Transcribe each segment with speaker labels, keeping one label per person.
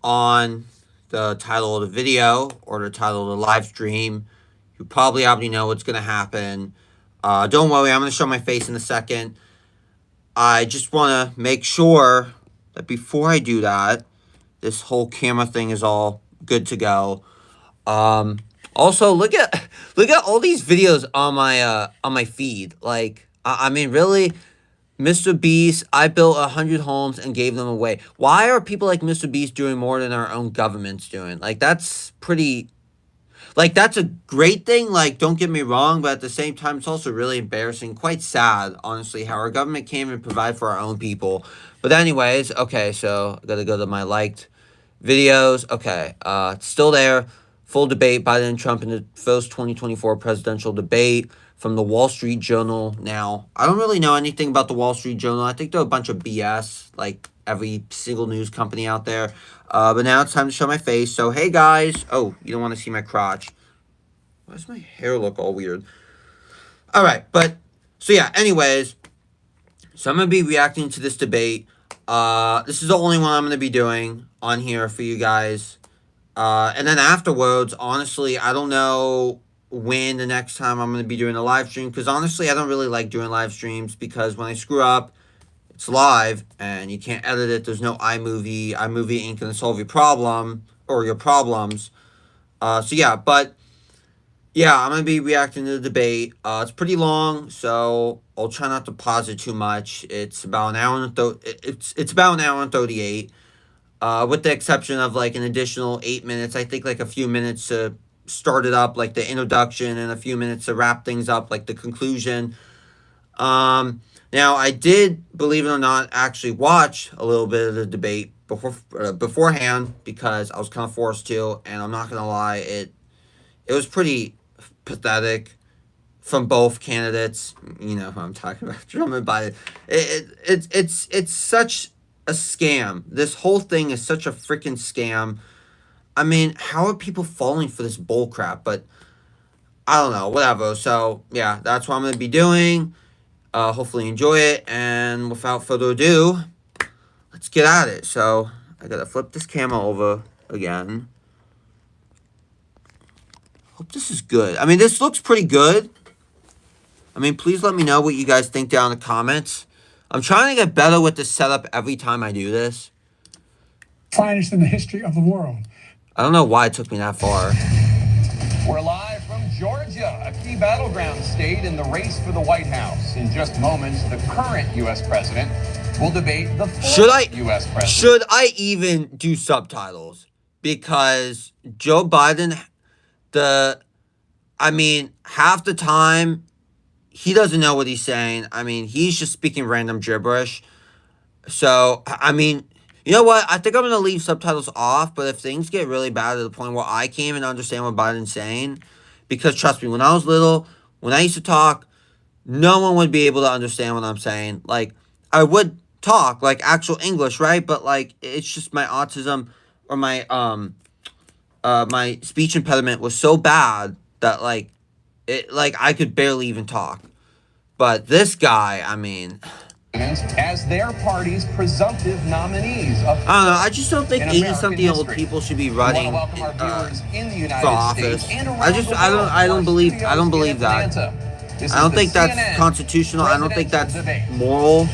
Speaker 1: on the title of the video or the title of the live stream, you probably already know what's going to happen. Don't worry, I'm going to show my face in a second. I just want to make sure that before I do that, this whole camera thing is all good to go. Also, look at all these videos on my feed. Like, I mean, really, Mr. Beast, I built 100 homes and gave them away. Why are people like Mr. Beast doing more than our own government's doing? Like, that's pretty. Like, that's a great thing. Like, don't get me wrong, but at the same time, it's also really embarrassing, quite sad, honestly, how our government can't even provide for our own people. But anyways, okay, so I gotta go to my liked videos. Okay, it's still there. Full debate, Biden and Trump in the first 2024 presidential debate from the Wall Street Journal. Now, I don't really know anything about the Wall Street Journal. I think they're a bunch of BS, like every single news company out there. But now it's time to show my face. So, hey guys. Oh, you don't want to see my crotch. Why does my hair look all weird? All right, so yeah, anyways. So I'm going to be reacting to this debate. This is the only one I'm going to be doing on here for you guys. And then afterwards, honestly, I don't know when the next time I'm going to be doing a live stream. Because honestly, I don't really like doing live streams. Because when I screw up, it's live. And you can't edit it. There's no iMovie. iMovie ain't going to solve your problem. Or your problems. So yeah, but yeah, I'm going to be reacting to the debate. It's pretty long. So I'll try not to pause it too much. It's about an hour and it's about an hour and 38. With the exception of like an additional 8 minutes, I think like a few minutes to start it up, like the introduction, and a few minutes to wrap things up, like the conclusion. Now I did, believe it or not, actually watch a little bit of the debate beforehand because I was kind of forced to, and I'm not gonna lie, it was pretty pathetic from both candidates. You know who I'm talking about, Trump and Biden. It's such a scam. This whole thing is such a freaking scam. I mean, how are people falling for this bull crap? But I don't know, whatever. So yeah, that's what I'm gonna be doing. Hopefully enjoy it. And without further ado, let's get at it. So I gotta flip this camera over again. Hope this is good. I mean, this looks pretty good. I mean, please let me know what you guys think down in the comments. I'm trying to get better with this setup every time I do this.
Speaker 2: Finest in the history of the world.
Speaker 1: I don't know why it took me that far.
Speaker 3: We're live from Georgia, a key battleground state in the race for the White House. In just moments, the current U.S. president will debate the former U.S. president.
Speaker 1: Should I even do subtitles? Because Joe Biden, half the time, he doesn't know what he's saying. I mean, he's just speaking random gibberish. So, I mean, you know what? I think I'm going to leave subtitles off. But if things get really bad to the point where I can't even understand what Biden's saying. Because trust me, when I was little, when I used to talk, no one would be able to understand what I'm saying. Like, I would talk, like, actual English, right? But, like, it's just my autism or my, my speech impediment was so bad that, like, I could barely even talk. But this guy, I mean,
Speaker 3: as their party's presumptive nominees.
Speaker 1: I don't know. I just don't think 80-something-year-old people should be running for office. I don't believe that. I don't think that's constitutional. I don't think that's moral.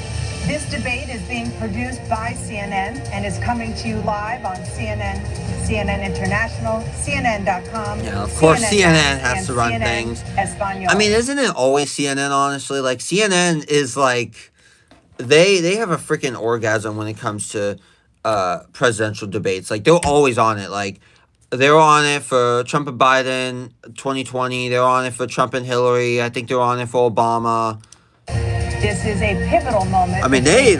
Speaker 4: This debate is being produced by CNN and is coming to you live on CNN, CNN International, CNN.com.
Speaker 1: Yeah, of course CNN has to run things. I mean, isn't it always CNN, honestly? Like, CNN is like, they have a freaking orgasm when it comes to presidential debates. Like, they're always on it. Like, they were on it for Trump and Biden 2020. They were on it for Trump and Hillary. I think they were on it for Obama.
Speaker 4: This is a pivotal moment.
Speaker 1: I mean, they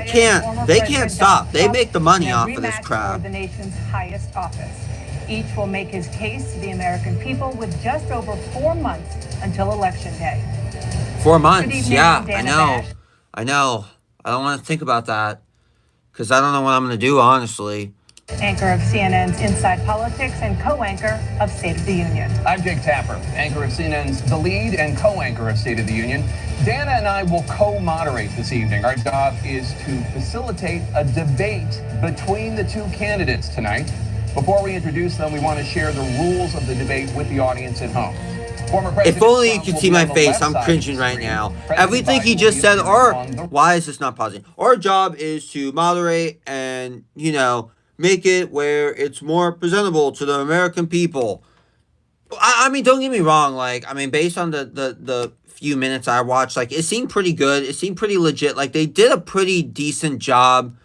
Speaker 1: can't stop. They make the money off of this crap.
Speaker 4: For the nation's highest office. Each will make his case to the American people with just over 4 months until Election Day.
Speaker 1: 4 months, yeah, I know. I don't want to think about that because I don't know what I'm going to do, honestly.
Speaker 4: Anchor of CNN's Inside Politics and co-anchor of State of the Union.
Speaker 3: I'm Jake Tapper, anchor of CNN's The Lead and co-anchor of State of the Union. Dana and I will co-moderate this evening. Our job is to facilitate a debate between the two candidates tonight. Before we introduce them, we want to share the rules of the debate with the audience at home.
Speaker 1: If only you could see my face, I'm cringing right now. Everything he just said, or why is this not pausing? Our job is to moderate and, you know, make it where it's more presentable to the American people. I mean, don't get me wrong. Like, I mean, based on the few minutes I watched, like, it seemed pretty good. It seemed pretty legit. Like, they did a pretty decent job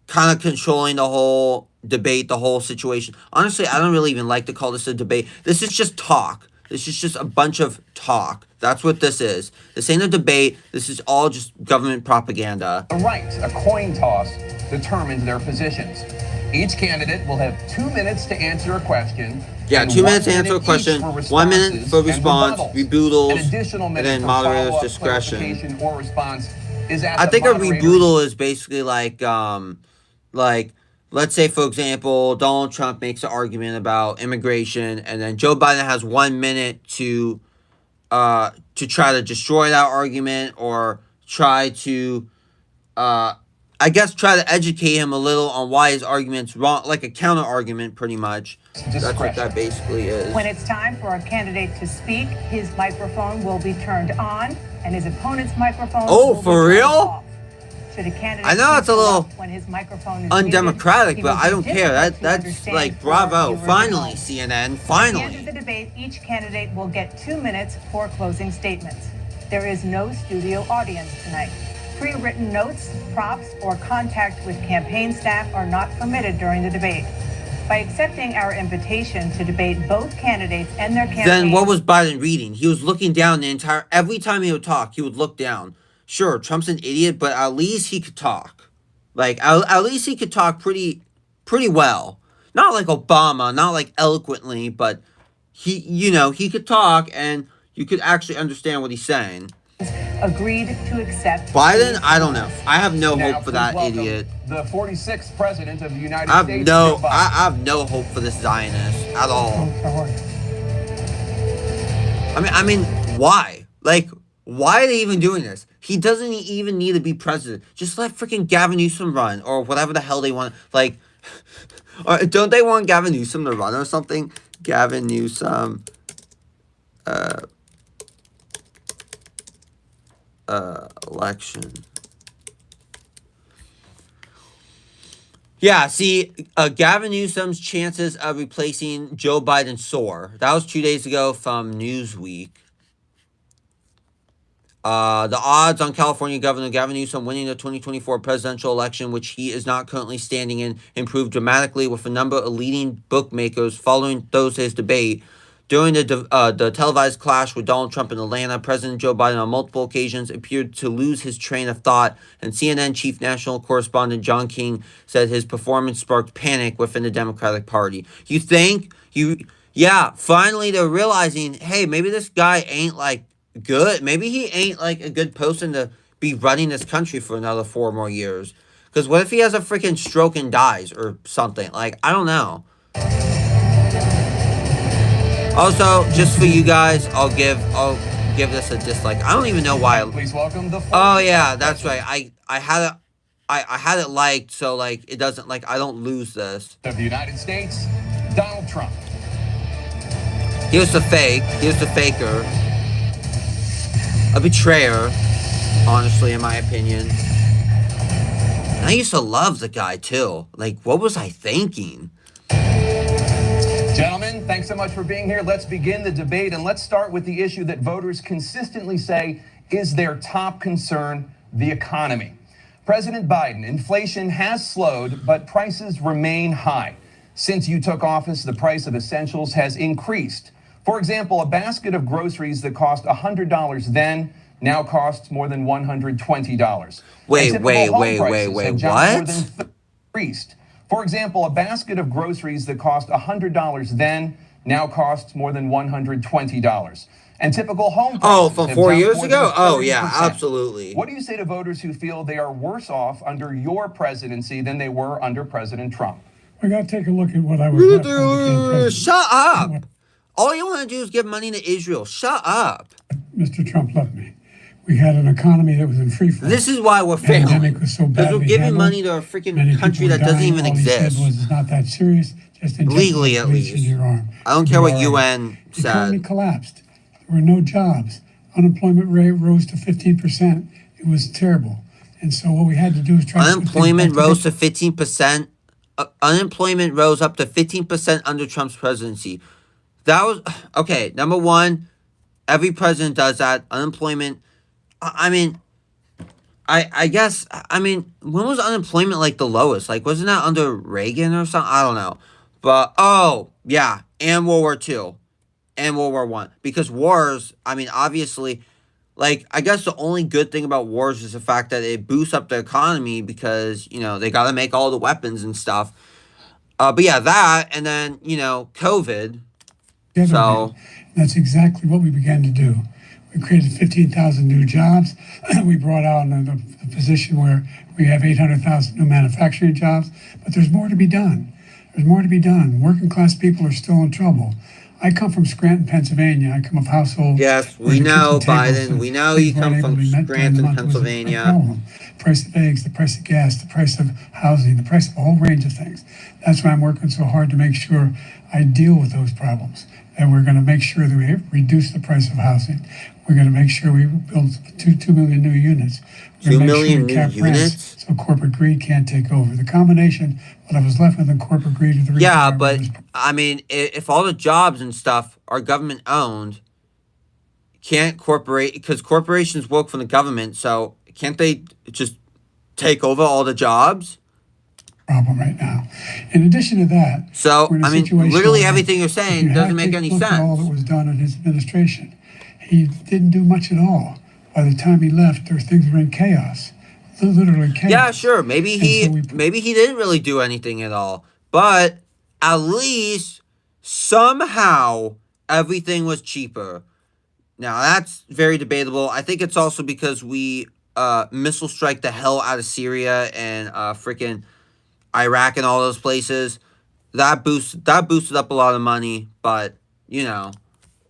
Speaker 1: kind of controlling the whole debate, the whole situation. Honestly, I don't really even like to call this a debate. This is just talk. This is just a bunch of talk. That's what this is. This ain't a debate. This is all just government propaganda.
Speaker 3: Right, a coin toss determines their positions. Each candidate will have 2 minutes to answer a question.
Speaker 1: Yeah, 2 minutes to answer a question, 1 minute for response, rebuttals, and then moderator's discretion.
Speaker 3: Or response is at
Speaker 1: I think a
Speaker 3: moderator's
Speaker 1: rebuttal is basically like, let's say, for example, Donald Trump makes an argument about immigration, and then Joe Biden has 1 minute to try to destroy that argument or try to, I guess, try to educate him a little on why his argument's wrong, like a counter argument, pretty much. That's what that basically is.
Speaker 4: When it's time for a candidate to speak, his microphone will be turned on, and his opponent's microphone will be
Speaker 1: for
Speaker 4: turned
Speaker 1: real?
Speaker 4: off. Should a candidate
Speaker 1: I know it's a little
Speaker 4: when his microphone is
Speaker 1: undemocratic,
Speaker 4: muted,
Speaker 1: but I don't care. That's
Speaker 4: understand
Speaker 1: like,
Speaker 4: for
Speaker 1: bravo.
Speaker 4: viewers
Speaker 1: Finally,
Speaker 4: at home.
Speaker 1: CNN.
Speaker 4: At the end
Speaker 1: Finally.
Speaker 4: of the debate, each candidate will get 2 minutes for closing statements. There is no studio audience tonight. Pre-written notes, props, or contact with campaign staff are not permitted during the debate. By accepting our invitation to debate both candidates and their campaigns...
Speaker 1: Then what was Biden reading? He was looking down the entire... Every time he would talk, he would look down. Sure, Trump's an idiot, but at least he could talk. Like, at least he could talk pretty well. Not like Obama, not like eloquently, but he, you know, he could talk and you could actually understand what he's saying.
Speaker 4: Agreed to accept...
Speaker 1: Biden, I don't know. I have no
Speaker 3: Now,
Speaker 1: hope for
Speaker 3: please
Speaker 1: that
Speaker 3: welcome
Speaker 1: idiot.
Speaker 3: The 46th president of the United
Speaker 1: I have
Speaker 3: States.
Speaker 1: no,
Speaker 3: Joe Biden.
Speaker 1: I have no hope for this Zionist at all. I mean, why? Like, why are they even doing this? He doesn't even need to be president. Just let freaking Gavin Newsom run, or whatever the hell they want. Like, or don't they want Gavin Newsom to run or something? Gavin Newsom, election. Yeah, see, Gavin Newsom's chances of replacing Joe Biden soar. That was 2 days ago from Newsweek. The odds on California Governor Gavin Newsom winning the 2024 presidential election, which he is not currently standing in, improved dramatically with a number of leading bookmakers following Thursday's debate. During the televised clash with Donald Trump in Atlanta, President Joe Biden on multiple occasions appeared to lose his train of thought, and CNN chief national correspondent John King said his performance sparked panic within the Democratic Party. You think? Yeah, finally they're realizing, hey, maybe this guy ain't, like, good. Maybe he ain't, like, a good person to be running this country for another 4 more years. Because what if he has a freaking stroke and dies or something? Like, I don't know. Also, just for you guys, I'll give this a dislike. I don't even know why.
Speaker 3: Please welcome the...
Speaker 1: Oh yeah, that's right. I had it liked, so like it doesn't, like, I don't lose this.
Speaker 3: Of the United States, Donald Trump.
Speaker 1: Here's the fake. Here's the faker. A betrayer, honestly, in my opinion. And I used to love the guy too. Like, what was I thinking?
Speaker 3: Gentlemen, thanks so much for being here. Let's begin the debate, and let's start with the issue that voters consistently say is their top concern, the economy. President Biden, inflation has slowed, but prices remain high. Since you took office, the price of essentials has increased. For example, a basket of groceries that cost $100 then now costs more than $120.
Speaker 1: Wait, what?
Speaker 3: Increased. For example, a basket of groceries that cost $100 then now costs more than $120. And typical home prices
Speaker 1: from
Speaker 3: have
Speaker 1: 4
Speaker 3: jumped
Speaker 1: years
Speaker 3: more
Speaker 1: ago?
Speaker 3: than
Speaker 1: Oh, yeah,
Speaker 3: 30%.
Speaker 1: absolutely.
Speaker 3: What do you say to voters who feel they are worse off under your presidency than they were under President Trump?
Speaker 2: We got to take a look at what I was left when I became president.
Speaker 1: Shut up. All you want to do is give money to Israel. Shut up.
Speaker 2: Mr. Trump left me. We had an economy that was in free fall.
Speaker 1: This is why we're
Speaker 2: The pandemic
Speaker 1: failing.
Speaker 2: was so
Speaker 1: Because
Speaker 2: badly
Speaker 1: we're giving
Speaker 2: handled.
Speaker 1: money to a
Speaker 2: Many
Speaker 1: freaking
Speaker 2: people
Speaker 1: country
Speaker 2: were
Speaker 1: that doesn't
Speaker 2: dying.
Speaker 1: even
Speaker 2: All he said
Speaker 1: exist.
Speaker 2: was, it's not that serious. Just inject
Speaker 1: Legally, at
Speaker 2: bleach in
Speaker 1: least.
Speaker 2: your arm.
Speaker 1: I don't care what
Speaker 2: You're all right.
Speaker 1: UN
Speaker 2: The economy
Speaker 1: said.
Speaker 2: collapsed. There were no jobs. Unemployment rate rose to 15%. It was terrible. And so what we had to do is try to put things
Speaker 1: Unemployment
Speaker 2: back
Speaker 1: rose
Speaker 2: together.
Speaker 1: to 15%. Unemployment rose up to 15% under Trump's presidency. That was okay. Number one, every president does that. Unemployment. I mean, I guess. I mean, when was unemployment like the lowest? Like, wasn't that under Reagan or something? I don't know. But oh yeah, and World War II, and World War One. Because wars. I mean, obviously. Like, I guess the only good thing about wars is the fact that it boosts up the economy because, they got to make all the weapons and stuff. But yeah, that, and then, COVID. So,
Speaker 2: That's exactly what we began to do. We created 15,000 new jobs. We brought out a position where we have 800,000 new manufacturing jobs. But there's more to be done. There's more to be done. Working class people are still in trouble. I come from Scranton, Pennsylvania. I come of household.
Speaker 1: yes,
Speaker 2: where
Speaker 1: we
Speaker 2: the
Speaker 1: know,
Speaker 2: kitchen tables
Speaker 1: Biden.
Speaker 2: and
Speaker 1: We know
Speaker 2: things
Speaker 1: you
Speaker 2: weren't
Speaker 1: come
Speaker 2: able
Speaker 1: from
Speaker 2: to be met during the
Speaker 1: Scranton,
Speaker 2: month was a
Speaker 1: Pennsylvania.
Speaker 2: problem. The price of eggs, the price of gas, the price of housing, the price of a whole range of things. That's why I'm working so hard to make sure I deal with those problems. And we're going to make sure that we reduce the price of housing. We're going to make sure we build 2 million new units. We're
Speaker 1: 2
Speaker 2: gonna make
Speaker 1: million
Speaker 2: sure we
Speaker 1: new
Speaker 2: cap rents
Speaker 1: units?
Speaker 2: so corporate greed can't take over. The combination, what I was left with in corporate greed with the
Speaker 1: Yeah,
Speaker 2: retail
Speaker 1: but,
Speaker 2: was
Speaker 1: I mean, if all the jobs and stuff are government owned, because corporations work for the government, so can't they just take over all the jobs?
Speaker 2: problem right now. In addition to that,
Speaker 1: So,
Speaker 2: we're in a
Speaker 1: I mean,
Speaker 2: situation
Speaker 1: literally
Speaker 2: where
Speaker 1: everything you're
Speaker 2: if
Speaker 1: saying
Speaker 2: you
Speaker 1: doesn't make any
Speaker 2: look at all that
Speaker 1: sense.
Speaker 2: was done in his administration. He didn't do much at all. By the time he left, things were in chaos, literally chaos.
Speaker 1: Yeah, sure. Maybe
Speaker 2: And so
Speaker 1: maybe he didn't really do anything at all. But at least somehow everything was cheaper. Now that's very debatable. I think it's also because we missile strike the hell out of Syria and freaking Iraq and all those places. That boosted up a lot of money, but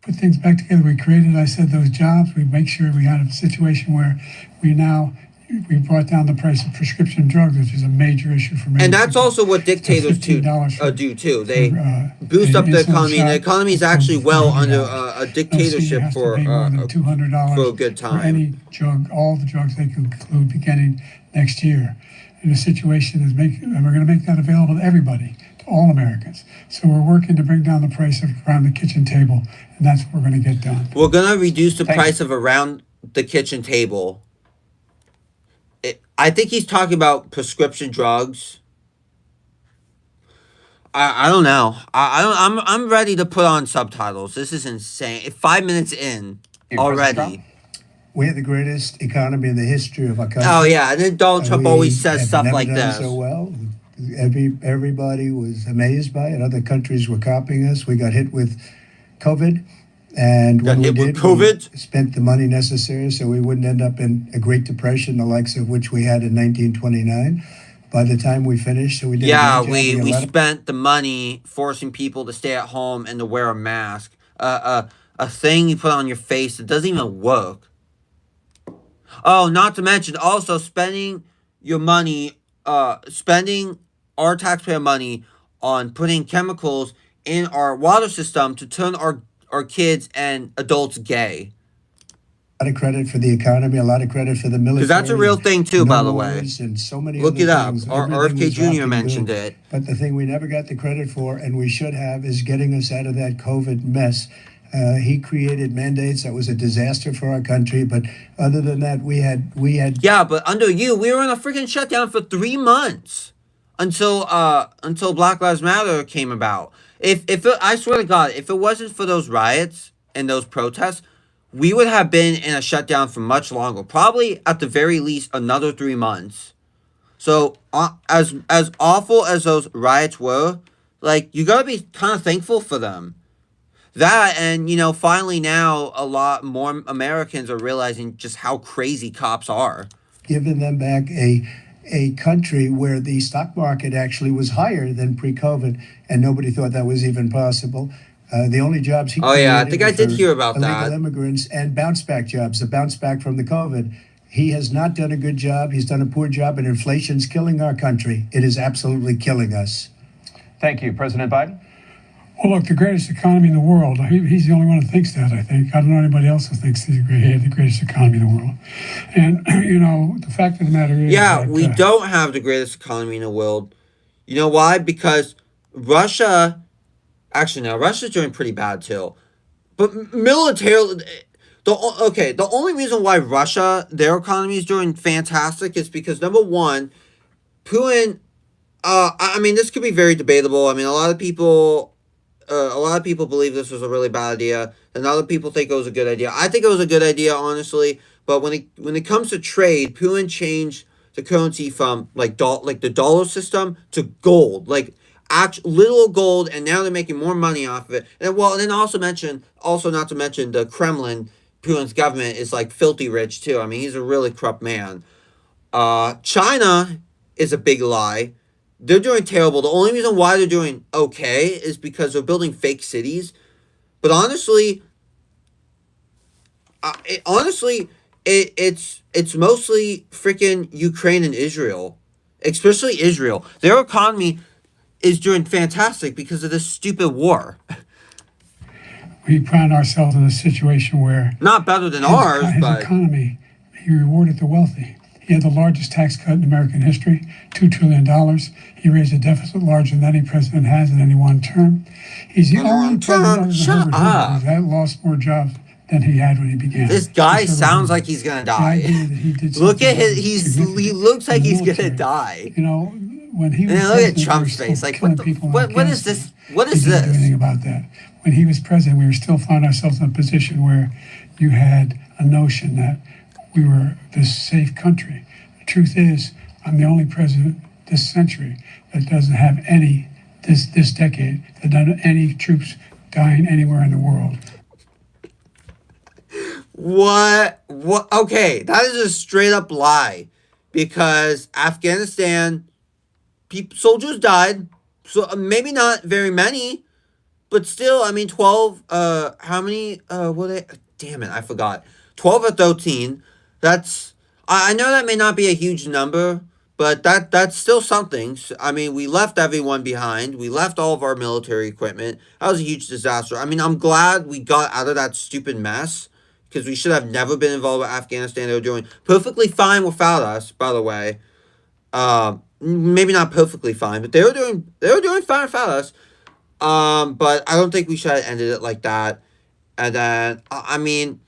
Speaker 2: put things back together. We created, I said, those jobs. We make sure we had a situation where we brought down the price of prescription drugs, which is a major issue for many
Speaker 1: and that's
Speaker 2: people.
Speaker 1: also what dictators
Speaker 2: $15 for-
Speaker 1: do too. They boost
Speaker 2: an
Speaker 1: up the
Speaker 2: insulin
Speaker 1: economy, and the
Speaker 2: shot
Speaker 1: economy is
Speaker 2: for
Speaker 1: actually well under
Speaker 2: $40.
Speaker 1: a
Speaker 2: No senior
Speaker 1: dictatorship
Speaker 2: has to
Speaker 1: for
Speaker 2: pay more than $200
Speaker 1: for a good
Speaker 2: for
Speaker 1: time.
Speaker 2: any drug, all the drugs they can include beginning next year. And the situation is and we're going to make that available to everybody, to all Americans. So we're working to bring down the price of around the kitchen table, and that's what we're going to get done.
Speaker 1: We're gonna reduce the
Speaker 3: Thank
Speaker 1: price of around the kitchen table. I think he's talking about prescription drugs. I don't know. I'm ready to put on subtitles. This is insane. 5 minutes in
Speaker 3: President Trump?
Speaker 1: already.
Speaker 5: We had the greatest economy in the history of our country.
Speaker 1: Oh yeah, and then Donald Trump
Speaker 5: We
Speaker 1: always says
Speaker 5: have
Speaker 1: stuff
Speaker 5: never
Speaker 1: like
Speaker 5: done
Speaker 1: this.
Speaker 5: so well. Everybody was amazed by it. Other countries were copying us. We got hit with COVID, and
Speaker 1: Got
Speaker 5: when we
Speaker 1: hit with
Speaker 5: did,
Speaker 1: COVID?
Speaker 5: we spent the money necessary so we wouldn't end up in a Great Depression, the likes of which we had in 1929. By the time we finished, so we did.
Speaker 1: Yeah,
Speaker 5: a great job.
Speaker 1: we
Speaker 5: got a lot of-
Speaker 1: spent the money forcing people to stay at home and to wear a mask. A thing you put on your face that doesn't even work. Oh, not to mention also spending your money, spending our taxpayer money on putting chemicals in our water system to turn our kids and adults gay.
Speaker 5: A lot of credit for the economy, a lot of credit for the military.
Speaker 1: Because that's a real thing too,
Speaker 5: no
Speaker 1: by the way.
Speaker 5: wars and so many
Speaker 1: Look
Speaker 5: other
Speaker 1: it up.
Speaker 5: things.
Speaker 1: Our
Speaker 5: Everything
Speaker 1: RFK
Speaker 5: was
Speaker 1: Jr.
Speaker 5: rocking
Speaker 1: mentioned
Speaker 5: good.
Speaker 1: it.
Speaker 5: But the thing we never got the credit for, and we should have, is getting us out of that COVID mess. He created mandates that was a disaster for our country. But other than that, we had.
Speaker 1: Yeah, but under you, we were in a freaking shutdown for 3 months until Black Lives Matter came about. I swear to God, if it wasn't for those riots and those protests, we would have been in a shutdown for much longer. Probably at the very least another 3 months. So as awful as those riots were, like, you gotta be kind of thankful for them. That, and finally now a lot more Americans are realizing just how crazy cops are.
Speaker 5: Given them back a a country where the stock market actually was higher than pre-COVID, and nobody thought that was even possible. The only jobs he
Speaker 1: Oh yeah, I
Speaker 5: created
Speaker 1: think
Speaker 5: were
Speaker 1: I did
Speaker 5: for
Speaker 1: hear about
Speaker 5: illegal
Speaker 1: that.
Speaker 5: immigrants and bounce back jobs, the bounce back from the COVID. He has not done a good job. He's done a poor job, and inflation's killing our country. It is absolutely killing us.
Speaker 3: Thank you, President Biden.
Speaker 2: Well, look, the greatest economy in the world. He's the only one who thinks that, I think. I don't know anybody else who thinks he had the greatest economy in the world. And, the fact of the matter is
Speaker 1: Yeah,
Speaker 2: that,
Speaker 1: we don't have the greatest economy in the world. You know why? Because Russia, actually no, Russia's doing pretty bad too. But militarily, the only reason why Russia, their economy is doing fantastic is because number one, Putin. I mean, this could be very debatable. I mean, a lot of people believe this was a really bad idea, and other people think it was a good idea. I think it was a good idea, honestly. But when it comes to trade, Putin changed the currency from like the dollar system to gold, like literal gold, and now they're making more money off of it. And then also not to mention the Kremlin, Putin's government is like filthy rich too. I mean, he's a really corrupt man. China is a big lie. They're doing terrible. The only reason why they're doing okay is because they're building fake cities. But honestly, it's mostly freaking Ukraine and Israel, especially Israel. Their economy is doing fantastic because of this stupid war.
Speaker 2: we find ourselves in a situation where
Speaker 1: Not better than ours,
Speaker 2: his
Speaker 1: but
Speaker 2: economy, he rewarded the wealthy. He had the largest tax cut in American history, $2 trillion. He raised a deficit larger than any president has in any one term. He's the only president
Speaker 1: Shut up.
Speaker 2: who's lost more jobs than he had when he began.
Speaker 1: This guy sounds like he's gonna die. Look at he looks like he's gonna die.
Speaker 2: When he was
Speaker 1: look at
Speaker 2: president,
Speaker 1: Trump's
Speaker 2: we were
Speaker 1: face.
Speaker 2: still
Speaker 1: Like,
Speaker 2: killing people in
Speaker 1: what is
Speaker 2: Afghanistan.
Speaker 1: this? What
Speaker 2: He
Speaker 1: is
Speaker 2: didn't do
Speaker 1: this?
Speaker 2: anything about that. When he was president, we were still finding ourselves in a position where you had a notion that we were this safe country. The truth is, I'm the only president this century that doesn't have this decade, that doesn't have any troops dying anywhere in the world.
Speaker 1: What? Okay, that is a straight up lie, because Afghanistan, soldiers died. So maybe not very many, but still, I mean, 12. How many? Damn it, I forgot. 12 or 13. That's. I know that may not be a huge number, but that's still something. I mean, we left everyone behind. We left all of our military equipment. That was a huge disaster. I mean, I'm glad we got out of that stupid mess, because we should have never been involved with Afghanistan. They were doing perfectly fine without us, by the way. Maybe not perfectly fine, but they were doing fine without us. But I don't think we should have ended it like that. And then, I mean,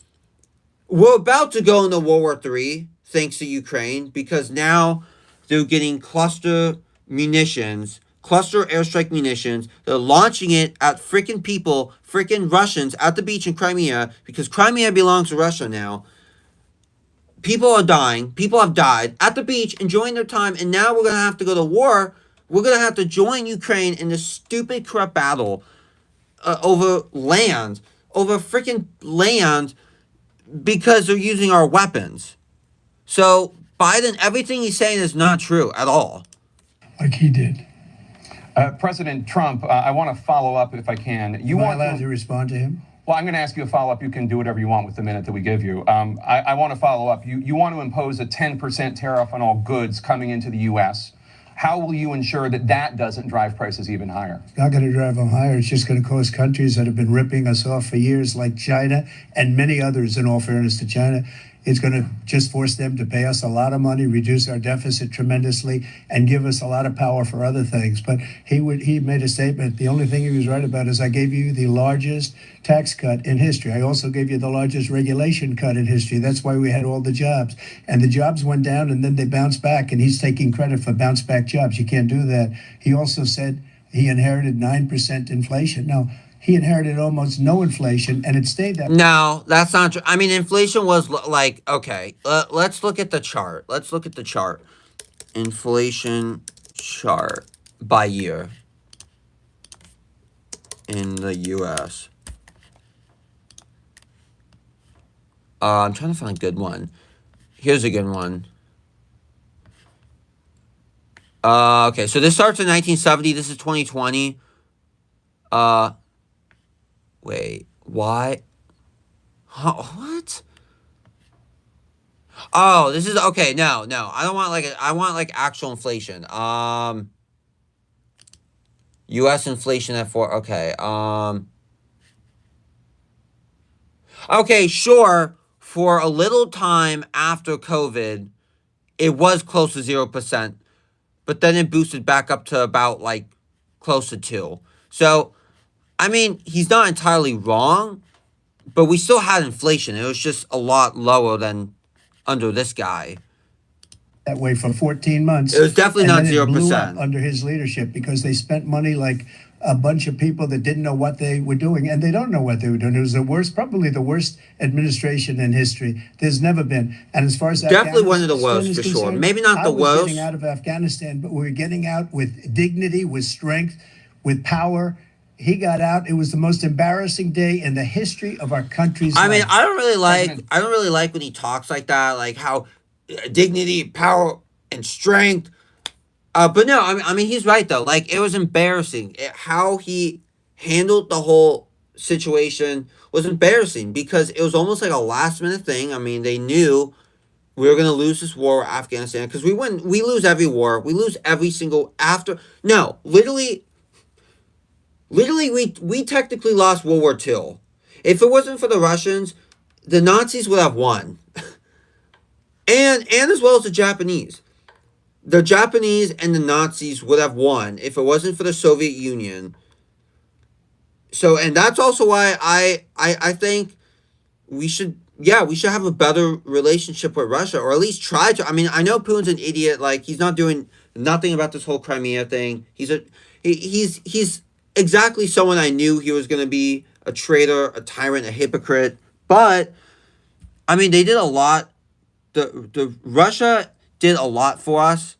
Speaker 1: we're about to go into World War III, thanks to Ukraine, because now they're getting cluster airstrike munitions. They're launching it at freaking Russians at the beach in Crimea, because Crimea belongs to Russia now. People are dying. People have died at the beach, enjoying their time, and now we're going to have to go to war. We're going to have to join Ukraine in this stupid, corrupt battle over freaking land, because they're using our weapons. So, Biden, everything he's saying is not true at all.
Speaker 2: Like he did.
Speaker 3: President Trump, I want to follow up if I can.
Speaker 5: Am I allowed to respond to him?
Speaker 3: Well, I'm going to ask you a follow-up. You can do whatever you want with the minute that we give you. I want to follow up. You want to impose a 10% tariff on all goods coming into the U.S. How will you ensure that that doesn't drive prices even higher?
Speaker 5: It's not going to drive them higher. It's just going to cause countries that have been ripping us off for years, like China and many others, in all fairness to China. It's going to just force them to pay us a lot of money, reduce our deficit tremendously, and give us a lot of power for other things. But he made a statement. The only thing he was right about is I gave you the largest tax cut in history. I also gave you the largest regulation cut in history. That's why we had all the jobs. And the jobs went down, and then they bounced back, and he's taking credit for bounce back jobs. You can't do that. He also said he inherited 9% inflation. Now, he inherited almost no inflation, and it stayed that.
Speaker 1: No, that's not true. I mean, inflation was like, okay, let's look at the chart. Inflation chart by year in the U.S. I'm trying to find a good one. Here's a good one. Okay, so this starts in 1970. This is 2020. Uh, Wait, why? Huh, what? Oh, this is okay. No, no, I don't want I want like actual inflation. U.S. inflation at 4. Okay. Okay, sure. For a little time after COVID, it was close to 0%, but then it boosted back up to about like close to 2. So, I mean, he's not entirely wrong, but we still had inflation. It was just a lot lower than under this guy.
Speaker 5: That way for 14 months.
Speaker 1: It was definitely
Speaker 5: and
Speaker 1: not
Speaker 5: then it blew up
Speaker 1: 0%.
Speaker 5: under his leadership because they spent money like a bunch of people that didn't know what they were doing, and they don't know what they were doing. It was the worst, probably the worst administration in history. There's never been. And as far as
Speaker 1: Definitely one of the
Speaker 5: Afghanistan
Speaker 1: worst,
Speaker 5: is
Speaker 1: for sure.
Speaker 5: concerned,
Speaker 1: Maybe not the
Speaker 5: I was
Speaker 1: worst.
Speaker 5: getting out of Afghanistan, but we were getting out with dignity, with strength, with power. He got out. It was the most embarrassing day in the history of our country's
Speaker 1: I mean,
Speaker 5: life.
Speaker 1: I don't really like when he talks like that, like how dignity, power, and strength. But no, I mean, he's right though. Like it was embarrassing. How he handled the whole situation was embarrassing because it was almost like a last minute thing. I mean, they knew we were gonna lose this war with Afghanistan because we win. We lose every war. We lose every single after. No, literally, we technically lost World War II. If it wasn't for the Russians, the Nazis would have won, and as well as the Japanese. The Japanese and the Nazis would have won if it wasn't for the Soviet Union. So, and that's also why I think we should have a better relationship with Russia, or at least try to. I mean, I know Putin's an idiot. Like he's not doing nothing about this whole Crimea thing. He's exactly someone I knew he was going to be: a traitor, a tyrant, a hypocrite. But I mean, they did a lot. The Russia did a lot for us.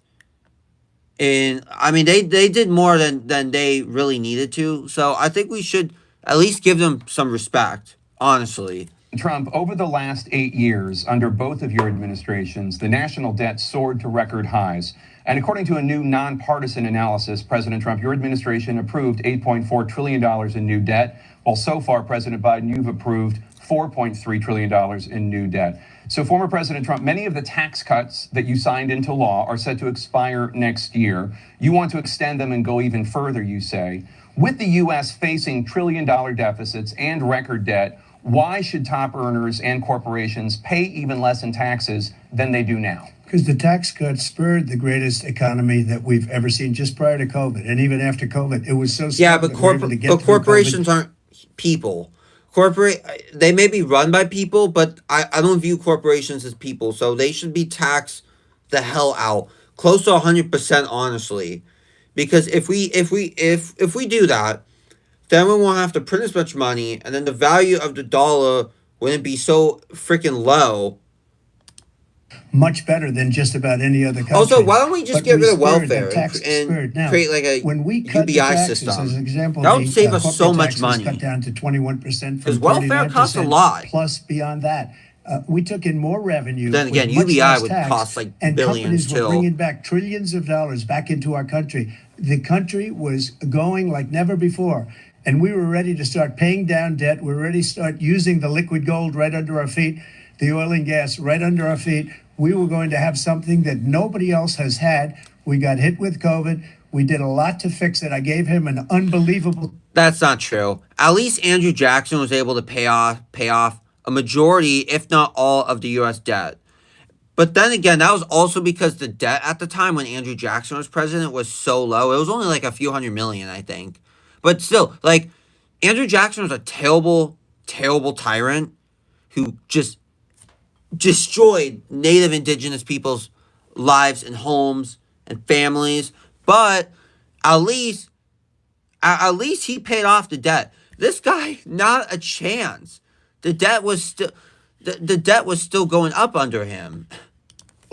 Speaker 1: And I mean, they did more than they really needed to. So I think we should at least give them some respect, honestly.
Speaker 3: Trump, over the last 8 years, under both of your administrations, the national debt soared to record highs. And according to a new nonpartisan analysis, President Trump, your administration approved $8.4 trillion in new debt, while so far, President Biden, you've approved $4.3 trillion in new debt. So, former President Trump, many of the tax cuts that you signed into law are set to expire next year. You want to extend them and go even further, you say. With the U.S. facing trillion-dollar deficits and record debt, why should top earners and corporations pay even less in taxes than they do now?
Speaker 5: Because the tax cuts spurred the greatest economy that we've ever seen just prior to COVID. And even after COVID, it was so
Speaker 1: Yeah,
Speaker 5: strong
Speaker 1: but
Speaker 5: that we were able to get through
Speaker 1: corporations
Speaker 5: COVID.
Speaker 1: aren't people. They may be run by people, but I don't view corporations as people, so they should be taxed the hell out, close to 100%, honestly, because if we do that, then we won't have to print as much money, and then the value of the dollar wouldn't be so freaking low.
Speaker 5: Much better than just about any other country.
Speaker 1: Also, why don't we just
Speaker 5: But
Speaker 1: get
Speaker 5: we
Speaker 1: rid of
Speaker 5: spurred
Speaker 1: welfare
Speaker 5: the tax
Speaker 1: and
Speaker 5: spurred. Now,
Speaker 1: create like a
Speaker 5: when we cut the
Speaker 1: UBI
Speaker 5: taxes,
Speaker 1: system?
Speaker 5: as an example,
Speaker 1: That would
Speaker 5: the
Speaker 1: save us so
Speaker 5: corporate
Speaker 1: much
Speaker 5: tax
Speaker 1: money.
Speaker 5: was cut down to 21%
Speaker 1: Because
Speaker 5: from
Speaker 1: welfare costs a
Speaker 5: 39%,
Speaker 1: lot.
Speaker 5: plus beyond that. We took in more revenue.
Speaker 1: Then again,
Speaker 5: with much
Speaker 1: UBI
Speaker 5: less
Speaker 1: would
Speaker 5: tax,
Speaker 1: cost, like,
Speaker 5: and
Speaker 1: billions,
Speaker 5: companies were
Speaker 1: too.
Speaker 5: bringing back trillions of dollars back into our country. The country was going like never before. And we were ready to start paying down debt. We were ready to start using the liquid gold right under our feet, the oil and gas right under our feet. We were going to have something that nobody else has had. We got hit with COVID. We did a lot to fix it. I gave him an unbelievable.
Speaker 1: That's not true. At least Andrew Jackson was able to pay off a majority, if not all, of the U.S. debt. But then again, that was also because the debt at the time when Andrew Jackson was president was so low. It was only like a few $100 million, I think. But still, like, Andrew Jackson was a terrible, terrible tyrant who just destroyed native indigenous people's lives and homes and families. But at least he paid off the debt. This guy, not a chance. The debt was still going up under him.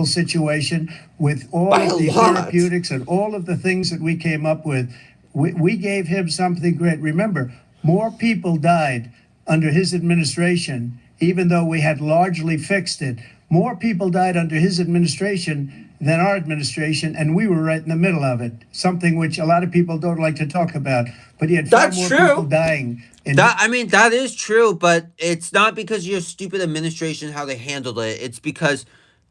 Speaker 5: Situation with all
Speaker 1: By
Speaker 5: of
Speaker 1: a
Speaker 5: the
Speaker 1: lot.
Speaker 5: therapeutics and all of the things that we came up with. We gave him something great. Remember, more people died under his administration, even though we had largely fixed it. More people died under his administration than our administration, and we were right in the middle of it, something which a lot of people don't like to talk about. But he had far
Speaker 1: That's
Speaker 5: more
Speaker 1: true.
Speaker 5: people dying.
Speaker 1: That is true, but it's not because your stupid administration how they handled it. It's because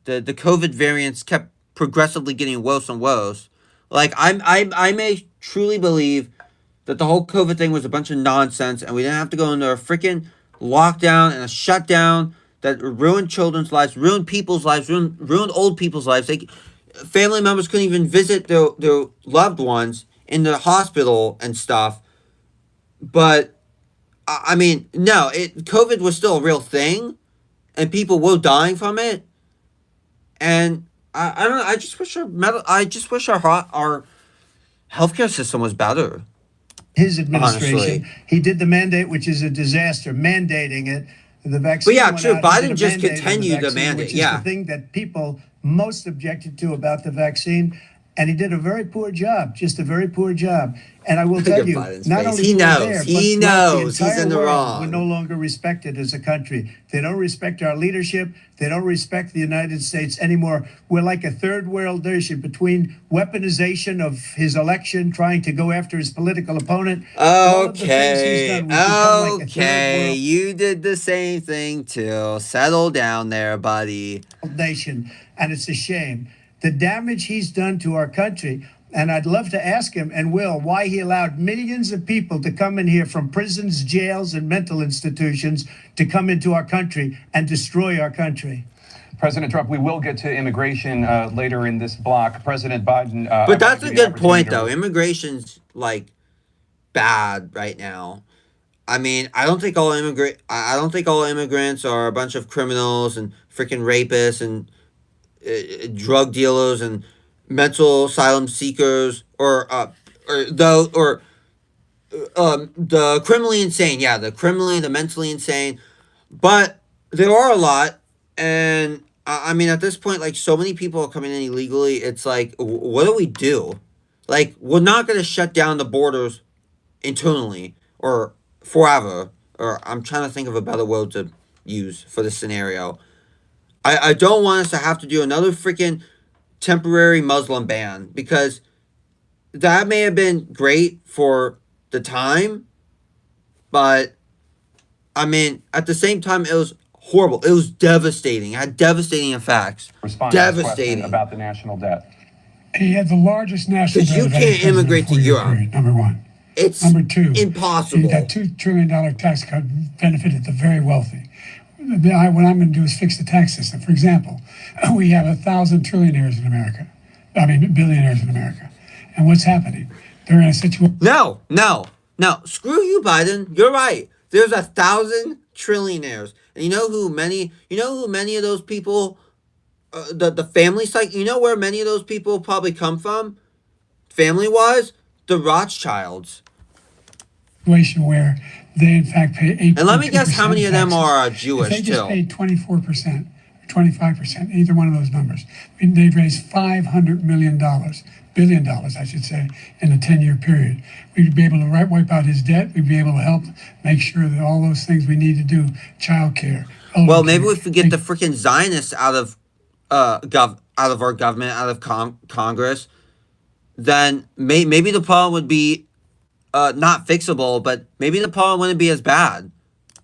Speaker 1: the COVID variants kept progressively getting worse and worse. Like I may truly believe that the whole COVID thing was a bunch of nonsense, and we didn't have to go into a freaking lockdown and a shutdown that ruined children's lives, ruined people's lives, ruined old people's lives. Family members couldn't even visit their loved ones in the hospital and stuff. But I mean, no, COVID was still a real thing, and people were dying from it. And I don't know. I just wish our healthcare system was better.
Speaker 5: His administration,
Speaker 1: Honestly.
Speaker 5: he did the mandate, which is a disaster, mandating it. The
Speaker 1: But
Speaker 5: vaccine.
Speaker 1: yeah,
Speaker 5: went
Speaker 1: true.
Speaker 5: out and did
Speaker 1: Biden
Speaker 5: a
Speaker 1: just
Speaker 5: mandate on
Speaker 1: continued the
Speaker 5: vaccine,
Speaker 1: mandate,
Speaker 5: which is
Speaker 1: yeah.
Speaker 5: the thing that people most objected to about the vaccine. And he did a very poor job, just a very poor job. And I will
Speaker 1: Look
Speaker 5: tell
Speaker 1: at
Speaker 5: you,
Speaker 1: Biden's
Speaker 5: not
Speaker 1: face.
Speaker 5: only
Speaker 1: He
Speaker 5: we were
Speaker 1: knows.
Speaker 5: there,
Speaker 1: He
Speaker 5: but throughout
Speaker 1: knows.
Speaker 5: the
Speaker 1: He's
Speaker 5: entire
Speaker 1: in the
Speaker 5: world,
Speaker 1: wrong.
Speaker 5: we're no longer respected as a country. They don't respect our leadership. They don't respect the United States anymore. We're like a third world nation between weaponization of his election, trying to go after his political opponent. All of the things he's
Speaker 1: Okay.
Speaker 5: done, we've become like a third
Speaker 1: Okay.
Speaker 5: world
Speaker 1: You did the same thing too. Settle down there, buddy.
Speaker 5: nation, and it's a shame. The damage he's done to our country, and I'd love to ask him, and will, why he allowed millions of people to come in here from prisons, jails, and mental institutions to come into our country and destroy our country.
Speaker 3: President Trump, we will get to immigration later in this block. President Biden.
Speaker 1: But that's a good point, though. Immigration's like bad right now. I mean, I don't think all immigrants are a bunch of criminals and freaking rapists and drug dealers and mental asylum seekers the criminally insane. Yeah, the mentally insane. But there are a lot, and I mean, at this point, like, so many people are coming in illegally. It's like, what do we do? Like, we're not going to shut down the borders internally or forever. Or I'm trying to think of a better word to use for this scenario. I don't want us to have to do another freaking temporary Muslim ban, because that may have been great for the time, but I mean, at the same time, it was horrible. It was devastating. It had devastating effects.
Speaker 3: Respond to this question
Speaker 1: Devastating.
Speaker 3: about the national debt.
Speaker 2: He had the largest national
Speaker 1: Because you
Speaker 2: debt of any
Speaker 1: can't immigrate to
Speaker 2: president in a
Speaker 1: Europe.
Speaker 2: four-year period, number one.
Speaker 1: It's
Speaker 2: Number two,
Speaker 1: impossible.
Speaker 2: that $2 trillion tax cut benefited the very wealthy. What I'm going to do is fix the tax system. For example, we have 1,000 trillionaires in America. I mean, billionaires in America. And what's happening? They're in a situation.
Speaker 1: No. Screw you, Biden. You're right. There's 1,000 trillionaires, and you know who many of those people, the family side. You know where many of those people probably come from, family wise, the Rothschilds.
Speaker 2: Situation where they in fact pay 8.
Speaker 1: And let me guess how many of them are Jewish
Speaker 2: if they just
Speaker 1: too.
Speaker 2: paid 24% or 25%, either one of those numbers, they'd raise $500 million, billion dollars, I should say, in a 10-year period. We'd be able to wipe out his debt. We'd be able to help make sure that all those things we need to do, childcare.
Speaker 1: Well, maybe if we get the freaking Zionists out of our government, out of Congress, then maybe the problem would be not fixable, but maybe the problem wouldn't be as bad.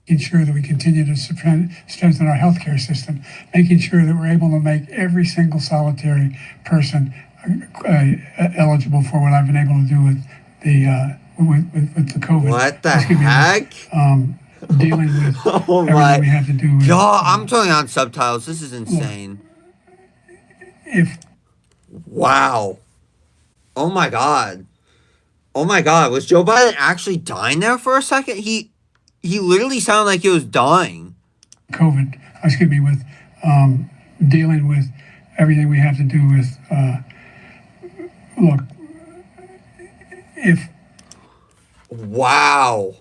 Speaker 2: Making sure that we continue to strengthen our healthcare system, making sure that we're able to make every single solitary person eligible for what I've been able to do with the COVID.
Speaker 1: What the heck?
Speaker 2: Dealing with
Speaker 1: Oh
Speaker 2: everything
Speaker 1: my
Speaker 2: we have to do with.
Speaker 1: God, I'm turning on subtitles. This is insane.
Speaker 2: If
Speaker 1: Wow. Oh my God. Oh my God. Was Joe Biden actually dying there for a second? He literally sounded like he was dying.
Speaker 2: COVID, with dealing with everything we have to do with, look, if
Speaker 1: Wow.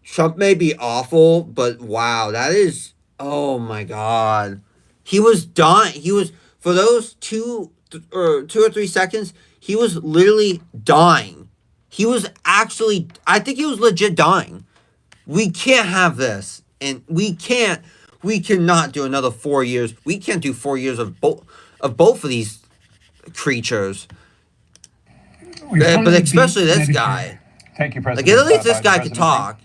Speaker 1: Trump may be awful, but wow, that is, oh my God. He was dying. He was, for those 2 or 3 seconds, he was literally dying. He was actually, I think he was legit dying. We can't have this. And we can't we cannot do another 4 years. We can't do 4 years of both of these creatures.
Speaker 2: We
Speaker 1: But
Speaker 2: finally
Speaker 1: especially
Speaker 2: beat
Speaker 1: this
Speaker 2: Medicare.
Speaker 1: guy.
Speaker 3: Thank you,
Speaker 1: Like
Speaker 3: President.
Speaker 1: at least this
Speaker 3: Biden.
Speaker 1: guy could
Speaker 3: President Trump.
Speaker 1: talk.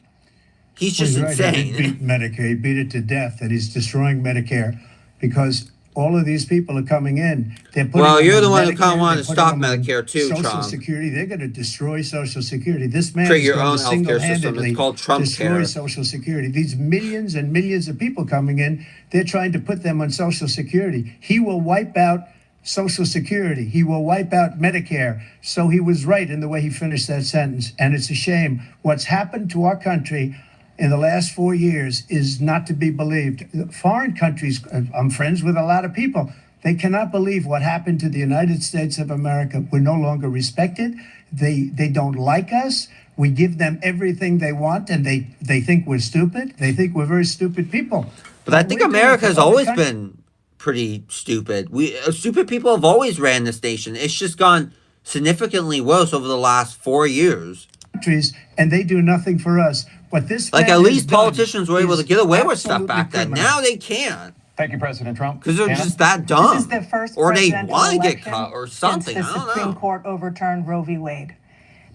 Speaker 1: He's
Speaker 5: Well,
Speaker 1: just
Speaker 5: he's right. He
Speaker 1: insane.
Speaker 5: did beat Medicare. He beat it to death, and he's destroying Medicare because all of these people are coming in. They're putting
Speaker 1: Well,
Speaker 5: them
Speaker 1: you're
Speaker 5: on
Speaker 1: the one who
Speaker 5: Medicare,
Speaker 1: kind of wanted to
Speaker 5: they're
Speaker 1: stop
Speaker 5: putting them on
Speaker 1: Medicare too,
Speaker 5: Social
Speaker 1: Trump.
Speaker 5: Security. They're going to destroy Social Security. This man
Speaker 1: Create
Speaker 5: is
Speaker 1: your
Speaker 5: going
Speaker 1: own
Speaker 5: to
Speaker 1: healthcare system.
Speaker 5: single-handedly
Speaker 1: It's called Trump
Speaker 5: destroy
Speaker 1: care.
Speaker 5: Social Security. These millions and millions of people coming in, they're trying to put them on Social Security. He will wipe out Social Security. He will wipe out Medicare. So he was right in the way he finished that sentence. And it's a shame. What's happened to our country in the last 4 years is not to be believed. Foreign countries, I'm friends with a lot of people. They cannot believe what happened to the United States of America. We're no longer respected. They don't like us. We give them everything they want, and they think we're stupid. They think we're very stupid people.
Speaker 1: But I think
Speaker 5: we're doing
Speaker 1: America
Speaker 5: for
Speaker 1: has
Speaker 5: other
Speaker 1: always
Speaker 5: countries-
Speaker 1: been pretty stupid. Stupid people have always ran this nation. It's just gone significantly worse over the last 4 years.
Speaker 5: countries, and they do nothing for us. But this
Speaker 1: Like
Speaker 5: man
Speaker 1: at
Speaker 5: has
Speaker 1: least
Speaker 5: done
Speaker 1: politicians were able to
Speaker 5: is
Speaker 1: get away with stuff
Speaker 5: absolutely
Speaker 1: back then.
Speaker 5: criminal.
Speaker 1: Now they can't
Speaker 3: Thank you, President Trump.
Speaker 1: because they're
Speaker 3: Anna?
Speaker 1: just that dumb.
Speaker 4: This is the first
Speaker 1: or they
Speaker 4: presidential
Speaker 1: want to get
Speaker 4: election
Speaker 1: cut or
Speaker 4: since
Speaker 1: something.
Speaker 4: the
Speaker 1: I don't
Speaker 4: Supreme
Speaker 1: know.
Speaker 4: Court overturned Roe v. Wade.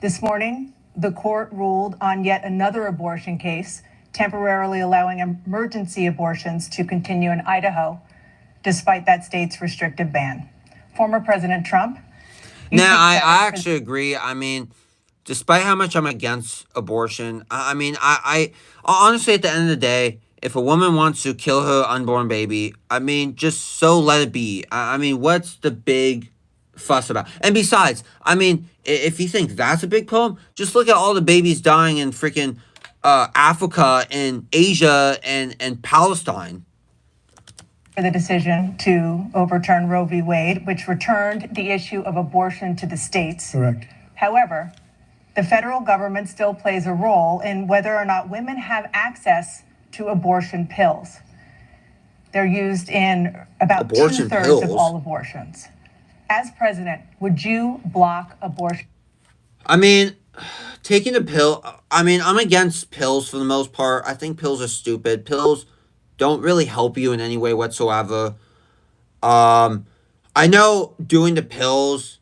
Speaker 4: This morning, the court ruled on yet another abortion case, temporarily allowing emergency abortions to continue in Idaho, despite that state's restrictive ban. Former President Trump. you
Speaker 1: Now,
Speaker 4: think
Speaker 1: I
Speaker 4: that-
Speaker 1: actually agree. I mean, despite how much I'm against abortion, I honestly, at the end of the day, if a woman wants to kill her unborn baby, I mean, just so let it be. I mean, what's the big fuss about? And besides, I mean, if you think that's a big problem, just look at all the babies dying in freaking Africa and Asia and Palestine.
Speaker 4: for the decision to overturn Roe v. Wade, which returned the issue of abortion to the states.
Speaker 5: Correct.
Speaker 4: However, the federal government still plays a role in whether or not women have access to abortion pills. They're used in about
Speaker 1: Abortion
Speaker 4: two-thirds
Speaker 1: pills?
Speaker 4: of all abortions. As president, would you block abortion?
Speaker 1: I mean, taking the pill, I mean, I'm against pills for the most part. I think pills are stupid. Pills don't really help you in any way whatsoever. I know doing the pills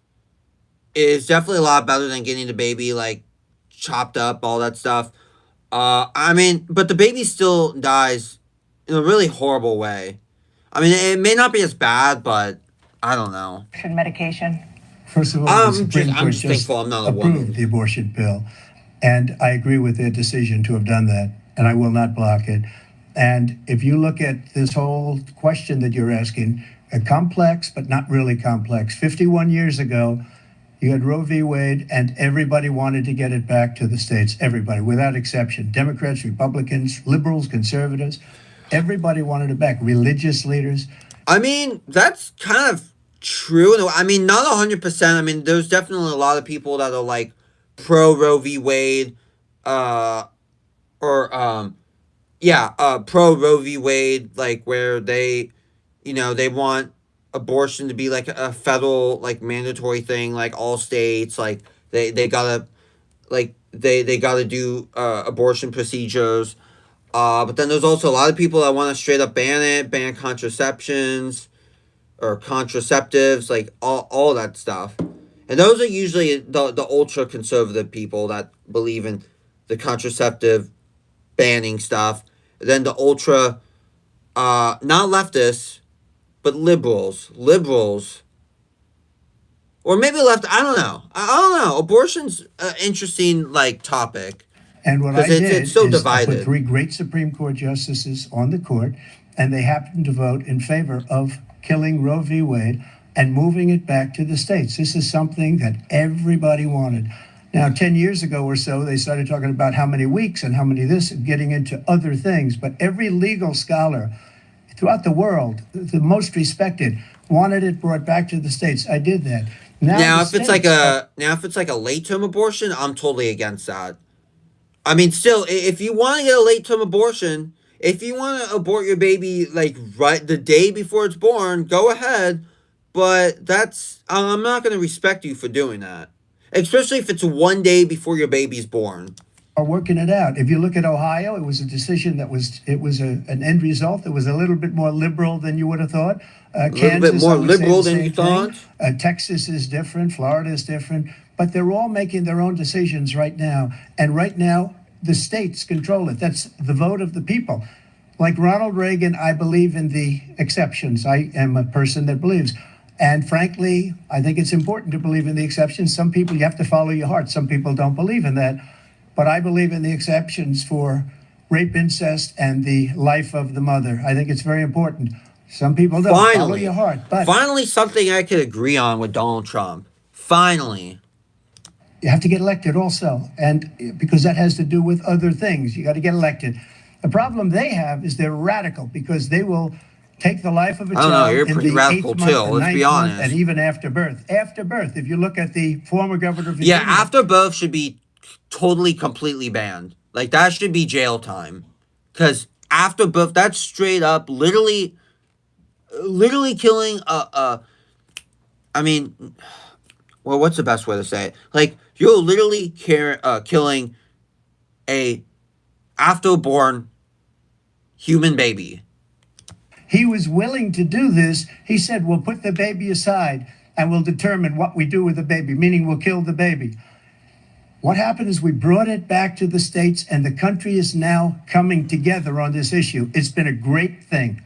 Speaker 1: is definitely a lot better than getting the baby, like, chopped up, all that stuff. I mean, but the baby still dies in a really horrible way. I mean, it may not be as bad, but I don't know.
Speaker 4: Medication?
Speaker 5: First of all,
Speaker 1: I'm
Speaker 5: the Supreme
Speaker 1: just- I'm
Speaker 5: Court
Speaker 1: just thankful I'm not a
Speaker 5: approved
Speaker 1: woman.
Speaker 5: the abortion pill, and I agree with their decision to have done that, and I will not block it. And if you look at this whole question that you're asking, complex but not really complex. 51 years ago, you had Roe v. Wade, and everybody wanted to get it back to the states. Everybody, without exception. Democrats, Republicans, liberals, conservatives. Everybody wanted it back. Religious leaders.
Speaker 1: I mean, that's kind of true. I mean, not 100%. I mean, there's definitely a lot of people that are like pro Roe v. Wade, pro Roe v. Wade, like where they, they want abortion to be like a federal, like mandatory thing, like all states, like they gotta, like they gotta do abortion procedures. But then there's also a lot of people that want to straight up ban contraceptions or contraceptives, like all that stuff. And those are usually the ultra conservative people that believe in the contraceptive banning stuff. And then the ultra, not leftists, but liberals. Or maybe left, I don't know. I don't know. Abortion's an interesting, like, topic.
Speaker 5: And what I
Speaker 1: 'Cause
Speaker 5: did
Speaker 1: it's so
Speaker 5: is I
Speaker 1: divided.
Speaker 5: put 3 great Supreme Court justices on the court, and they happened to vote in favor of killing Roe v. Wade and moving it back to the states. This is something that everybody wanted. Now, 10 years ago or so, they started talking about how many weeks and how many this, and getting into other things. But every legal scholar throughout the world, the most respected, wanted it brought back to the states. I did that.
Speaker 1: Now,
Speaker 5: the
Speaker 1: if it's like a late term abortion, I'm totally against that. I mean, still, if you want to get a late term abortion, if you want to abort your baby like right the day before it's born, go ahead. But I'm not going to respect you for doing that, especially if it's 1 day before your baby's born.
Speaker 5: are working it out. If you look at Ohio, it was a decision that an end result that was a little bit more liberal than you would have thought.
Speaker 1: A little
Speaker 5: Kansas,
Speaker 1: bit more
Speaker 5: I would say
Speaker 1: liberal
Speaker 5: the
Speaker 1: than you
Speaker 5: same thing.
Speaker 1: thought.
Speaker 5: Texas is different. Florida is different. But they're all making their own decisions right now. And right now, the states control it. That's the vote of the people. Like Ronald Reagan, I believe in the exceptions. I am a person that believes. And frankly, I think it's important to believe in the exceptions. Some people, you have to follow your heart. Some people don't believe in that. But I believe in the exceptions for rape, incest, and the life of the mother. I think it's very important. Some people don't. Follow
Speaker 1: Finally,
Speaker 5: your heart. But
Speaker 1: finally, something I could agree on with Donald Trump. Finally.
Speaker 5: you have to get elected also. And because that has to do with other things. You got to get elected. The problem they have is they're radical because they will take the life of a
Speaker 1: I don't know,
Speaker 5: child
Speaker 1: you're
Speaker 5: in
Speaker 1: pretty
Speaker 5: the
Speaker 1: radical
Speaker 5: 8th month,
Speaker 1: too,
Speaker 5: the
Speaker 1: let's be
Speaker 5: 9th month,
Speaker 1: honest.
Speaker 5: and even after birth. After birth, if you look at the former governor of
Speaker 1: Yeah,
Speaker 5: Virginia,
Speaker 1: after birth should be totally, completely banned. Like, that should be jail time. Because after birth, that's straight up, literally killing I mean, well, what's the best way to say it? Like, you're literally killing a after-born human baby.
Speaker 5: he was willing to do this. He said, we'll put the baby aside and we'll determine what we do with the baby, meaning we'll kill the baby. What happened is we brought it back to the states, and the country is now coming together on this issue. It's been a great thing.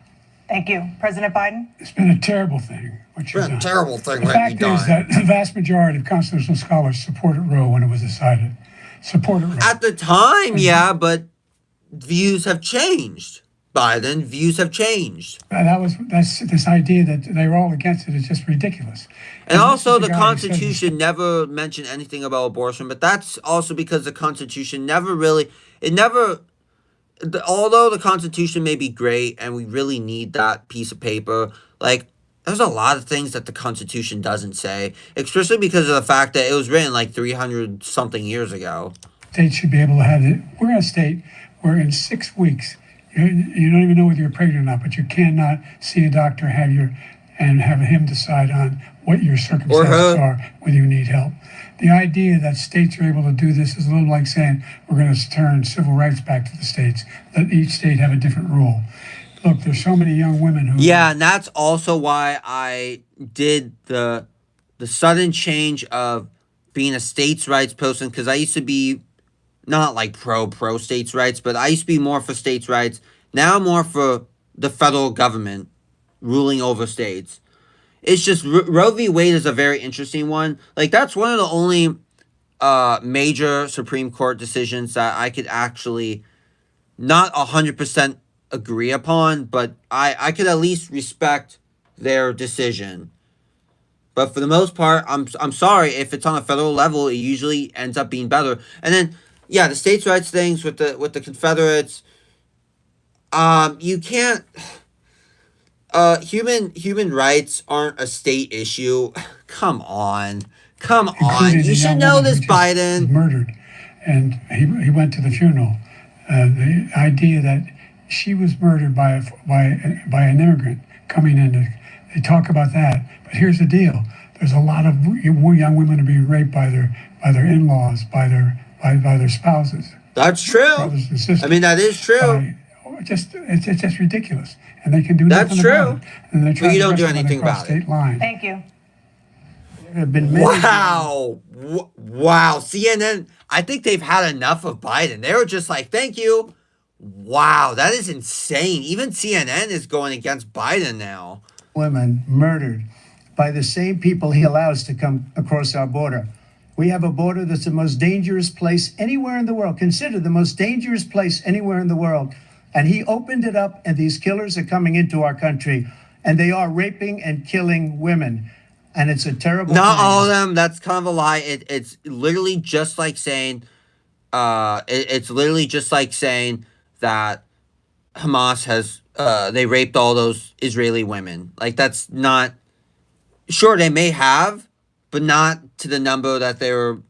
Speaker 4: Thank you. President Biden?
Speaker 2: It's been a terrible thing, what you've
Speaker 1: It's a
Speaker 2: done.
Speaker 1: terrible thing
Speaker 2: The
Speaker 1: what
Speaker 2: fact
Speaker 1: you've done.
Speaker 2: is that the vast majority of constitutional scholars supported Roe when it was decided. Supported Roe.
Speaker 1: At the time, yeah, but views have changed. Biden, views have changed.
Speaker 2: That's this idea that they were all against it is just ridiculous.
Speaker 1: And
Speaker 2: this
Speaker 1: also,
Speaker 2: is
Speaker 1: the
Speaker 2: guy who said this.
Speaker 1: Constitution never mentioned anything about abortion, but that's also because the Constitution never really, although the Constitution may be great and we really need that piece of paper, like, there's a lot of things that the Constitution doesn't say, especially because of the fact that it was written like 300 something years ago.
Speaker 2: States should be able to have it. We're in a state where in 6 weeks, you don't even know whether you're pregnant or not, but you cannot see a doctor and have him decide on what your circumstances are, whether you need help. The idea that states are able to do this is a little like saying we're going to turn civil rights back to the states, let each state have a different rule. Look, there's so many young women who...
Speaker 1: Yeah, and that's also why I did the sudden change of being a states' rights person, because I used to be not like pro states' rights, but I used to be more for states' rights. Now I'm more for the federal government ruling over states. It's just Roe v. Wade is a very interesting one. Like, that's one of the only major Supreme Court decisions that I could actually not 100% agree upon, but I could at least respect their decision. But for the most part, I'm sorry, if it's on a federal level, it usually ends up being better. And then, yeah, the states' rights things with the Confederates, you can't. Human rights aren't a state issue. Come on.
Speaker 2: including
Speaker 1: You
Speaker 2: the
Speaker 1: should
Speaker 2: young
Speaker 1: know
Speaker 2: woman
Speaker 1: this,
Speaker 2: who just
Speaker 1: Biden.
Speaker 2: was murdered, and he went to the funeral. The idea that she was murdered by an immigrant coming in. They talk about that, but here's the deal: there's a lot of young women are being raped by their in-laws, by their spouses.
Speaker 1: That's true.
Speaker 2: Brothers and sisters.
Speaker 1: I mean, that is true.
Speaker 2: It's just ridiculous, and they can do
Speaker 1: That's
Speaker 2: nothing
Speaker 1: true.
Speaker 2: about it. And they're trying
Speaker 1: you
Speaker 2: to
Speaker 1: don't do
Speaker 2: wrestle
Speaker 1: anything
Speaker 2: across
Speaker 1: about it.
Speaker 2: state lines.
Speaker 4: Thank you.
Speaker 5: There have been many.
Speaker 1: Wow. Wow. CNN, I think they've had enough of Biden. They were just like, thank you. Wow, that is insane. Even CNN is going against Biden now.
Speaker 5: Women murdered by the same people he allows to come across our border. We have a border that's the most dangerous place anywhere in the world, considered the most dangerous place anywhere in the world. And he opened it up, and these killers are coming into our country, and they are raping and killing women. And it's a terrible
Speaker 1: Not
Speaker 5: thing.
Speaker 1: all of them. That's kind of a lie. It's literally just like saying, it's literally just like saying that Hamas has, they raped all those Israeli women. Like, that's not, sure, they may have, but not to the number that they were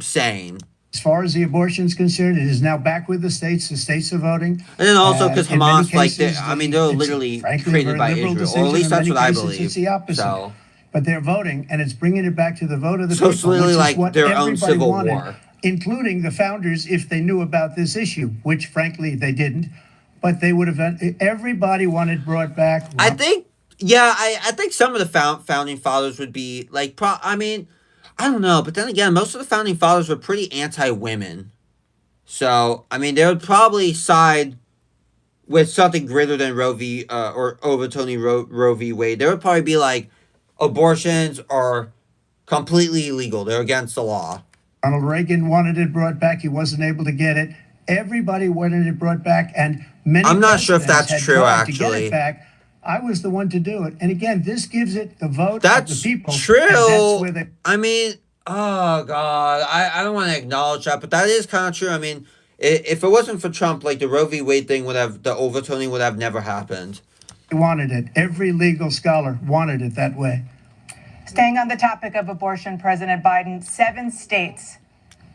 Speaker 1: saying.
Speaker 5: As far as the abortion is concerned, it is now back with the states. The states are voting.
Speaker 1: And then also because
Speaker 5: in many
Speaker 1: Hamas, like,
Speaker 5: cases,
Speaker 1: they're
Speaker 5: it's
Speaker 1: literally
Speaker 5: frankly a
Speaker 1: created
Speaker 5: very
Speaker 1: by
Speaker 5: liberal
Speaker 1: Israel, or at
Speaker 5: decision.
Speaker 1: least
Speaker 5: In
Speaker 1: that's
Speaker 5: many
Speaker 1: what I
Speaker 5: cases,
Speaker 1: believe.
Speaker 5: It's the opposite.
Speaker 1: So
Speaker 5: But they're voting, and it's bringing it back to the vote of the
Speaker 1: So
Speaker 5: people,
Speaker 1: it's literally
Speaker 5: which
Speaker 1: like
Speaker 5: is what
Speaker 1: their own
Speaker 5: everybody
Speaker 1: civil
Speaker 5: wanted.
Speaker 1: war.
Speaker 5: including the founders, if they knew about this issue, which frankly they didn't. But they would have. Everybody wanted brought back.
Speaker 1: I think, yeah, I think some of the founding fathers would be like, I mean, I don't know, but then again, most of the founding fathers were pretty anti-women. So, I mean, they would probably side with something greater than Roe v. Or overturning Roe v. Wade. They would probably be like, abortions are completely illegal. They're against the law.
Speaker 5: Ronald Reagan wanted it brought back. He wasn't able to get it. Everybody wanted it brought back, and many.
Speaker 1: I'm not sure if
Speaker 5: presidents
Speaker 1: that's
Speaker 5: had
Speaker 1: true,
Speaker 5: tried to
Speaker 1: actually.
Speaker 5: get it back. I was the one to do it, and again, this gives it the vote
Speaker 1: That's
Speaker 5: of the people.
Speaker 1: true.
Speaker 5: And that's where they.
Speaker 1: I mean, oh God, I don't want to acknowledge that, but that is kind of true. I mean, if it wasn't for Trump, like the Roe v. Wade thing the overturning would have never happened.
Speaker 5: Wanted it. Every legal scholar wanted it that way.
Speaker 4: Staying on the topic of abortion, President Biden, 7 states,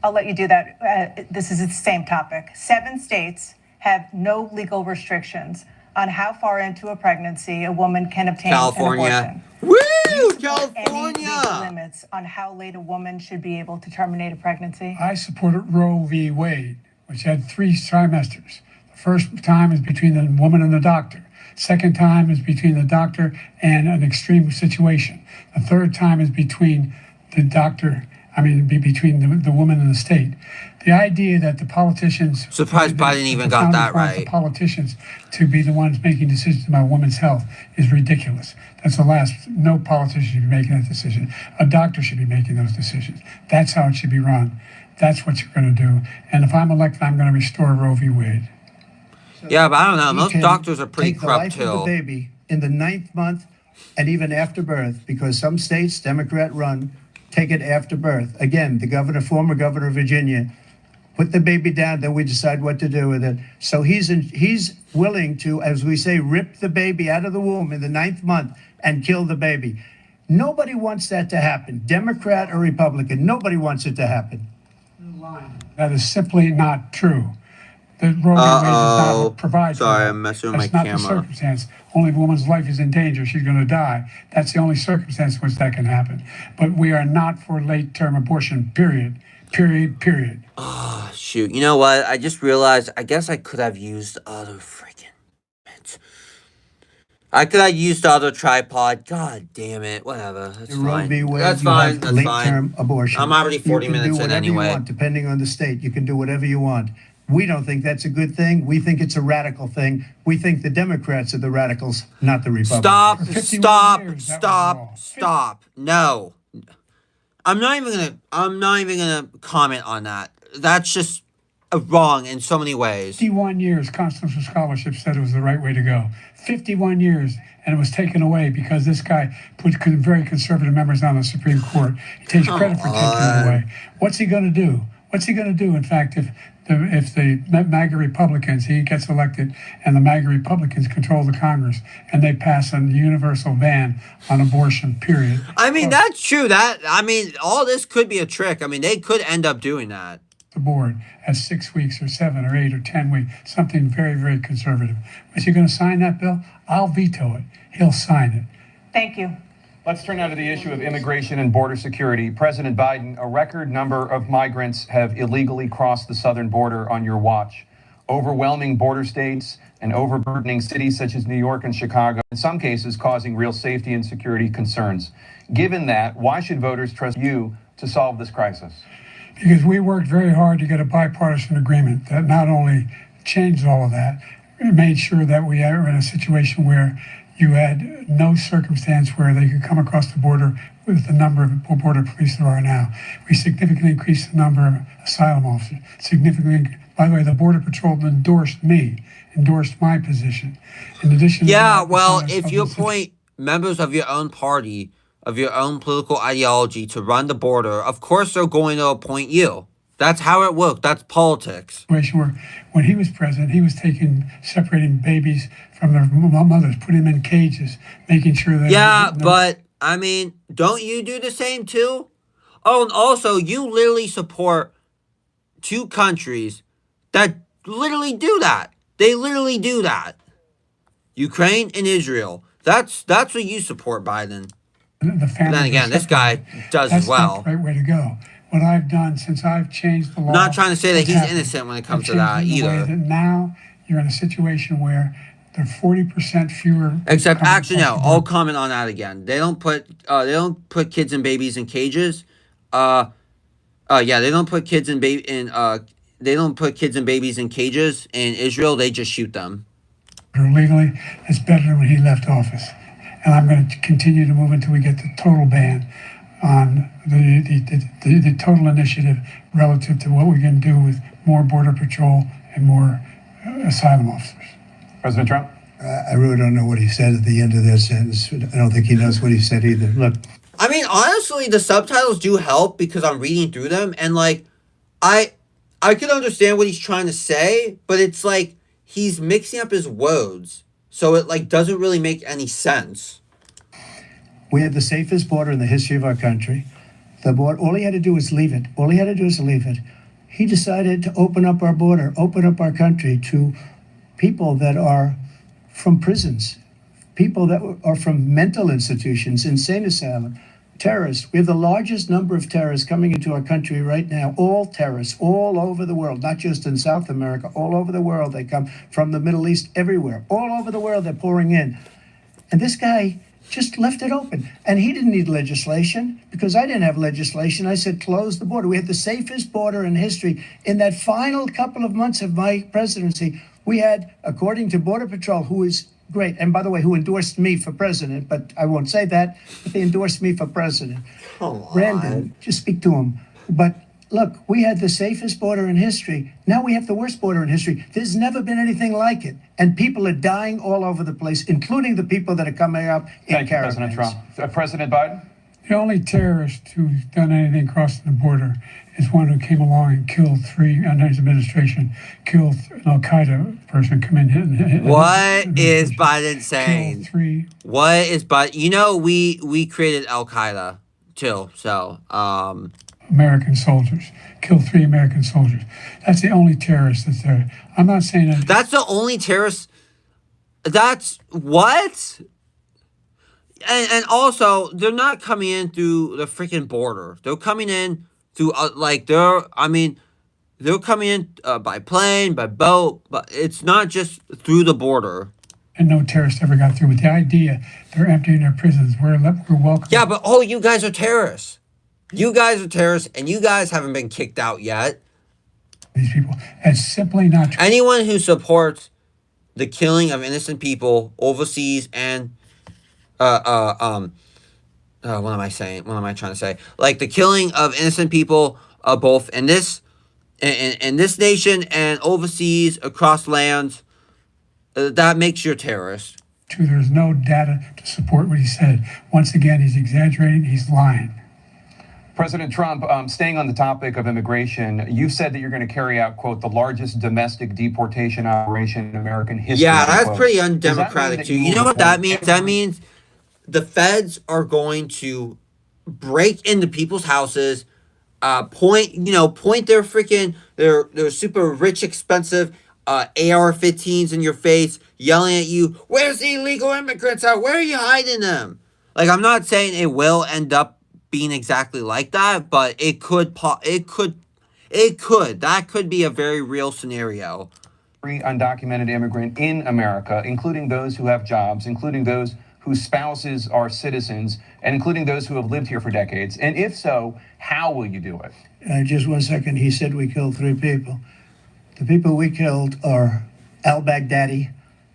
Speaker 4: I'll let you do that. This is the same topic. 7 states have no legal restrictions on how far into a pregnancy a woman can obtain
Speaker 1: California.
Speaker 4: an abortion.
Speaker 1: Woo!
Speaker 4: Any legal
Speaker 1: California!
Speaker 4: limits on how late a woman should be able to terminate a pregnancy?
Speaker 2: I supported Roe v. Wade, which had 3 trimesters. The first time is between the woman and the doctor. Second time is between the doctor and an extreme situation. The third time is between the doctor, between the woman and the state. The idea that the politicians...
Speaker 1: Surprised Biden even got that right.
Speaker 2: The politicians to be the ones making decisions about women's health is ridiculous. That's the last. No politician should be making that decision. A doctor should be making those decisions. That's how it should be run. That's what you're going to do. And if I'm elected, I'm going to restore Roe v. Wade.
Speaker 1: Yeah, but I don't know. Most doctors are pretty corrupt,
Speaker 5: too. Take the life of the baby in the 9th month and even after birth, because some states, Democrat run, take it after birth. Again, the former governor of Virginia, put the baby down, then we decide what to do with it. So he's willing to, as we say, rip the baby out of the womb in the 9th month and kill the baby. Nobody wants that to happen, Democrat or Republican. Nobody wants it to happen.
Speaker 2: That is simply not true. The Roe v. Wade does not provide.
Speaker 1: Sorry, I'm messing with my camera.
Speaker 2: That's not the circumstance. Only if a woman's life is in danger, she's going to die. That's the only circumstance in which that can happen. But we are not for late-term abortion, period. Period.
Speaker 1: Oh, shoot. You know what? I just realized, I guess I could have used other freaking... I could have used the other tripod. God damn it. Whatever. That's fine. That's fine. That's
Speaker 5: late-term
Speaker 1: fine.
Speaker 5: abortion.
Speaker 1: I'm already 40 minutes in anyway.
Speaker 5: You want, depending on the state, you can do whatever you want. We don't think that's a good thing. We think it's a radical thing. We think the Democrats are the radicals, not the Republicans.
Speaker 1: Stop. No. I'm not even gonna comment on that. That's just wrong in so many ways.
Speaker 2: 51 years constitutional scholarship said it was the right way to go. 51 years, and it was taken away because this guy put very conservative members on the Supreme Court. He takes credit for taking it away. What's he going to do? In fact, if the MAGA Republicans, he gets elected, and the MAGA Republicans control the Congress, and they pass a universal ban on abortion, period.
Speaker 1: I mean, that's true. All this could be a trick. I mean, they could end up doing that.
Speaker 2: The board at 6 weeks or 7 or 8 or 10 weeks, something very, very conservative. Is he going to sign that bill? I'll veto it. He'll sign it.
Speaker 4: Thank you.
Speaker 3: Let's turn now to the issue of immigration and border security. President Biden, a record number of migrants have illegally crossed the southern border on your watch. Overwhelming border states and overburdening cities such as New York and Chicago, in some cases causing real safety and security concerns. Given that, why should voters trust you to solve this crisis?
Speaker 2: Because we worked very hard to get a bipartisan agreement that not only changed all of that, it made sure that we are in a situation where you had no circumstance where they could come across the border with the number of border police there are now. We significantly increased the number of asylum officers. By the way, the Border Patrol endorsed my position. In addition to that,
Speaker 1: if you appoint members of your own party, of your own political ideology to run the border, of course they're going to appoint you. That's how it works. That's politics.
Speaker 2: Where when he was president, he was separating babies from their mothers, putting them in cages, making sure that...
Speaker 1: Yeah, but, don't you do the same too? Oh, and also, you literally support 2 countries that literally do that. They literally do that. Ukraine and Israel. That's what you support, Biden.
Speaker 2: The family.
Speaker 1: But then again, this guy does as well.
Speaker 2: That's not the right way to go. what I've done since I've changed the law.
Speaker 1: I'm not trying to say that
Speaker 2: what's
Speaker 1: he's
Speaker 2: happened.
Speaker 1: innocent when it
Speaker 2: I've
Speaker 1: comes to
Speaker 2: changed
Speaker 1: that
Speaker 2: it in a way
Speaker 1: either.
Speaker 2: that now you're in a situation where there are 40% fewer.
Speaker 1: Except,
Speaker 2: coming
Speaker 1: actually, no.
Speaker 2: across the
Speaker 1: I'll
Speaker 2: border.
Speaker 1: comment on that again. They don't put kids and babies in cages. Yeah, they don't put kids and they don't put kids and babies in cages in Israel. They just shoot them.
Speaker 2: Legally, it's better than when he left office. And I'm going to continue to move until we get the total ban on the total initiative relative to what we can do with more Border Patrol and more asylum officers.
Speaker 3: President Trump?
Speaker 5: I really don't know what he said at the end of that sentence. I don't think he knows what he said either. Look,
Speaker 1: I mean, honestly, the subtitles do help because I'm reading through them, and like, I can understand what he's trying to say, but it's like he's mixing up his words, so it like doesn't really make any sense.
Speaker 5: we had the safest border in the history of our country. The border, all he had to do was leave it. All he had to do was leave it. He decided to open up our border, open up our country to people that are from prisons, people that are from mental institutions, insane asylum, terrorists. We have the largest number of terrorists coming into our country right now, all terrorists, all over the world, not just in South America, all over the world. They come from the Middle East, everywhere, all over the world, they're pouring in. And this guy just left it open. And he didn't need legislation because I didn't have legislation. I said, close the border. We had the safest border in history. In that final couple of months of my presidency, we had, according to Border Patrol, who is great, and by the way, who endorsed me for president, but I won't say that, but they endorsed me for president.
Speaker 1: Come on.
Speaker 5: Brandon, just speak to him. But look, we had the safest border in history. Now we have the worst border in history. There's never been anything like it. And people are dying all over the place, including the people that are coming up in
Speaker 3: Thank you,
Speaker 5: caravans.
Speaker 3: President Trump. President Biden?
Speaker 2: The only terrorist who's done anything crossing the border is one who came along and killed three, under his administration, killed an Al Qaeda person come in.
Speaker 1: What is Biden saying?
Speaker 2: Killed three.
Speaker 1: What is Biden? You know, we created Al Qaeda too. So,
Speaker 2: American soldiers, killed three American soldiers. That's the only terrorist that's there. I'm not saying that.
Speaker 1: that's the only terrorist. That's what. And also, they're not coming in through the freaking border. They're coming in through they're coming in by plane, by boat, but it's not just through the border.
Speaker 2: And no terrorist ever got through. But the idea they're emptying their prisons, we're welcome.
Speaker 1: Yeah, but you guys are terrorists. You guys are terrorists, and you guys haven't been kicked out yet.
Speaker 2: These people, it's simply not true.
Speaker 1: Anyone who supports the killing of innocent people overseas and what am I saying? What am I trying to say? Like the killing of innocent people, both in this nation and overseas across lands, that makes you a terrorist.
Speaker 2: There's no data to support what he said. Once again, he's exaggerating. He's lying.
Speaker 3: President Trump, staying on the topic of immigration, you've said that you're going to carry out, quote, the largest domestic deportation operation in American history.
Speaker 1: Yeah, that's
Speaker 3: quote.
Speaker 1: pretty
Speaker 3: Does that mean
Speaker 1: undemocratic
Speaker 3: that
Speaker 1: too.
Speaker 3: you
Speaker 1: You
Speaker 3: will
Speaker 1: know what that
Speaker 3: deport
Speaker 1: means? That means the feds are going to break into people's houses, point their freaking their super rich, expensive AR-15s in your face, yelling at you, "Where's the illegal immigrants at? Where are you hiding them?" Like, I'm not saying it will end up being exactly like that, but it could. That could be a very real scenario.
Speaker 3: Every undocumented immigrant in America, including those who have jobs, including those whose spouses are citizens, and including those who have lived here for decades? And if so, how will you do it?
Speaker 5: Just 1 second. He said we killed three people. The people we killed are al-Baghdadi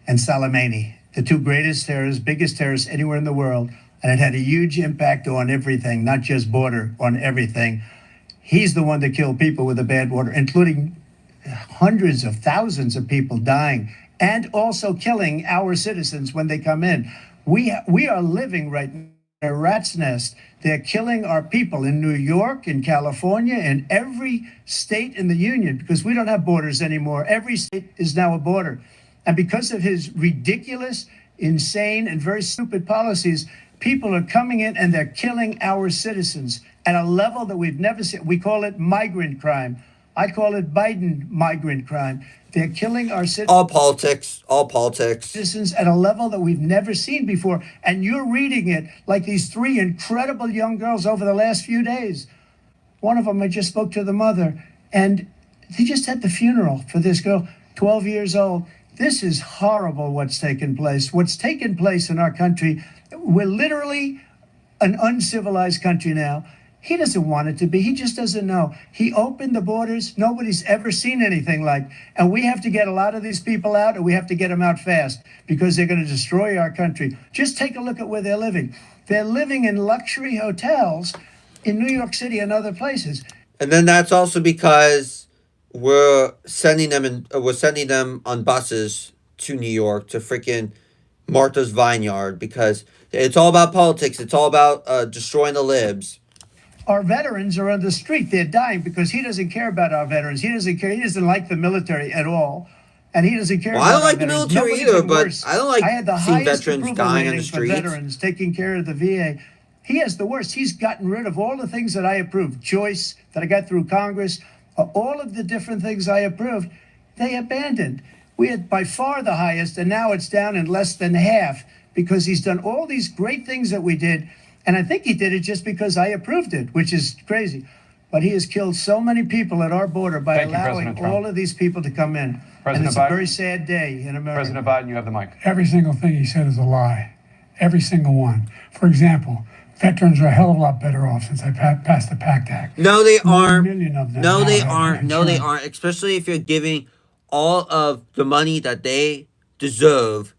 Speaker 5: and Soleimani, the two greatest terrorists, biggest terrorists anywhere in the world. And it had a huge impact on everything, not just border, on everything. He's the one that killed people with a bad border, including hundreds of thousands of people dying and also killing our citizens when they come in. We are living right now in a rat's nest. They're killing our people in New York, in California, in every state in the union because we don't have borders anymore. Every state is now a border. And because of his ridiculous, insane, and very stupid policies, people are coming in and they're killing our citizens at a level that we've never seen. We call it migrant crime. I call it Biden migrant crime. They're killing our citizens.
Speaker 1: All politics.
Speaker 5: Citizens at a level that we've never seen before. And you're reading it like these three incredible young girls over the last few days. One of them, I just spoke to the mother, and they just had the funeral for this girl, 12 years old. This is horrible what's taken place. What's taken place in our country, we're literally an uncivilized country now. He doesn't want it to be. He just doesn't know. He opened the borders. Nobody's ever seen anything like. And we have to get a lot of these people out, and we have to get them out fast because they're going to destroy our country. Just take a look at where they're living. They're living in luxury hotels in New York City and other places.
Speaker 1: And then that's also because we're sending them on buses to New York to freaking Martha's Vineyard because it's all about politics. It's all about destroying the libs.
Speaker 5: Our veterans are on the street. They're dying because he doesn't care about our veterans. He doesn't care. He doesn't like the military at all. And he doesn't care
Speaker 1: Well,
Speaker 5: about
Speaker 1: I don't
Speaker 5: our
Speaker 1: like the
Speaker 5: veterans.
Speaker 1: military
Speaker 5: Nobody's
Speaker 1: either,
Speaker 5: been
Speaker 1: but
Speaker 5: worse.
Speaker 1: I don't like
Speaker 5: I had the
Speaker 1: seeing
Speaker 5: highest
Speaker 1: veterans
Speaker 5: approval
Speaker 1: dying on
Speaker 5: rating
Speaker 1: the
Speaker 5: for
Speaker 1: streets.
Speaker 5: veterans taking care of the VA. He has the worst. He's gotten rid of all the things that I approved. Choice that I got through Congress, all of the different things I approved, they abandoned. We had by far the highest, and now it's down in less than half because he's done all these great things that we did. And I think he did it just because I approved it, which is crazy. But he has killed so many people at our border by
Speaker 3: Thank you,
Speaker 5: allowing
Speaker 3: President Trump.
Speaker 5: all of these people to come in.
Speaker 3: President
Speaker 5: and it's
Speaker 3: Biden.
Speaker 5: a very sad day in America.
Speaker 3: President Biden, you have the mic.
Speaker 2: Every single thing he said is a lie. Every single one. For example, veterans are a hell of a lot better off since I passed the PACT Act.
Speaker 1: No, they aren't.
Speaker 2: million of them
Speaker 1: No,
Speaker 2: now
Speaker 1: they
Speaker 2: have
Speaker 1: aren't. No, they
Speaker 2: insurance.
Speaker 1: aren't. Especially if you're giving all of the money that they deserve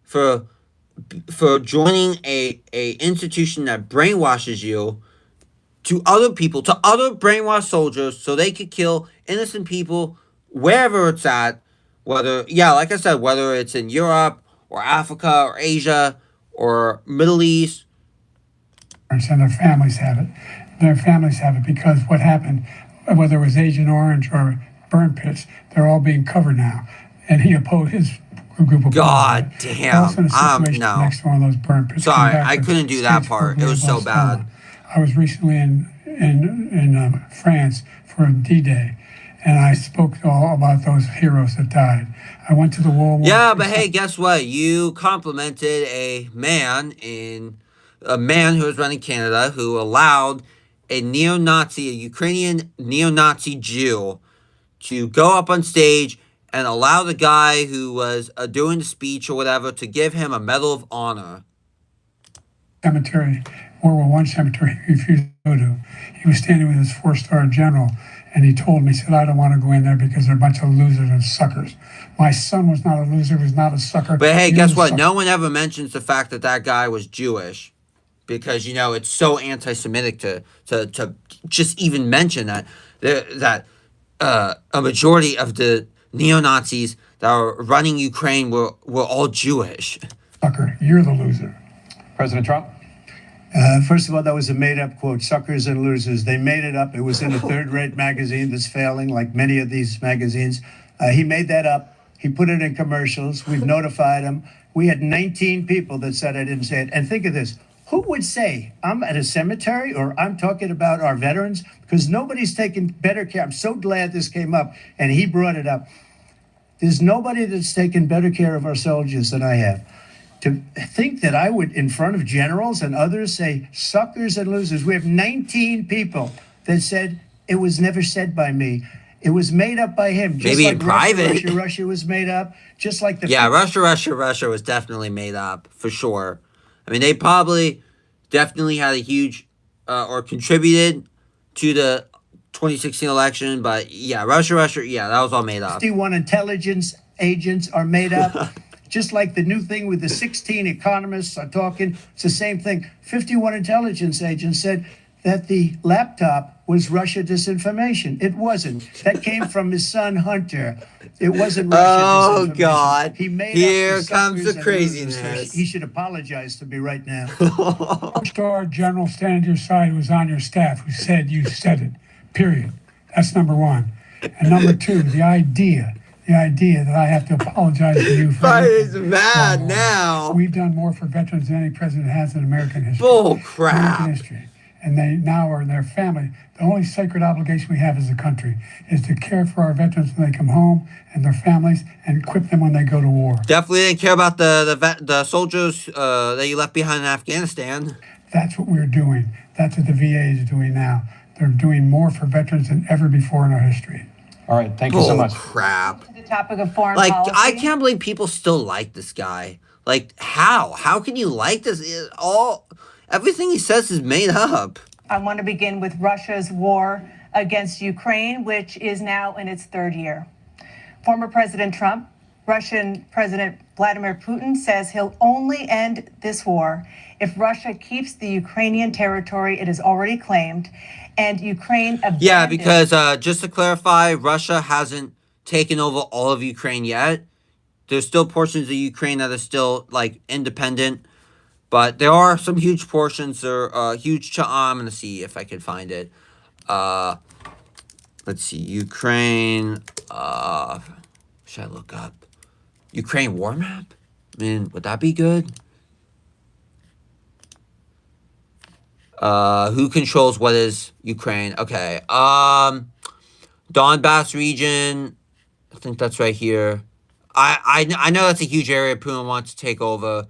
Speaker 1: for joining a institution that brainwashes you to other people, to other brainwashed soldiers, so they could kill innocent people wherever it's at. Whether, yeah, like I said, whether it's in Europe or Africa or Asia or Middle East.
Speaker 2: And their families have it. Their families have it because what happened, whether it was Agent Orange or burn pits, they're all being covered now. And he opposed his group of
Speaker 1: God
Speaker 2: people.
Speaker 1: damn.
Speaker 2: Also in a situation
Speaker 1: No.
Speaker 2: next to one of those burn pits.
Speaker 1: Sorry,
Speaker 2: came back
Speaker 1: I
Speaker 2: with
Speaker 1: couldn't do that
Speaker 2: stage
Speaker 1: part.
Speaker 2: 4
Speaker 1: It was so
Speaker 2: glioblastoma.
Speaker 1: bad.
Speaker 2: I was recently in France for D-Day, and I spoke all about those heroes that died. I went to the World War
Speaker 1: Yeah,
Speaker 2: II
Speaker 1: but hey, guess what? You complimented a man who was running Canada who allowed a neo-Nazi, a Ukrainian neo-Nazi Jew, to go up on stage and allow the guy who was doing the speech or whatever to give him a Medal of Honor.
Speaker 2: cemetery, World War I cemetery he refused to go to. He was standing with his 4-star general, and he told me, he said, I don't want to go in there because they're a bunch of losers and suckers. My son was not a loser, was not a sucker.
Speaker 1: But hey,
Speaker 2: He
Speaker 1: guess
Speaker 2: was a
Speaker 1: what?
Speaker 2: sucker.
Speaker 1: No one ever mentions the fact that that guy was Jewish. Because, it's so anti-Semitic to just even mention that a majority of the neo-Nazis that were running Ukraine were all Jewish.
Speaker 2: Sucker, you're the loser.
Speaker 3: President Trump.
Speaker 5: First of all, that was a made-up quote, suckers and losers. They made it up. It was in a third-rate magazine that's failing, like many of these magazines. He made that up. He put it in commercials. We've notified him. We had 19 people that said I didn't say it. And think of this. Who would say I'm at a cemetery or I'm talking about our veterans? Because nobody's taken better care. I'm so glad this came up, and he brought it up. There's nobody that's taken better care of our soldiers than I have. To think that I would, in front of generals and others, say suckers and losers. We have 19 people that said it was never said by me. It was made up by him. Just
Speaker 1: Maybe
Speaker 5: like
Speaker 1: in private.
Speaker 5: Russia was made up. Just like the
Speaker 1: Yeah, Russia was definitely made up, for sure. I mean, they probably definitely had a huge, or contributed to the 2016 election, but yeah, Russia, yeah, that was all made up.
Speaker 5: 51 intelligence agents are made up. Just like the new thing with the 16 economists are talking, it's the same thing. 51 intelligence agents said that the laptop was Russia disinformation. It wasn't. That came from his son, Hunter. It wasn't Russia
Speaker 1: Oh,
Speaker 5: disinformation.
Speaker 1: God.
Speaker 5: He made
Speaker 1: Here
Speaker 5: up
Speaker 1: comes
Speaker 5: suckers
Speaker 1: the
Speaker 5: and
Speaker 1: craziness.
Speaker 5: losers. He should apologize to me right now.
Speaker 2: Four-star general standing to your side who was on your staff who said you said it, period. That's number one. And number two, the idea that I have to apologize to you for
Speaker 1: Biden's
Speaker 2: anything.
Speaker 1: mad now.
Speaker 2: We've done more for veterans than any president has in American history.
Speaker 1: Bull crap.
Speaker 2: American history. And they now are in their family. The only sacred obligation we have as a country is to care for our veterans when they come home and their families and equip them when they go to war.
Speaker 1: Definitely didn't care about the soldiers that you left behind in Afghanistan.
Speaker 2: That's what we're doing. That's what the VA is doing now. They're doing more for veterans than ever before in our history.
Speaker 3: All right, thank you so much.
Speaker 1: Crap.
Speaker 4: The topic of foreign
Speaker 1: Like,
Speaker 4: policy.
Speaker 1: I can't believe people still like this guy. Like, how? How can you like this? Everything he says is made up.
Speaker 4: I want to begin with Russia's war against Ukraine, which is now in its third year. Former President Trump, Russian President Vladimir Putin says he'll only end this war if Russia keeps the Ukrainian territory it has already claimed and Ukraine abandons.
Speaker 1: Yeah, because just to clarify, Russia hasn't taken over all of Ukraine yet. There's still portions of Ukraine that are still, like, independent. But there are some huge portions. There are huge... I'm going to see if I can find it. Let's see. Ukraine... should I look up? Ukraine war map? I mean, would that be good? Who controls what is Ukraine? Okay. Donbass region. I think that's right here. I know that's a huge area Putin wants to take over.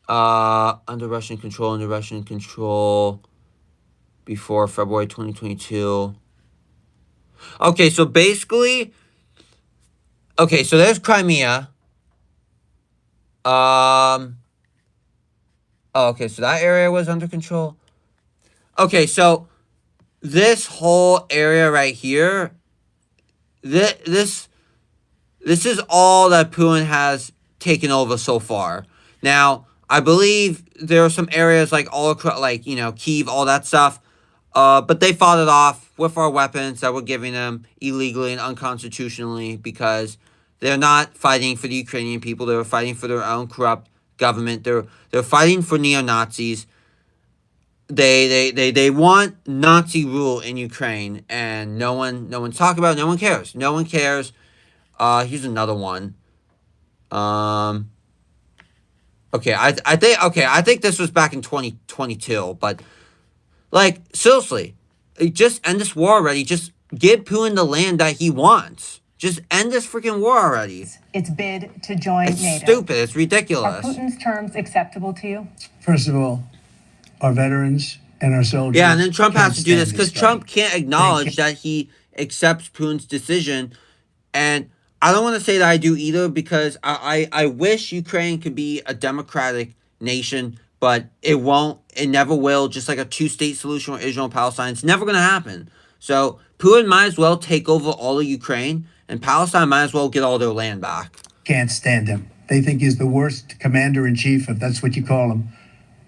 Speaker 1: Under Russian control before February 2022. Okay, so basically, okay, so there's Crimea. Oh, okay, so that area was under control. Okay, so this whole area right here, this is all that Putin has taken over so far. Now, I believe there are some areas like all across, like, you know, Kyiv, all that stuff. But they fought it off with our weapons that we're giving them illegally and unconstitutionally because they're not fighting for the Ukrainian people. They're fighting for their own corrupt government. They're fighting for neo-Nazis. They want Nazi rule in Ukraine, and no one's talking about it. No one cares. No one cares. Here's another one. Okay, I think this was back in 2022, but, like, seriously, just end this war already. Just give Putin the land that he wants. Just end this freaking war already.
Speaker 4: Its bid to join
Speaker 1: It's
Speaker 4: NATO.
Speaker 1: stupid. It's
Speaker 4: Are
Speaker 1: ridiculous.
Speaker 4: Putin's terms acceptable to you?
Speaker 5: First of all, our veterans and our soldiers.
Speaker 1: Yeah, and then Trump
Speaker 5: can't
Speaker 1: has to do this
Speaker 5: stand
Speaker 1: because
Speaker 5: guy.
Speaker 1: Trump can't acknowledge that he accepts Putin's decision. And I don't want to say that I do either because I wish Ukraine could be a democratic nation, but it won't. It never will. Just like a two-state solution with Israel and Palestine. It's never going to happen. So Putin might as well take over all of Ukraine, and Palestine might as well get all their land back.
Speaker 5: Can't stand him. They think he's the worst commander-in-chief, if that's what you call him,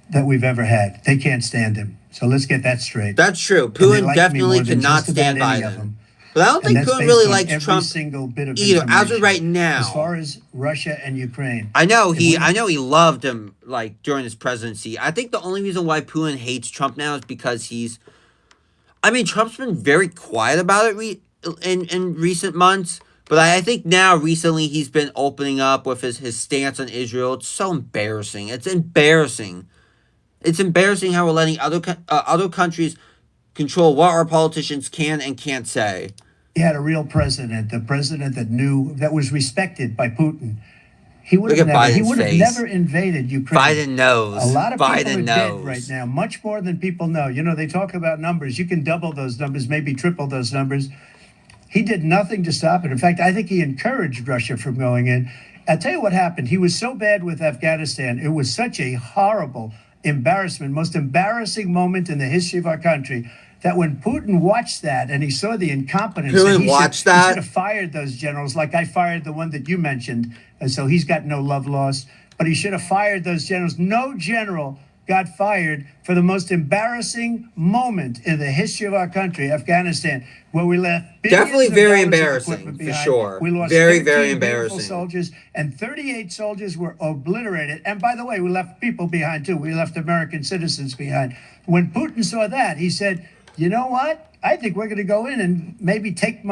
Speaker 5: that we've ever had. They can't stand him. So let's get that straight.
Speaker 1: That's true.
Speaker 5: And they
Speaker 1: Putin
Speaker 5: like me
Speaker 1: definitely
Speaker 5: more than
Speaker 1: cannot
Speaker 5: just about
Speaker 1: stand
Speaker 5: any of
Speaker 1: Biden.
Speaker 5: them.
Speaker 1: But I don't
Speaker 5: And
Speaker 1: think
Speaker 5: that's
Speaker 1: Putin
Speaker 5: based
Speaker 1: really
Speaker 5: on
Speaker 1: likes
Speaker 5: every
Speaker 1: Trump
Speaker 5: single bit of
Speaker 1: either. As of
Speaker 5: information.
Speaker 1: right now,
Speaker 5: As far as Russia and Ukraine,
Speaker 1: I know
Speaker 5: If we-
Speaker 1: I know he loved him like during his presidency. I think the only reason why Putin hates Trump now is because Trump's been very quiet about it in recent months. But I think now recently he's been opening up with his stance on Israel. It's so embarrassing. It's embarrassing. It's embarrassing how we're letting other countries control what our politicians can and can't say.
Speaker 5: he had a real president, the president that was respected by Putin. He would
Speaker 1: Look
Speaker 5: have
Speaker 1: at
Speaker 5: never, he
Speaker 1: Biden's
Speaker 5: would have
Speaker 1: face.
Speaker 5: never invaded Ukraine.
Speaker 1: Biden knows.
Speaker 5: A lot of people
Speaker 1: Biden
Speaker 5: are
Speaker 1: knows.
Speaker 5: dead right now, much more than people know. You know, they talk about numbers. You can double those numbers, maybe triple those numbers. He did nothing to stop it. In fact, I think he encouraged Russia from going in. I'll tell you what happened. He was so bad with Afghanistan. It was such a horrible embarrassment, most embarrassing moment in the history of our country, that when Putin watched that and he saw the incompetence,
Speaker 1: Putin
Speaker 5: he
Speaker 1: watched
Speaker 5: he
Speaker 1: that?
Speaker 5: should have fired those generals like I fired the one that you mentioned. And so he's got no love lost, but he should have fired those generals. No general got fired for the most embarrassing moment in the history of our country, Afghanistan, where we left billions
Speaker 1: Definitely
Speaker 5: of
Speaker 1: very
Speaker 5: dollars of
Speaker 1: embarrassing,
Speaker 5: equipment
Speaker 1: for
Speaker 5: behind.
Speaker 1: sure.
Speaker 5: We lost
Speaker 1: Very,
Speaker 5: 13
Speaker 1: very
Speaker 5: beautiful
Speaker 1: embarrassing.
Speaker 5: soldiers, and 38 soldiers were obliterated. And by the way, we left people behind too. We left American citizens behind. When Putin saw that, he said, you know what? I think we're going to go in and maybe take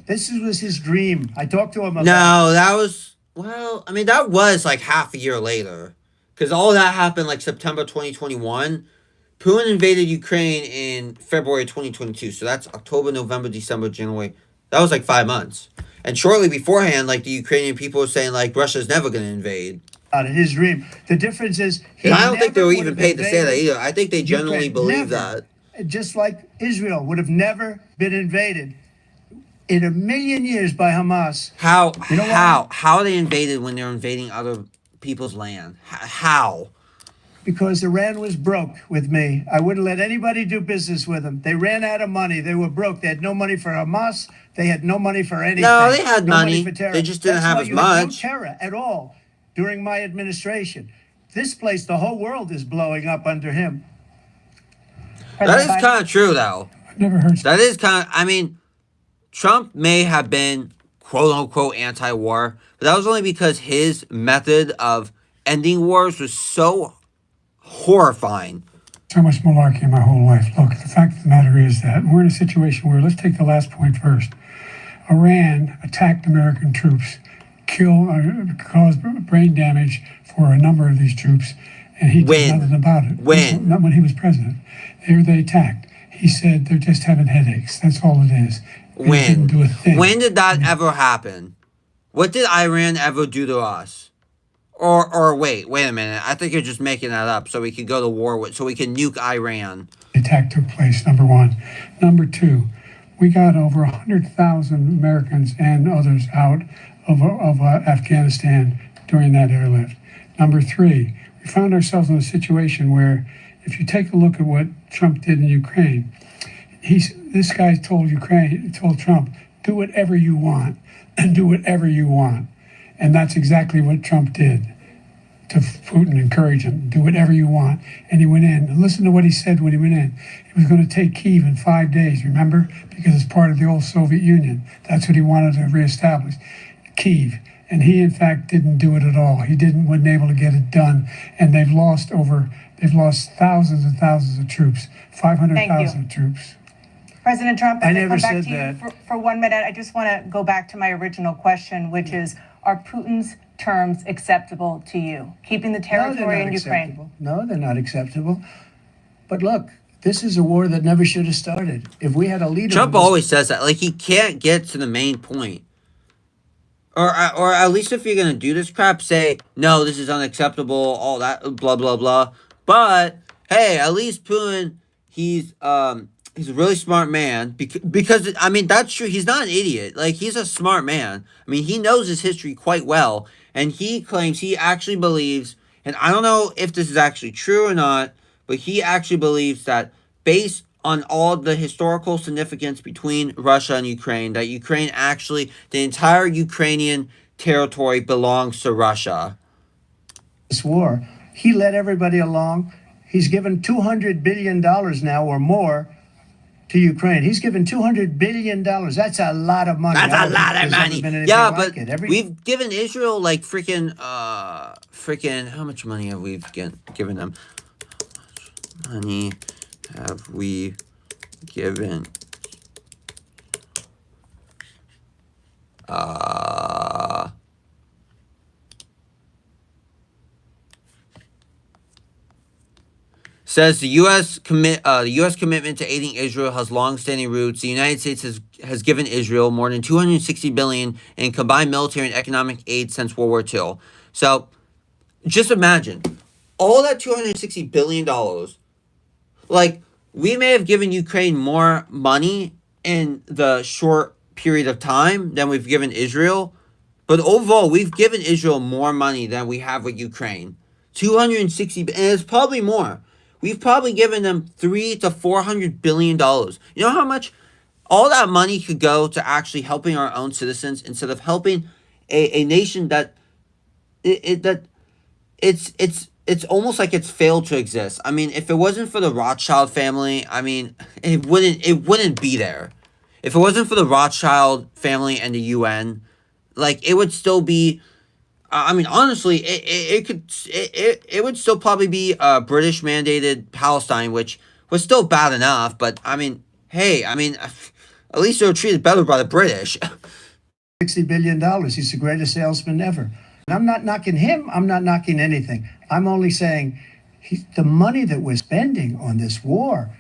Speaker 5: this was his dream. I talked to him about
Speaker 1: No, that was that was like half a year later. Because all that happened like September 2021. Putin invaded Ukraine in February 2022. So that's October, November, December, January. That was like 5 months. And shortly beforehand, like the Ukrainian people were saying like Russia's never going to invade.
Speaker 5: it, his dream. The difference is
Speaker 1: And I don't think they
Speaker 5: never
Speaker 1: were
Speaker 5: would
Speaker 1: even
Speaker 5: have
Speaker 1: paid to say that
Speaker 5: invaded
Speaker 1: either. I think they genuinely
Speaker 5: Ukraine.
Speaker 1: believe
Speaker 5: Never.
Speaker 1: that.
Speaker 5: just like Israel would have never been invaded in a million years by Hamas.
Speaker 1: How?
Speaker 5: You know why?
Speaker 1: How are they invaded when they're invading other people's land? How?
Speaker 5: Because Iran was broke with me. I wouldn't let anybody do business with them. They ran out of money. They were broke. They had no money for Hamas. They had no money for anything.
Speaker 1: No, they had
Speaker 5: no
Speaker 1: money.
Speaker 5: for terror.
Speaker 1: They just didn't
Speaker 5: That's
Speaker 1: have
Speaker 5: why
Speaker 1: as
Speaker 5: you had no
Speaker 1: much.
Speaker 5: terror at all during my administration. This place, the whole world is blowing up under him.
Speaker 1: That is
Speaker 4: Biden-
Speaker 1: kind of true, though.
Speaker 2: I've never heard.
Speaker 1: That is kind of. I mean, Trump may have been quote unquote anti-war, but that was only because his method of ending wars was so horrifying.
Speaker 2: So much malarkey in my whole life. Look, the fact of the matter is that we're in a situation where, let's take the last point first. Iran attacked American troops, caused brain damage for a number of these troops, and he did nothing about it.
Speaker 1: When?
Speaker 2: Not when he was president. They attacked. He said they're just having headaches. That's all it is. He didn't do a thing.
Speaker 1: When did that ever happen? What did Iran ever do to us? Or wait a minute. I think you're just making that up so we can go to war with, so we can nuke Iran.
Speaker 2: The attack took place, number one. Number 2, we got over 100,000 Americans and others out of Afghanistan during that airlift. Number 3, we found ourselves in a situation where, if you take a look at what Trump did in Ukraine, this guy told Trump, do whatever you want and do whatever you want. And that's exactly what Trump did to Putin, encourage him, do whatever you want. And he went in. And listen to what he said when he went in. He was going to take Kyiv in 5 days, remember? Because it's part of the old Soviet Union. That's what he wanted to reestablish, Kyiv. And he, in fact, didn't do it at all. He wasn't able to get it done. And they've lost thousands and thousands of troops, 500,000 troops.
Speaker 4: President Trump,
Speaker 5: I
Speaker 4: I'm
Speaker 5: never
Speaker 4: come back
Speaker 5: said
Speaker 4: to you
Speaker 5: that.
Speaker 4: for 1 minute. I just want to go back to my original question, which is, are Putin's terms acceptable to you? Keeping the territory in Ukraine?
Speaker 5: Acceptable. No, they're not acceptable. But look, this is a war that never should have started. If we had a leader...
Speaker 1: Trump always says that. Like, he can't get to the main point. Or at least if you're going to do this crap, say, no, this is unacceptable, all that, blah, blah, blah. But, hey, at least Putin, he's a really smart man. Because, I mean, that's true. He's not an idiot. Like, he's a smart man. I mean, he knows his history quite well. And he claims he actually believes, and I don't know if this is actually true or not, but he actually believes that based on all the historical significance between Russia and Ukraine, that Ukraine actually, the entire Ukrainian territory belongs to Russia.
Speaker 5: This war, he led everybody along. He's given $200 billion now or more to Ukraine. He's given $200 billion. That's a lot of money.
Speaker 1: That's a lot of money. Yeah, but we've given Israel like freaking, how much money have we given them? How much money have we given? Says the U.S. commitment to aiding Israel has long-standing roots. The United States has given Israel more than $260 billion in combined military and economic aid since World War II. So, just imagine all that $260 billion. Like, we may have given Ukraine more money in the short period of time than we've given Israel, but overall, we've given Israel more money than we have with Ukraine. 260, and it's probably more. We've probably given them $300 to $400 billion. You know how much all that money could go to actually helping our own citizens instead of helping a nation that it's almost like it's failed to exist. I mean, if it wasn't for the Rothschild family, I mean, it wouldn't be there. If it wasn't for the Rothschild family and the UN, like, it would still be. I mean, honestly, it would still probably be British mandated Palestine, which was still bad enough. But I mean, hey, I mean, at least they were treated better by the British.
Speaker 5: $60 billion. He's the greatest salesman ever. And I'm not knocking him. I'm not knocking anything. I'm only saying the money that we're spending on this war,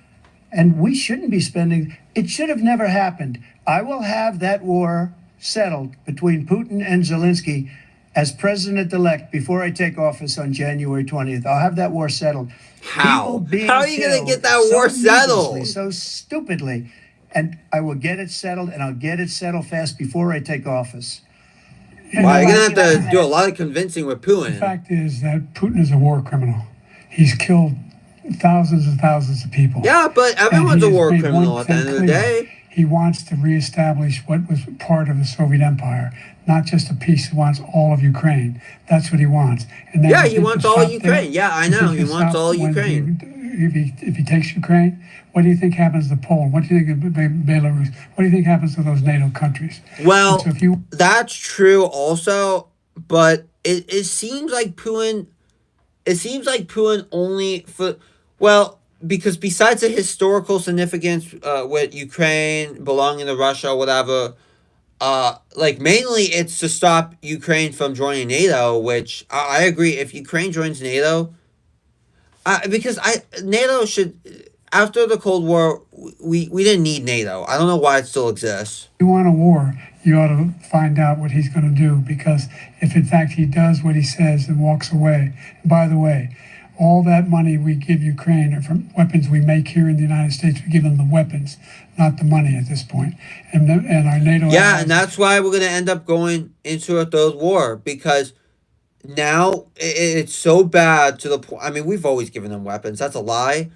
Speaker 5: and we shouldn't be spending, it should have never happened. I will have that war settled between Putin and Zelensky As president-elect, before I take office on January 20th, I'll have that war settled.
Speaker 1: How?
Speaker 5: People being
Speaker 1: How are you going to
Speaker 5: killed
Speaker 1: get that
Speaker 5: so
Speaker 1: war
Speaker 5: needlessly,
Speaker 1: settled?
Speaker 5: so stupidly, and I will get it settled, and I'll get it settled fast before I take office.
Speaker 1: Wow, you're
Speaker 4: Well,
Speaker 1: going to have to do a lot of convincing with
Speaker 2: The
Speaker 1: Putin.
Speaker 2: fact is that Putin is a war criminal. He's killed thousands and thousands of people.
Speaker 1: Yeah, but
Speaker 2: And
Speaker 1: everyone's
Speaker 2: he
Speaker 1: a
Speaker 2: has
Speaker 1: war
Speaker 2: made
Speaker 1: criminal
Speaker 2: one
Speaker 1: at the end
Speaker 2: thing
Speaker 1: of the
Speaker 2: clear.
Speaker 1: day.
Speaker 2: He wants to reestablish what was part of the Soviet Empire, not just a piece. He wants all of Ukraine. That's what he wants. And then
Speaker 1: Yeah,
Speaker 2: you
Speaker 1: he
Speaker 2: think
Speaker 1: wants
Speaker 2: he'll
Speaker 1: all
Speaker 2: stop
Speaker 1: Ukraine.
Speaker 2: there?
Speaker 1: Yeah, I
Speaker 2: You
Speaker 1: know.
Speaker 2: think
Speaker 1: He
Speaker 2: he'll
Speaker 1: wants
Speaker 2: stop
Speaker 1: all
Speaker 2: when
Speaker 1: Ukraine.
Speaker 2: if he takes Ukraine, what do you think happens to Poland? What do you think of Belarus? What do you think happens to those NATO countries?
Speaker 1: Well,
Speaker 2: And so if you
Speaker 1: that's true also, but it seems like Putin. It seems like Putin only for well because besides the historical significance with Ukraine belonging to Russia or whatever, like mainly it's to stop Ukraine from joining NATO, which I agree. If Ukraine joins NATO, because NATO should after the Cold War we didn't need NATO. I don't know why it still exists.
Speaker 2: want a war, you ought to find out what he's going to do, because if in fact he does what he says and walks away, and by the way, all that money we give Ukraine are from weapons we make here in the United States. We give them the weapons, not the money at this point. And our NATO
Speaker 1: Yeah,
Speaker 2: allies,
Speaker 1: and that's why we're gonna end up going into a third war because now it's so bad to the point. I mean, we've always given them weapons. That's a lie,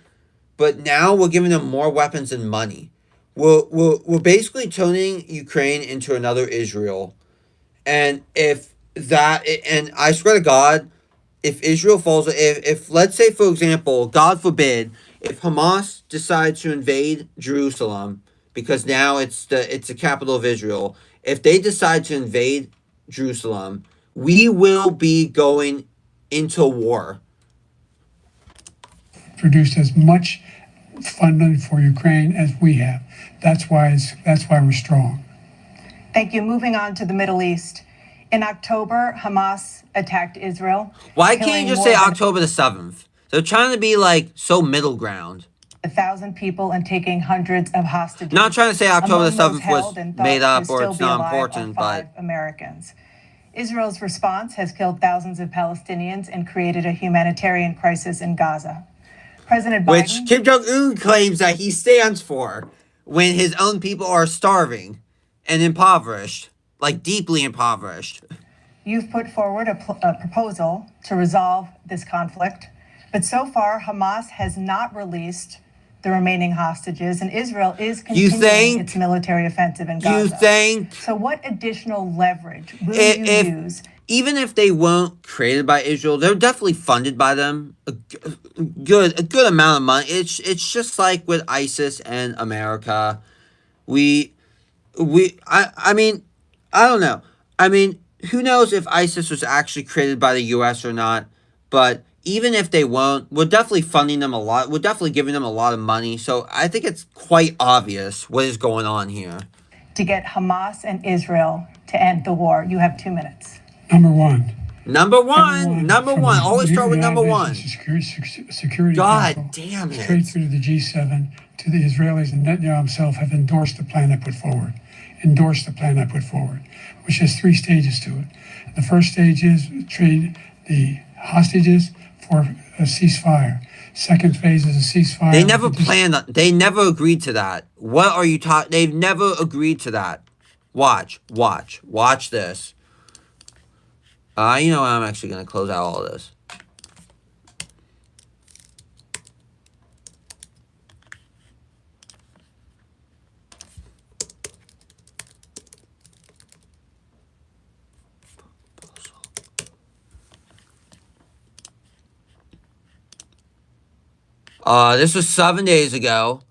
Speaker 1: but now we're giving them more weapons and money. We're basically turning Ukraine into another Israel, and if that and I swear to God, if Israel falls, if let's say for example, God forbid, if Hamas decides to invade Jerusalem because now it's the capital of Israel, if they decide to invade Jerusalem, we will be going into war.
Speaker 2: produced as much funding for Ukraine as we have. That's why we're strong.
Speaker 4: Thank you. Moving on to the Middle East. In October, Hamas attacked Israel.
Speaker 1: Why can't
Speaker 4: killing
Speaker 1: you just
Speaker 4: more
Speaker 1: say
Speaker 4: than
Speaker 1: October the 7th? They're trying to be like so middle ground.
Speaker 4: 1,000 people and taking hundreds of hostages.
Speaker 1: Not trying to say October the
Speaker 4: Among those
Speaker 1: 7th was
Speaker 4: held and thought
Speaker 1: made up
Speaker 4: to
Speaker 1: or
Speaker 4: still
Speaker 1: it's
Speaker 4: be
Speaker 1: not
Speaker 4: alive
Speaker 1: important,
Speaker 4: are 5
Speaker 1: but
Speaker 4: Americans. Israel's response has killed thousands of Palestinians and created a humanitarian crisis in Gaza. President
Speaker 1: which
Speaker 4: Biden,
Speaker 1: Kim Jong Un claims that he stands for when his own people are starving and impoverished, like deeply impoverished.
Speaker 4: you've put forward a proposal to resolve this conflict, but so far Hamas has not released the remaining hostages, and Israel is continuing
Speaker 1: think-
Speaker 4: its military offensive in Gaza.
Speaker 1: You think
Speaker 4: So what additional leverage will
Speaker 1: if,
Speaker 4: you
Speaker 1: if
Speaker 4: use?
Speaker 1: even if they weren't created by Israel, they're definitely funded by them. A good amount of money. It's just like with ISIS and America. I mean, I don't know. I mean, who knows if ISIS was actually created by the U.S. or not? But even if they won't, we're definitely funding them a lot. We're definitely giving them a lot of money. So I think it's quite obvious what is going on here.
Speaker 4: To get Hamas and Israel to end the war. You have 2 minutes.
Speaker 2: Number one.
Speaker 1: Number one.
Speaker 2: from
Speaker 1: Always
Speaker 2: the
Speaker 1: start with number
Speaker 2: United
Speaker 1: one.
Speaker 2: Nations Security
Speaker 1: God
Speaker 2: Council,
Speaker 1: damn it.
Speaker 2: straight through to the G7, to the Israelis, and Netanyahu himself have endorsed the plan I put forward. Which has 3 stages to it. The first stage is trade the hostages for a ceasefire. Second phase is a ceasefire.
Speaker 1: They never
Speaker 2: with the
Speaker 1: planned that. They never agreed to that. What are you talking? They've never agreed to that. Watch this. You know what? I'm actually going to close out all of this. This was 7 days ago.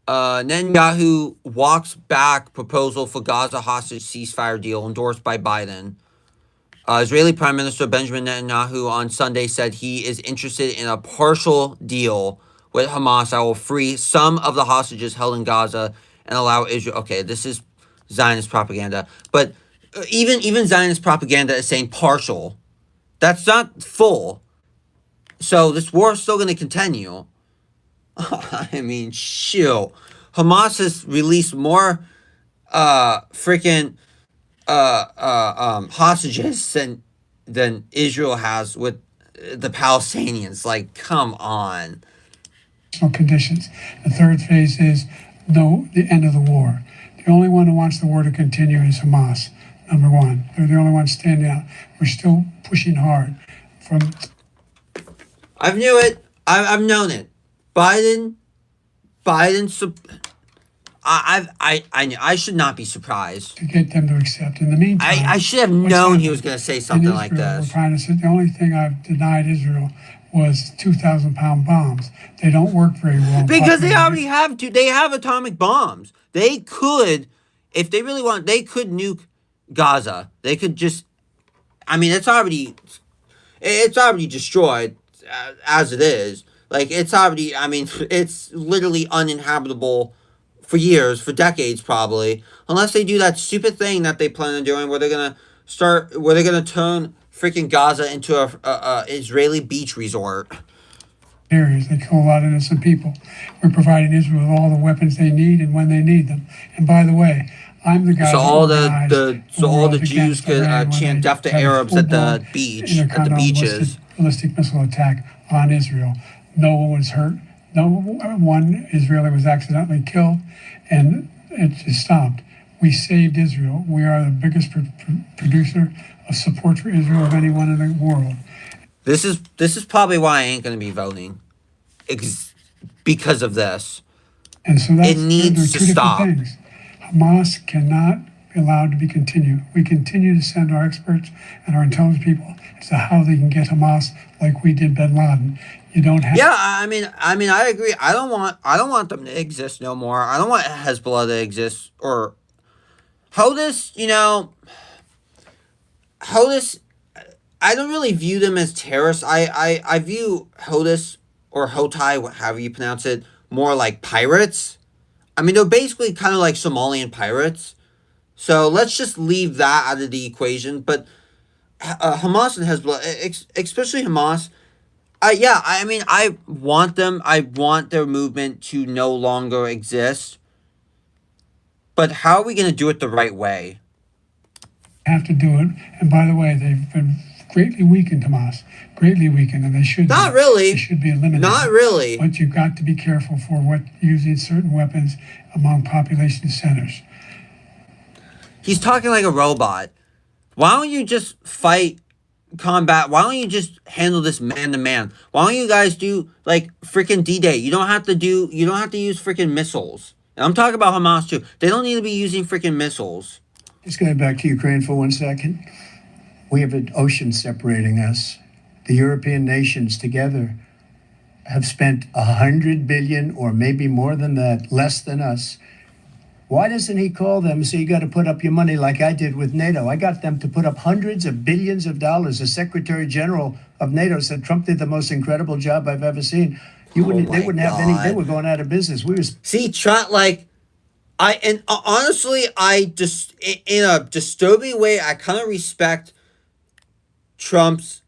Speaker 1: Netanyahu walks back proposal for Gaza hostage ceasefire deal endorsed by Biden. Israeli Prime Minister Benjamin Netanyahu on Sunday said he is interested in a partial deal with Hamas that will free some of the hostages held in Gaza and allow Israel. Okay, this is Zionist propaganda, but even Zionist propaganda is saying partial. That's not full. So this war is still going to continue. I mean, shoot. Hamas has released more freaking hostages than Israel has with the Palestinians. Like, come on.
Speaker 2: Conditions. The third phase is no, the end of the war. The only one who wants the war to continue is Hamas. Number one, they're the only ones standing out. We're still pushing hard.
Speaker 1: I've knew it. I've known it. Biden. I should not be surprised
Speaker 2: to get them to accept. In the meantime,
Speaker 1: I should have known he was going to say something like this.
Speaker 2: We're trying to say the only thing I've denied Israel was 2,000-pound bombs. They don't work very well
Speaker 1: because they already have to. They have atomic bombs. They could, if they really want, they could nuke Gaza. They could just. I mean, it's already destroyed as it is. Like, it's already. I mean, it's literally uninhabitable for years, for decades probably, unless they do that stupid thing that they plan on doing, where they're gonna turn freaking Gaza into a Israeli beach resort.
Speaker 2: Areas they kill a lot of innocent people. We're providing Israel with all the weapons they need and when they need them. And by the way, I'm the guy.
Speaker 1: So all the Jews could chant "Death to Arabs" at the beach, at the beaches.
Speaker 2: Ballistic missile attack on Israel. No one was hurt. No one Israeli was accidentally killed, and it just stopped. We saved Israel. We are the biggest producer of support for Israel of anyone in the world.
Speaker 1: This is probably why I ain't going to be voting, because of this.
Speaker 2: And so it
Speaker 1: needs to stop.
Speaker 2: Things. Hamas cannot be allowed to be continued. We continue to send our experts and our intelligence people as to how they can get Hamas like we did Bin Laden. You don't have.
Speaker 1: Yeah, I mean, I agree. I don't want them to exist no more. I don't want Hezbollah to exist or Hodis. Hodis. I don't really view them as terrorists. I view Hodis or Hotai, however you pronounce it, more like pirates. I mean, they're basically kind of like Somalian pirates. So let's just leave that out of the equation. But Hamas and Hezbollah, especially Hamas. I want them. I want their movement to no longer exist. But how are we going to do it the right way?
Speaker 2: Have to do it. And by the way, they've been greatly weakened, Hamas. Greatly weakened, and they should.
Speaker 1: Not really.
Speaker 2: They should be eliminated.
Speaker 1: Not really.
Speaker 2: But you've got to be careful for using certain weapons among population centers.
Speaker 1: He's talking like a robot. Why don't you just fight combat? Why don't you just handle this man to man? Why don't you guys do like freaking D-Day? You don't have to use freaking missiles. And I'm talking about Hamas too. They don't need to be using freaking missiles.
Speaker 5: Just going back to Ukraine for 1 second. We have an ocean separating us. The European nations together have spent $100 billion, or maybe more than that, less than us. Why doesn't he call them and say, you got to put up your money like I did with NATO? I got them to put up hundreds of billions of dollars. The Secretary General of NATO said Trump did the most incredible job I've ever seen. They wouldn't have any. They were going out of business.
Speaker 1: See, Trump, honestly, I just, in a disturbing way, I kind of respect Trump's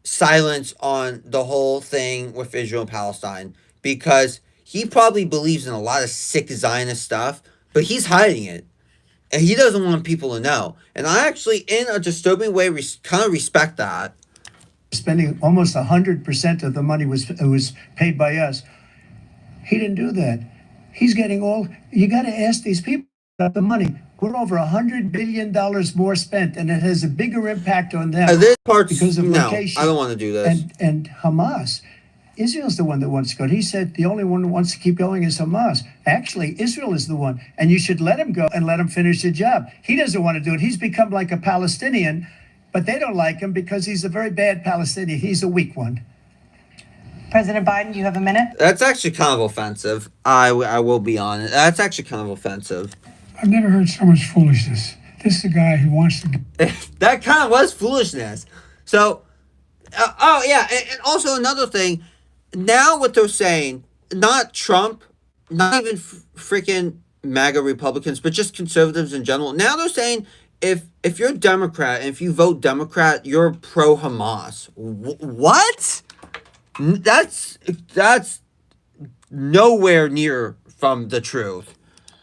Speaker 1: silence on the whole thing with Israel and Palestine, because he probably believes in a lot of sick Zionist stuff, but he's hiding it. And he doesn't want people to know. And I actually, in a disturbing way, kind of respect that.
Speaker 5: Spending almost 100% of the money was paid by us. He didn't do that. He's getting all. You got to ask these people about the money. We're over $100 billion more spent, and it has a bigger impact on them because of location.
Speaker 1: I don't want to do this.
Speaker 5: And Hamas. Israel's the one that wants to go. He said the only one who wants to keep going is Hamas. Actually, Israel is the one, and you should let him go and let him finish the job. He doesn't want to do it. He's become like a Palestinian, but they don't like him because he's a very bad Palestinian. He's a weak one.
Speaker 4: President Biden, you have a minute.
Speaker 1: That's actually kind of offensive. I will be honest. That's actually kind of offensive.
Speaker 2: I've never heard so much foolishness. This is a guy who wants to.
Speaker 1: That kind of was foolishness. So, and also another thing. Now what they're saying, not Trump, not even freaking MAGA Republicans, but just conservatives in general. Now they're saying if you're a Democrat and if you vote Democrat, you're pro-Hamas. What? That's nowhere near from the truth.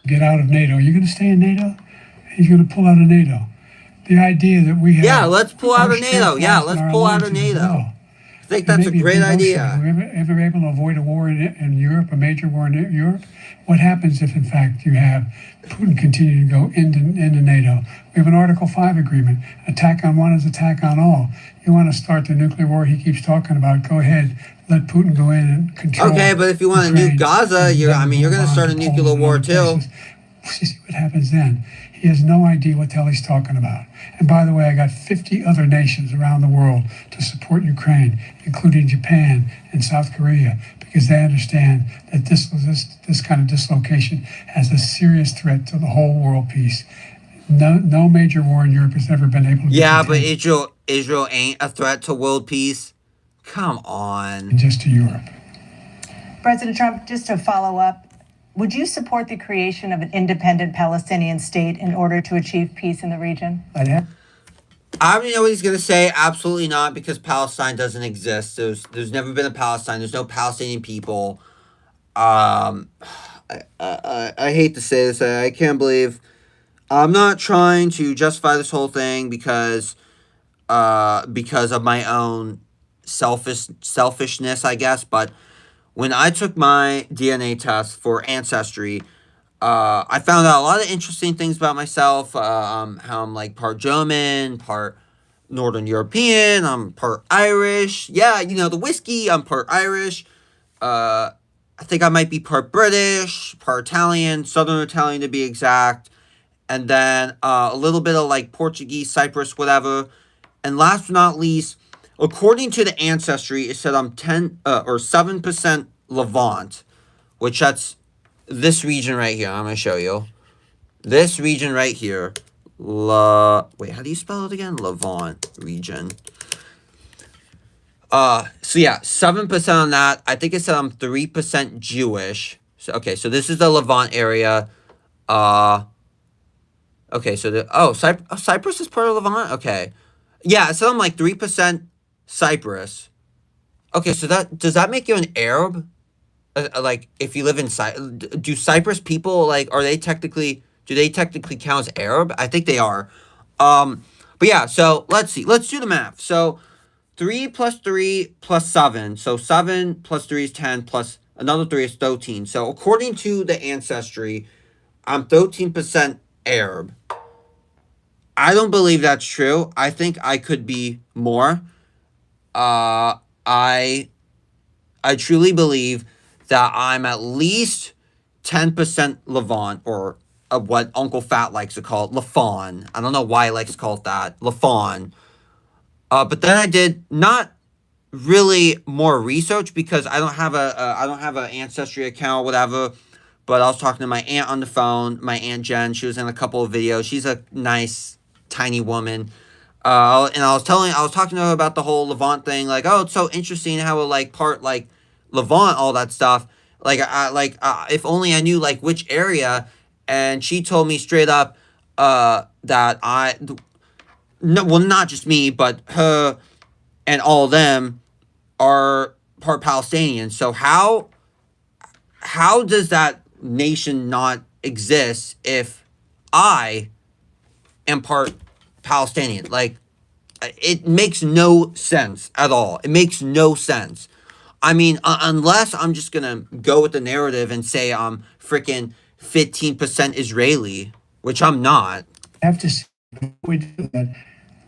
Speaker 2: Get out of NATO. Are you going to stay in NATO? He's going to pull out of NATO. The idea that we have
Speaker 1: Yeah, let's pull out of
Speaker 2: harsh
Speaker 1: NATO. Yeah,
Speaker 2: aircraft in
Speaker 1: let's
Speaker 2: our
Speaker 1: pull out of
Speaker 2: alliances as
Speaker 1: NATO.
Speaker 2: well.
Speaker 1: I think
Speaker 2: There
Speaker 1: that's
Speaker 2: may
Speaker 1: a
Speaker 2: be
Speaker 1: great
Speaker 2: big ocean.
Speaker 1: idea.
Speaker 2: Were we ever able to avoid a war in Europe, a major war in Europe? What happens if, in fact, you have Putin continue to go into NATO? We have an Article 5 agreement. Attack on one is attack on all. You want to start the nuclear war he keeps talking about, go ahead. Let Putin go in and control.
Speaker 1: Okay, but if you want to nuke
Speaker 2: Ukraine,
Speaker 1: Gaza,
Speaker 2: and
Speaker 1: you're
Speaker 2: then
Speaker 1: going to
Speaker 2: move
Speaker 1: start a
Speaker 2: on to
Speaker 1: nuclear
Speaker 2: Poland and
Speaker 1: war
Speaker 2: other
Speaker 1: too.
Speaker 2: places. You see what happens then. He has no idea what the hell he's talking about. And by the way, I got 50 other nations around the world to support Ukraine, including Japan and South Korea, because they understand that this kind of dislocation has a serious threat to the whole world peace. No major war in Europe has ever been able to be
Speaker 1: Yeah, but
Speaker 2: contained
Speaker 1: Israel ain't a threat to world peace. Come on.
Speaker 2: just to Europe.
Speaker 4: President Trump, just to follow up, would you support the creation of an independent Palestinian state in order to achieve peace in the region?
Speaker 2: I'd have
Speaker 1: I already know what he's gonna say. Absolutely not, because Palestine doesn't exist. There's never been a Palestine. There's no Palestinian people. I hate to say this. I can't believe. I'm not trying to justify this whole thing because of my own selfishness, I guess. But when I took my DNA test for Ancestry, I found out a lot of interesting things about myself. How I'm like part German, part Northern European. I'm part Irish. Yeah, the whiskey. I'm part Irish. I think I might be part British, part Italian, Southern Italian to be exact, and then a little bit of like Portuguese, Cyprus, whatever. And last but not least, according to the Ancestry, it said I'm 10 or 7% Levant, which that's this region right here. I'm gonna show you this region right here. Wait, how do you spell it again? Levant region. So yeah, 7% on that. I think it said I'm 3% Jewish. So okay, so this is the Levant area. Okay, so Cyprus is part of Levant. Okay, yeah, so I'm like 3% Cyprus. Okay, so does that make you an Arab? Like, if you live in do Cyprus people do they technically count as Arab? I think they are. But yeah, so let's see. Let's do the math. So 3 plus 3 plus 7. So 7 plus 3 is 10 plus another 3 is 13. So according to the Ancestry, I'm 13% Arab. I don't believe that's true. I think I could be more. I truly believe that I'm at least 10% Levant, or what Uncle Fat likes to call it, Lafon. I don't know why he likes to call it that, Lafon. But then I did not really more research because I don't have an Ancestry account or whatever. But I was talking to my aunt on the phone, my Aunt Jen. She was in a couple of videos. She's a nice, tiny woman. And I was talking to her about the whole Levant thing. Like, oh, it's so interesting how it part Levant, all that stuff. If only I knew which area. And she told me straight up that no, well, not just me, but her and all of them are part Palestinian. So how does that nation not exist if I am part Palestinian? It makes no sense at all. It makes no sense. I mean, unless I'm just gonna go with the narrative and say I'm freaking 15% Israeli, which I'm not.
Speaker 5: I have to say, before we do that,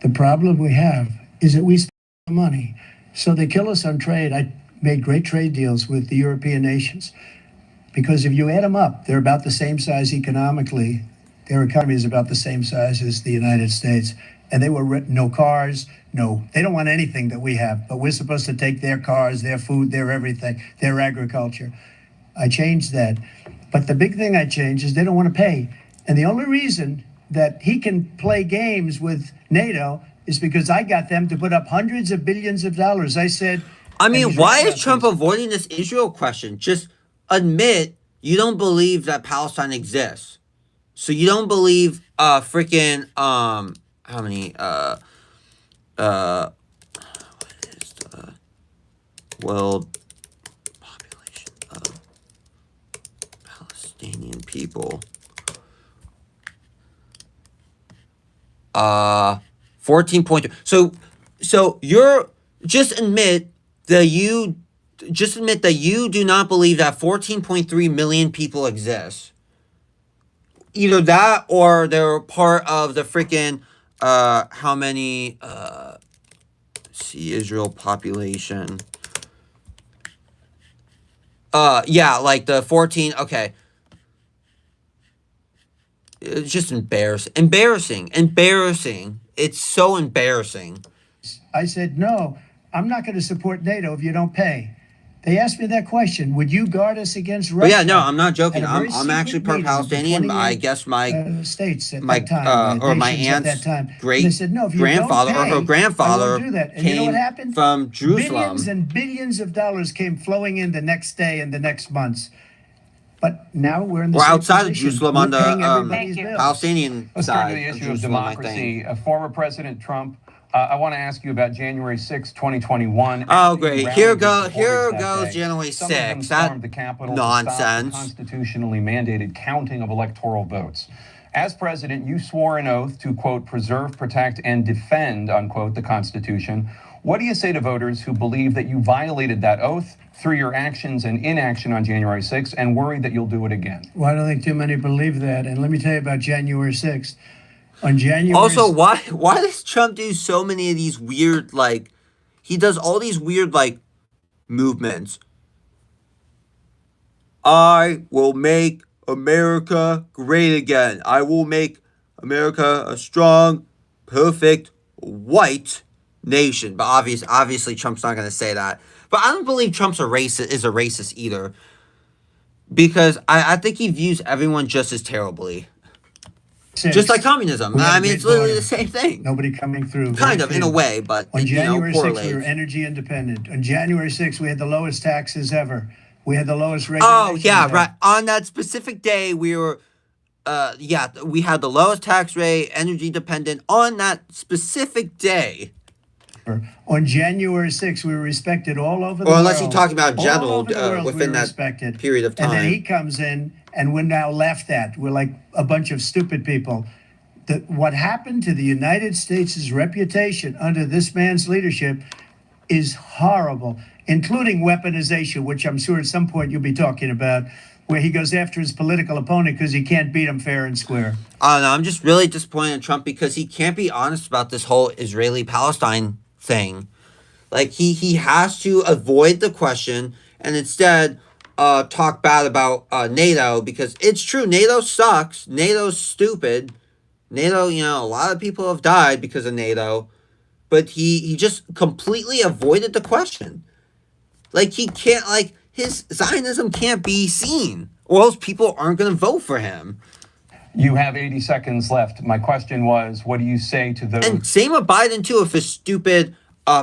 Speaker 5: the problem we have is that we spend money. So they kill us on trade. I made great trade deals with the European nations because if you add them up, they're about the same size economically. Their economy is about the same size as the United States. And they were no cars, they don't want anything that we have, but we're supposed to take their cars, their food, their everything, their agriculture. I changed that. But the big thing I changed is they don't want to pay. And the only reason that he can play games with NATO is because I got them to put up hundreds of billions of dollars. I said,
Speaker 1: I mean, why is Trump avoiding this Israel question? Just admit you don't believe that Palestine exists. So you don't believe how many what is the world population of Palestinian people? 14.3. So you're just admit that you do not believe that 14.3 million people exist. Either that or they're part of the freaking how many see Israel population. Yeah, like the 14, okay. It's just embarrassing. It's so embarrassing.
Speaker 5: I said, no, I'm not going to support NATO if you don't pay. They asked me that question. Would you guard us against Russia?
Speaker 1: But yeah, no, I'm not joking.
Speaker 5: At a very
Speaker 1: I'm actually
Speaker 5: secret meeting of the
Speaker 1: pro-Palestinian. I
Speaker 5: 28,
Speaker 1: guess my
Speaker 5: states at
Speaker 1: my
Speaker 5: that time,
Speaker 1: or my
Speaker 5: nations at
Speaker 1: aunt's
Speaker 5: that time.
Speaker 1: great
Speaker 5: They said, no, if you
Speaker 1: grandfather
Speaker 5: don't pay,
Speaker 1: or her grandfather
Speaker 5: I won't do that. And you know what
Speaker 1: came
Speaker 5: happened?
Speaker 1: from Jerusalem.
Speaker 5: Billions and billions of dollars came flowing in the next day and the next months. But now we're in the
Speaker 1: Or
Speaker 5: same
Speaker 1: outside of
Speaker 5: position.
Speaker 1: Jerusalem
Speaker 5: We're
Speaker 1: on the
Speaker 5: paying everybody's bills.
Speaker 1: Palestinian
Speaker 3: Let's
Speaker 1: side
Speaker 3: turn to the
Speaker 1: of
Speaker 3: issue of
Speaker 1: Jerusalem, I think.
Speaker 3: democracy. Former President Trump, I want to ask you about January 6, 2021.
Speaker 1: Oh,
Speaker 3: After you
Speaker 1: great.
Speaker 3: rallied
Speaker 1: Here
Speaker 3: your
Speaker 1: goes
Speaker 3: supporters that
Speaker 1: January
Speaker 3: some of them
Speaker 1: 6th. That
Speaker 3: stormed the Capitol to stop the
Speaker 1: nonsense.
Speaker 3: constitutionally mandated counting of electoral votes. As president, you swore an oath to, quote, preserve, protect, and defend, unquote, the Constitution. What do you say to voters who believe that you violated that oath through your actions and inaction on January 6th and worry that you'll do it again?
Speaker 5: Well, I don't think too many believe that. And let me tell you about January 6th. On January
Speaker 1: Also, why does Trump do so many of these weird, like, he does all these weird, like, movements? I will make America great again. I will make America a strong, perfect, white nation. But obviously Trump's not going to say that. But I don't believe Trump's a racist either. Because I think he views everyone just as terribly. Just like communism. I mean, it's literally the same thing.
Speaker 5: Nobody coming through.
Speaker 1: Kind of, in a way, but,
Speaker 5: on January 6th, we
Speaker 1: correlates.
Speaker 5: were energy independent. On January 6th, we had the lowest taxes ever. We had the lowest
Speaker 1: Oh,
Speaker 5: regulations
Speaker 1: yeah,
Speaker 5: ever.
Speaker 1: right. On that specific day, we were, we had the lowest tax rate, energy dependent, on that specific day.
Speaker 5: On January 6th, we were respected all over the
Speaker 1: Or
Speaker 5: world.
Speaker 1: unless you're talking about
Speaker 5: All
Speaker 1: general,
Speaker 5: over the world,
Speaker 1: within
Speaker 5: we were
Speaker 1: that
Speaker 5: respected.
Speaker 1: period of
Speaker 5: And then
Speaker 1: time.
Speaker 5: he comes in, and we're now laughed at. We're like a bunch of stupid people. What happened to the United States' reputation under this man's leadership is horrible, including weaponization, which I'm sure at some point you'll be talking about, where he goes after his political opponent because he can't beat him fair and square.
Speaker 1: I don't know. I'm just really disappointed in Trump because he can't be honest about this whole Israeli-Palestine thing. Like, he has to avoid the question and instead talk bad about NATO, because it's true. NATO sucks. NATO's stupid. NATO, a lot of people have died because of NATO. But he just completely avoided the question. Like, he can't, like, his Zionism can't be seen, or else people aren't going to vote for him.
Speaker 3: You have 80 seconds left. My question was, what do you say to those?
Speaker 1: And same with Biden, too, with his stupid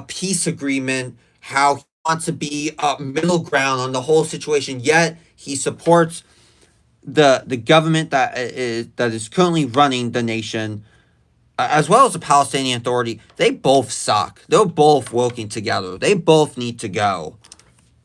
Speaker 1: peace agreement, how he wants to be middle ground on the whole situation, yet he supports the government that is currently running the nation, as well as the Palestinian Authority. They both suck. They're both working together. They both need to go.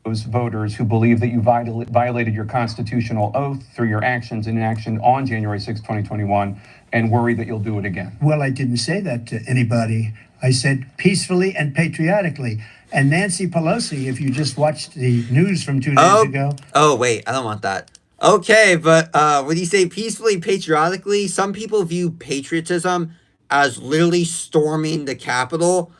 Speaker 3: Those voters who believe that you violated your constitutional oath through your actions and inaction on January 6, 2021, and worry that you'll do it again?
Speaker 5: Well, I didn't say that to anybody. I said peacefully and patriotically. And Nancy Pelosi, if you just watched the news from 2 days ago.
Speaker 1: Oh, wait, I don't want that. Okay, but when you say peacefully, patriotically, some people view patriotism as literally storming the Capitol.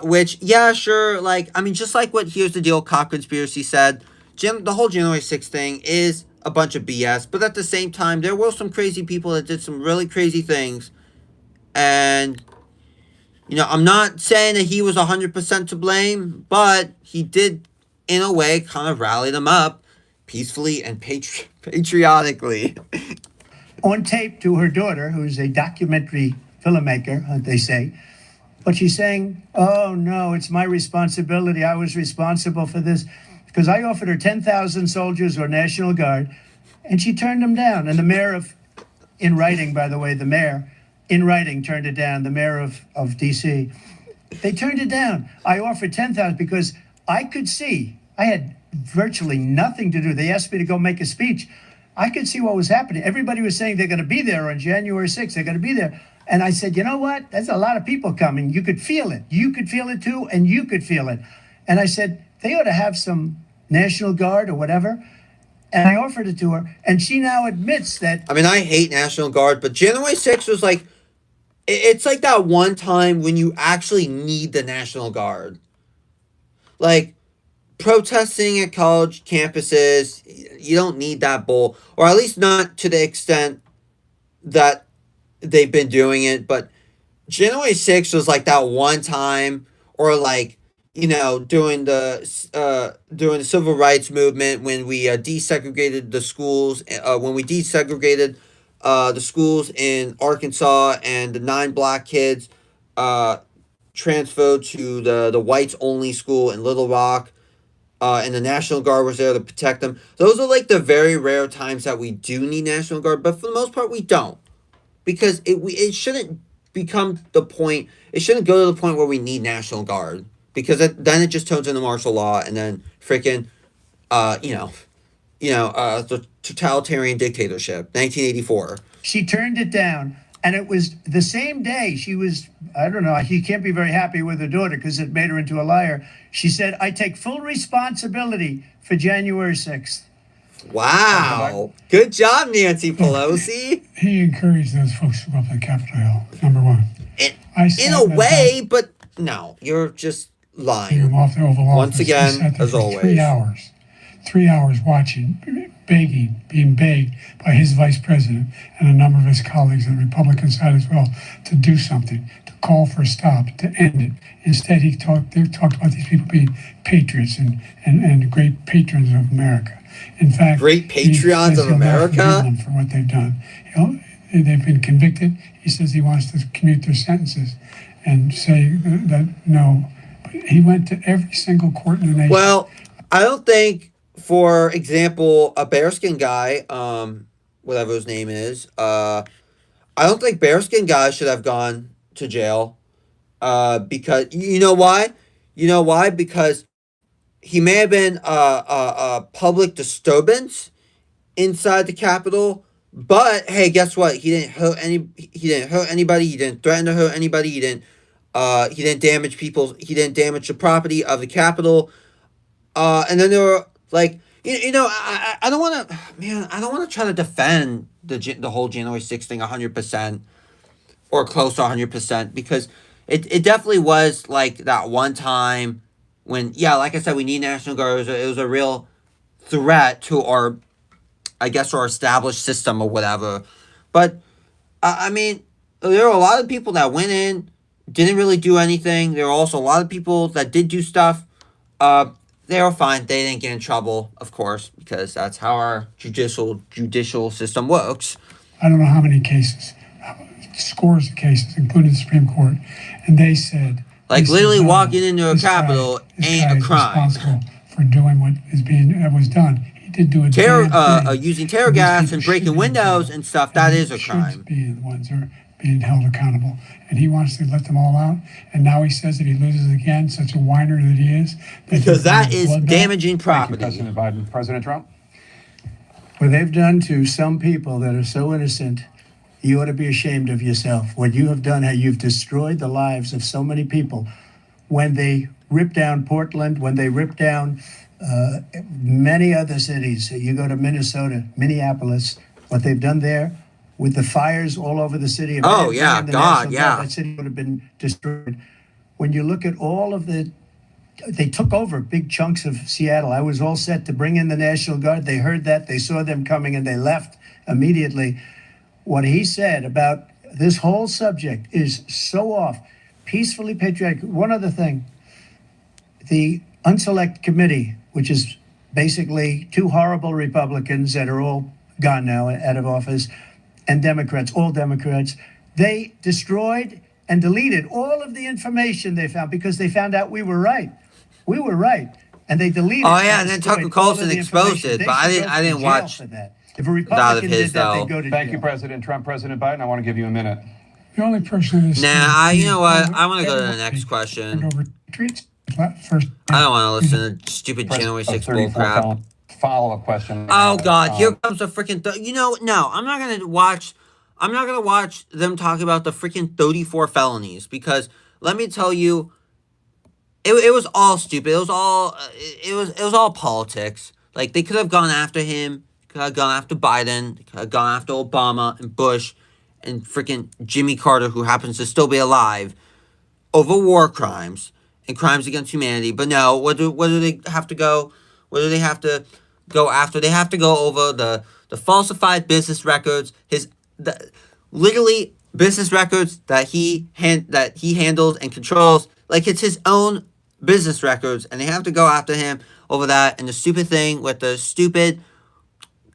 Speaker 1: Which, yeah, sure, like, I mean, just like what Here's the Deal Cop Conspiracy said, the whole January 6th thing is a bunch of BS, but at the same time, there were some crazy people that did some really crazy things, and, I'm not saying that he was 100% to blame, but he did, in a way, kind of rally them up peacefully and patriotically.
Speaker 5: On tape to her daughter, who's a documentary filmmaker, they say. But she's saying, oh, no, it's my responsibility. I was responsible for this. Because I offered her 10,000 soldiers or National Guard, and she turned them down. And the mayor in writing, by the way, the mayor, in writing, turned it down, the mayor of D.C. They turned it down. I offered 10,000 because I could see, I had virtually nothing to do. They asked me to go make a speech. I could see what was happening. Everybody was saying they're going to be there on January 6th. They're going to be there. And I said, you know what? There's a lot of people coming. You could feel it. You could feel it too, and you could feel it. And I said, they ought to have some National Guard or whatever. And I offered it to her, and she now admits that.
Speaker 1: I mean, I hate National Guard, but January 6th was like, it's like that one time when you actually need the National Guard. Like, protesting at college campuses, you don't need that bull. Or at least not to the extent that they've been doing it. But January 6th was like that one time, or like, during the civil rights movement, when we desegregated the schools, when we desegregated the schools in Arkansas, and the 9 black kids transferred to the whites only school in Little Rock, and the National Guard was there to protect them. Those are like the very rare times that we do need National Guard, but for the most part we don't, because it shouldn't become the point. It shouldn't go to the point where we need National Guard, because then it just turns into martial law, and then freaking, the totalitarian dictatorship, 1984.
Speaker 5: She turned it down. And it was the same day she was, I don't know, he can't be very happy with her daughter because it made her into a liar. She said, I take full responsibility for January 6th.
Speaker 1: Wow. Good job, Nancy Pelosi.
Speaker 2: He encouraged those folks to go up to Capitol Hill, number one.
Speaker 1: In a way, but no, you're just lying.
Speaker 2: Him off the Oval Office.
Speaker 1: Once again, as
Speaker 2: for
Speaker 1: always.
Speaker 2: 3 hours watching, being begged by his vice president and a number of his colleagues on the Republican side as well to do something, to call for a stop, to end it. Instead, they talked about these people being patriots and great patrons of America. In fact,
Speaker 1: great patrons of America
Speaker 2: for what they've done. They've been convicted. He says he wants to commute their sentences and say that no. But he went to every single court in the nation.
Speaker 1: Well, I don't think, for example, a bearskin guy, whatever his name is, I don't think bearskin guy should have gone to jail, because you know why? Because he may have been a public disturbance inside the Capitol, but hey, guess what? He didn't hurt anybody. He didn't threaten to hurt anybody. He didn't damage He didn't damage the property of the Capitol. And then there were, like, I don't want to, man, I don't want to try to defend the whole January 6th thing 100% or close to 100%, because it definitely was like that one time when, yeah, like I said, we need National Guard. It was a real threat to our established system or whatever. But, I mean, there were a lot of people that went in, didn't really do anything. There were also a lot of people that did do stuff. They were fine. They didn't get in trouble, of course, because that's how our judicial system works.
Speaker 2: I don't know how many cases, scores of cases, including the Supreme Court, and they said,
Speaker 1: like, literally walking into a Capitol ain't a crime.
Speaker 2: Responsible for doing what was done. He did do it.
Speaker 1: Using tear gas and breaking windows and stuff. That is a crime.
Speaker 2: Be the ones who are being held accountable, and he wants to let them all out. And now he says if he loses again, such a whiner that he is,
Speaker 1: because that is damaging property.
Speaker 3: Thank you, President Biden. President Trump.
Speaker 5: What they've done to some people that are so innocent, you ought to be ashamed of yourself. What you have done, how you've destroyed the lives of so many people. When they ripped down Portland, when they ripped down many other cities, you go to Minnesota, Minneapolis, what they've done there with the fires all over the city.
Speaker 1: Oh, yeah, God, yeah.
Speaker 5: That city would have been destroyed. When you look at all of they took over big chunks of Seattle. I was all set to bring in the National Guard. They heard that, they saw them coming, and they left immediately. What he said about this whole subject is so off. Peacefully patriotic. One other thing, the Unselect Committee, which is basically 2 horrible Republicans that are all gone now, out of office, and Democrats, all Democrats, they destroyed and deleted all of the information they found because they found out we were right. We were right. And they deleted.
Speaker 1: Oh, yeah, and then Tucker Carlson exposed it, but I didn't watch
Speaker 5: that. If a Republican did that, they'd go to jail.
Speaker 3: Thank you, President Trump. President Biden, I want to give you a minute.
Speaker 2: The only person in this
Speaker 1: you know what? I want to go to the next question.
Speaker 2: First,
Speaker 1: I don't want to listen to stupid January 6th bull crap.
Speaker 3: Follow-up question.
Speaker 1: Oh, God. Here comes a freaking... no, I'm not going to watch I'm not gonna watch them talk about the freaking 34 felonies because let me tell you, it was all stupid. It was all it was all politics. Like they could have gone after him, could have gone after Biden, they could have gone after Obama and Bush, and freaking Jimmy Carter, who happens to still be alive, over war crimes and crimes against humanity. But no, what do they have to go? What do they have to go after? They have to go over the falsified business records. Literally business records that he handles and controls. Like it's his own business records, and they have to go after him over that. And the stupid thing with the stupid,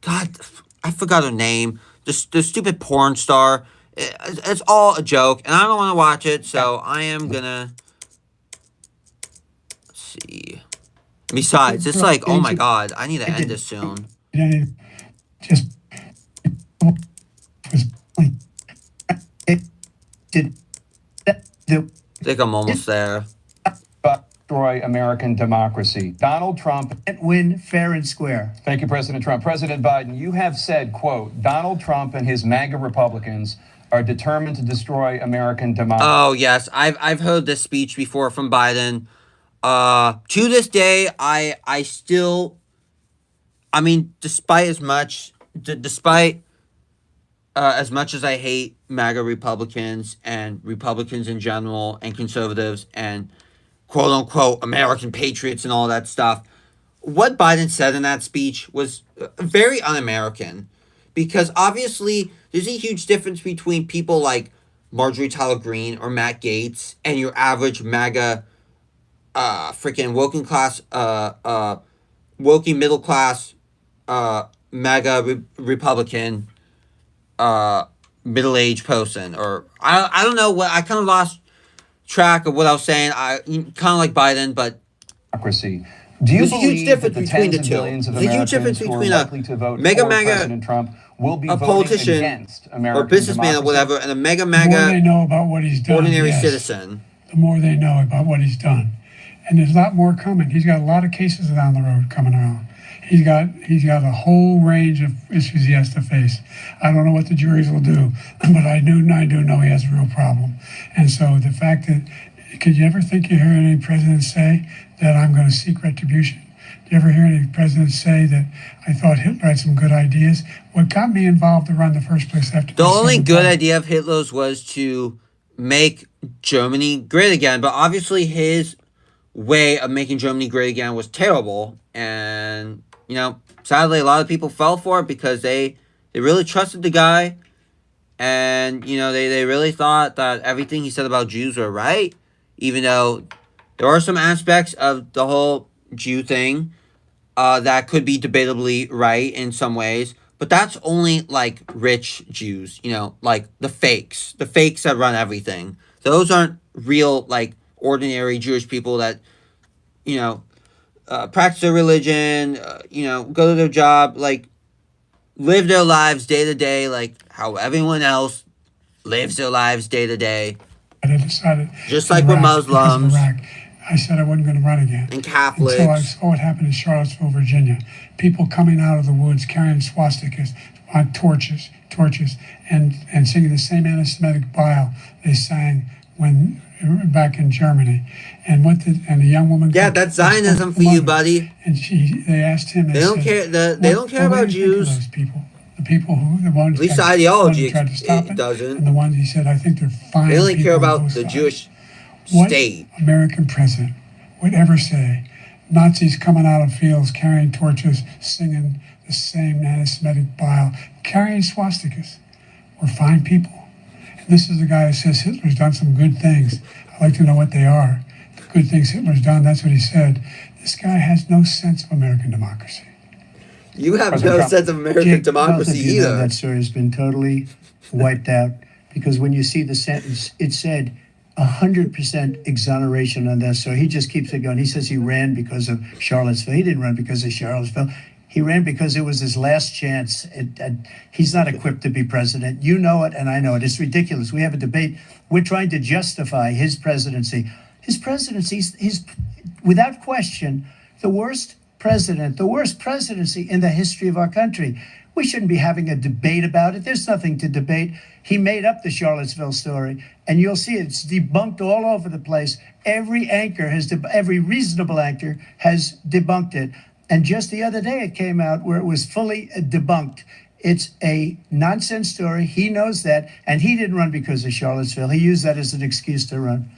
Speaker 1: God, I forgot her name. The stupid porn star. It's all a joke, and I don't want to watch it. So I am gonna see. Besides, it's like, oh my God, I need to end this soon.
Speaker 2: Just
Speaker 5: Did
Speaker 1: I think I'm almost there.
Speaker 3: Destroy American democracy. Donald Trump.
Speaker 5: win fair and square?
Speaker 3: Thank you, President Trump. President Biden, you have said, quote, Donald Trump and his MAGA Republicans are determined to destroy American democracy.
Speaker 1: Oh yes, I've heard this speech before from Biden. To this day, I still, I mean, despite as much as I hate MAGA Republicans and Republicans in general and conservatives and quote unquote American patriots and all that stuff, what Biden said in that speech was very un-American, because obviously there's a huge difference between people like Marjorie Taylor Greene or Matt Gaetz and your average MAGA freaking working middle class MAGA Republican middle-aged person. Or I don't know what, I kind of lost track of what I was saying. I kind of like Biden, but
Speaker 3: Democracy. Do you
Speaker 1: there's a huge
Speaker 3: believe
Speaker 1: difference
Speaker 3: that the
Speaker 1: between
Speaker 3: tens
Speaker 1: the
Speaker 3: of
Speaker 1: two.
Speaker 3: millions of
Speaker 1: There's a huge
Speaker 3: Americans
Speaker 1: difference
Speaker 3: who are
Speaker 1: between
Speaker 3: likely to vote
Speaker 1: mega
Speaker 3: for
Speaker 1: MAGA,
Speaker 3: President Trump will be
Speaker 1: a
Speaker 3: voting
Speaker 1: politician,
Speaker 3: against
Speaker 1: or
Speaker 3: American
Speaker 1: businessman or
Speaker 3: democracy?
Speaker 1: whatever, and a mega
Speaker 2: the more they
Speaker 1: MAGA
Speaker 2: know about what he's done,
Speaker 1: ordinary
Speaker 2: yes,
Speaker 1: citizen?
Speaker 2: the more they know about what he's done. And there's a lot more coming. He's got a lot of cases down the road coming around. He's got a whole range of issues he has to face. I don't know what the juries will do, but I do know he has a real problem. And so the fact that, could you ever think you heard any president say that I'm going to seek retribution? Did you ever hear any president say that I thought Hitler had some good ideas? What got me involved to run the first place after
Speaker 1: The only
Speaker 2: December
Speaker 1: good
Speaker 2: 12th,
Speaker 1: idea of Hitler's was to make Germany great again, but obviously his way of making Germany great again was terrible, and sadly a lot of people fell for it because they really trusted the guy, and they really thought that everything he said about Jews were right, even though there are some aspects of the whole Jew thing that could be debatably right in some ways. But that's only like rich Jews, like the fakes that run everything. Those aren't real, like ordinary Jewish people that, practice their religion, go to their job, like live their lives day to day, like how everyone else lives their lives day to day.
Speaker 2: I decided
Speaker 1: Just like with
Speaker 2: because of
Speaker 1: Muslims
Speaker 2: Iraq, I said I wasn't going to run again.
Speaker 1: and
Speaker 2: Until I
Speaker 1: Catholics.
Speaker 2: saw what happened in Charlottesville, Virginia. People coming out of the woods carrying swastikas on torches, and singing the same anti-Semitic bile they sang when back in Germany. And the young woman.
Speaker 1: Yeah, that's Zionism for you, buddy.
Speaker 2: And they asked him.
Speaker 1: They don't care. They don't care about Jews.
Speaker 2: Those people, the people who, the ones,
Speaker 1: At least
Speaker 2: that-
Speaker 1: ideology,
Speaker 2: the ones who tried to stop
Speaker 1: it doesn't.
Speaker 2: and the ones he said, I think they're fine.
Speaker 1: They only
Speaker 2: people
Speaker 1: care
Speaker 2: on
Speaker 1: about
Speaker 2: both
Speaker 1: the
Speaker 2: sides.
Speaker 1: Jewish
Speaker 2: What
Speaker 1: state.
Speaker 2: American president would ever say Nazis coming out of fields carrying torches, singing the same anti-Semitic bile, carrying swastikas were fine people? And this is the guy who says Hitler's done some good things. I'd like to know what they are. The good things Hitler's done, that's what he said. This guy has no sense of American democracy.
Speaker 1: You have
Speaker 3: President
Speaker 1: no
Speaker 3: Trump.
Speaker 1: sense of American
Speaker 5: Jake,
Speaker 1: democracy
Speaker 5: both of you know
Speaker 1: either.
Speaker 5: that story has been totally wiped out, because when you see the sentence, it said 100% exoneration on that. So he just keeps it going. He says he ran because of Charlottesville. He didn't run because of Charlottesville. He ran because it was his last chance. He's not equipped to be president. You know it, and I know it. It's ridiculous. We have a debate. We're trying to justify his presidency. His presidency is, without question, the worst presidency in the history of our country. We shouldn't be having a debate about it. There's nothing to debate. He made up the Charlottesville story, and you'll see it's debunked all over the place. Every reasonable anchor has debunked it. And just the other day, it came out where it was fully debunked. It's a nonsense story. He knows that, and he didn't run because of Charlottesville. He used that as an excuse to run.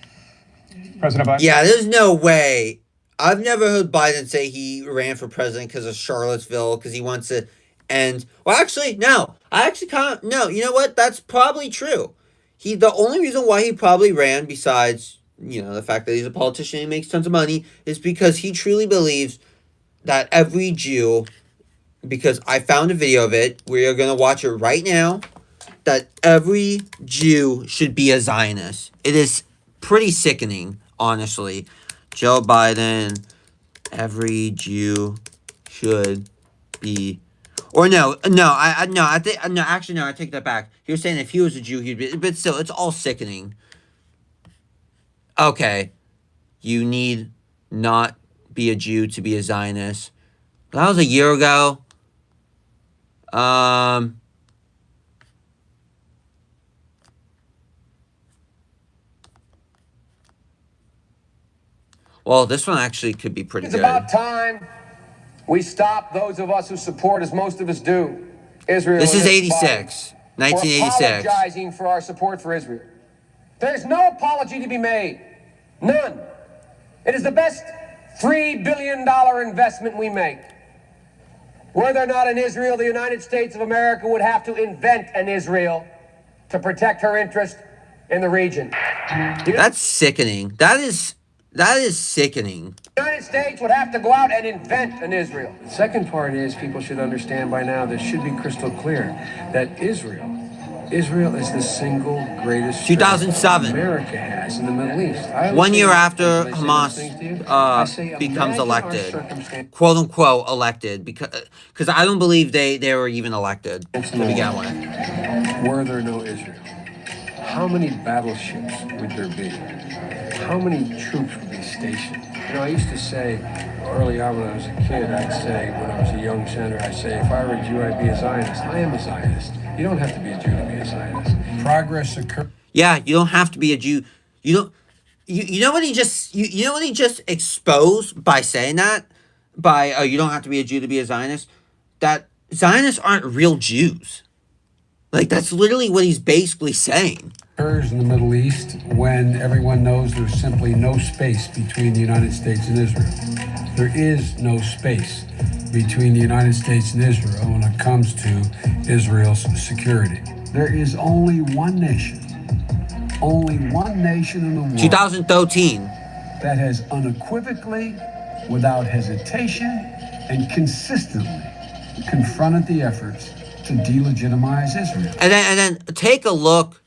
Speaker 3: President Biden?
Speaker 1: Yeah, there's no way. I've never heard Biden say he ran for president because of Charlottesville, because he wants to end. Well, actually, no. I actually kind of, no, you know what? That's probably true. The only reason why he probably ran, besides, the fact that he's a politician and he makes tons of money, is because he truly believes that every Jew, because I found a video of it, we are going to watch it right now, that every Jew should be a Zionist. It is pretty sickening, honestly. Joe Biden, every Jew should be, or I take that back. You're saying if he was a Jew, he'd be, but still, it's all sickening. Okay, you need not be a Jew to be a Zionist. That was a year ago. Well, this one actually could be pretty good.
Speaker 6: It's about time we stop, those of us who support, as most of us do, Israel.
Speaker 1: This is 86, 1986.
Speaker 6: We're apologizing for our support for Israel. There's no apology to be made. None. It is the best $3 billion investment we make. Were there not an Israel, the United States of America would have to invent an Israel to protect her interest in the region.
Speaker 1: That's sickening. That is sickening.
Speaker 6: The United States would have to go out and invent an Israel.
Speaker 7: The second part is people should understand by now, this should be crystal clear, that Israel is the single greatest
Speaker 1: 2007.
Speaker 7: America has in the Middle East.
Speaker 1: 1 year after Hamas becomes elected, quote unquote elected, because I don't believe they were even elected to begin with.
Speaker 7: Were there no Israel, how many battleships would there be? How many troops would be stationed? I used to say early on when I was a kid, I'd say, when I was a young senator, I'd say, if I were a Jew, I'd be a Zionist. I am a Zionist. You don't have to be a Jew to be a Zionist. Progress occurs.
Speaker 1: Yeah, you don't have to be a Jew. You know what he just exposed by saying that? You don't have to be a Jew to be a Zionist? That Zionists aren't real Jews. Like, that's literally what he's basically saying.
Speaker 7: Occurs in the Middle East when everyone knows there's simply no space between the United States and Israel. There is no space between the United States and Israel when it comes to Israel's security. There is only one nation in the world
Speaker 1: 2013.
Speaker 7: that has unequivocally, without hesitation, and consistently confronted the efforts to delegitimize Israel.
Speaker 1: And then take a look.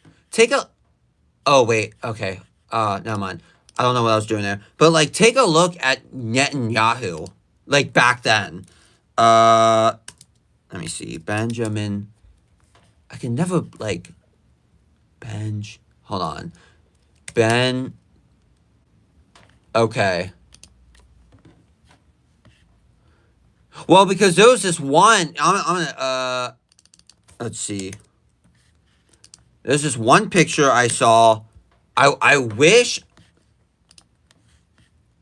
Speaker 1: Oh wait, okay. Never mind. I don't know what I was doing there. But take a look at Netanyahu. Back then. Let me see. Benjamin. I can never hold on. Okay. Well, because there was this one. I'm gonna let's see. There's this one picture I saw. I wish.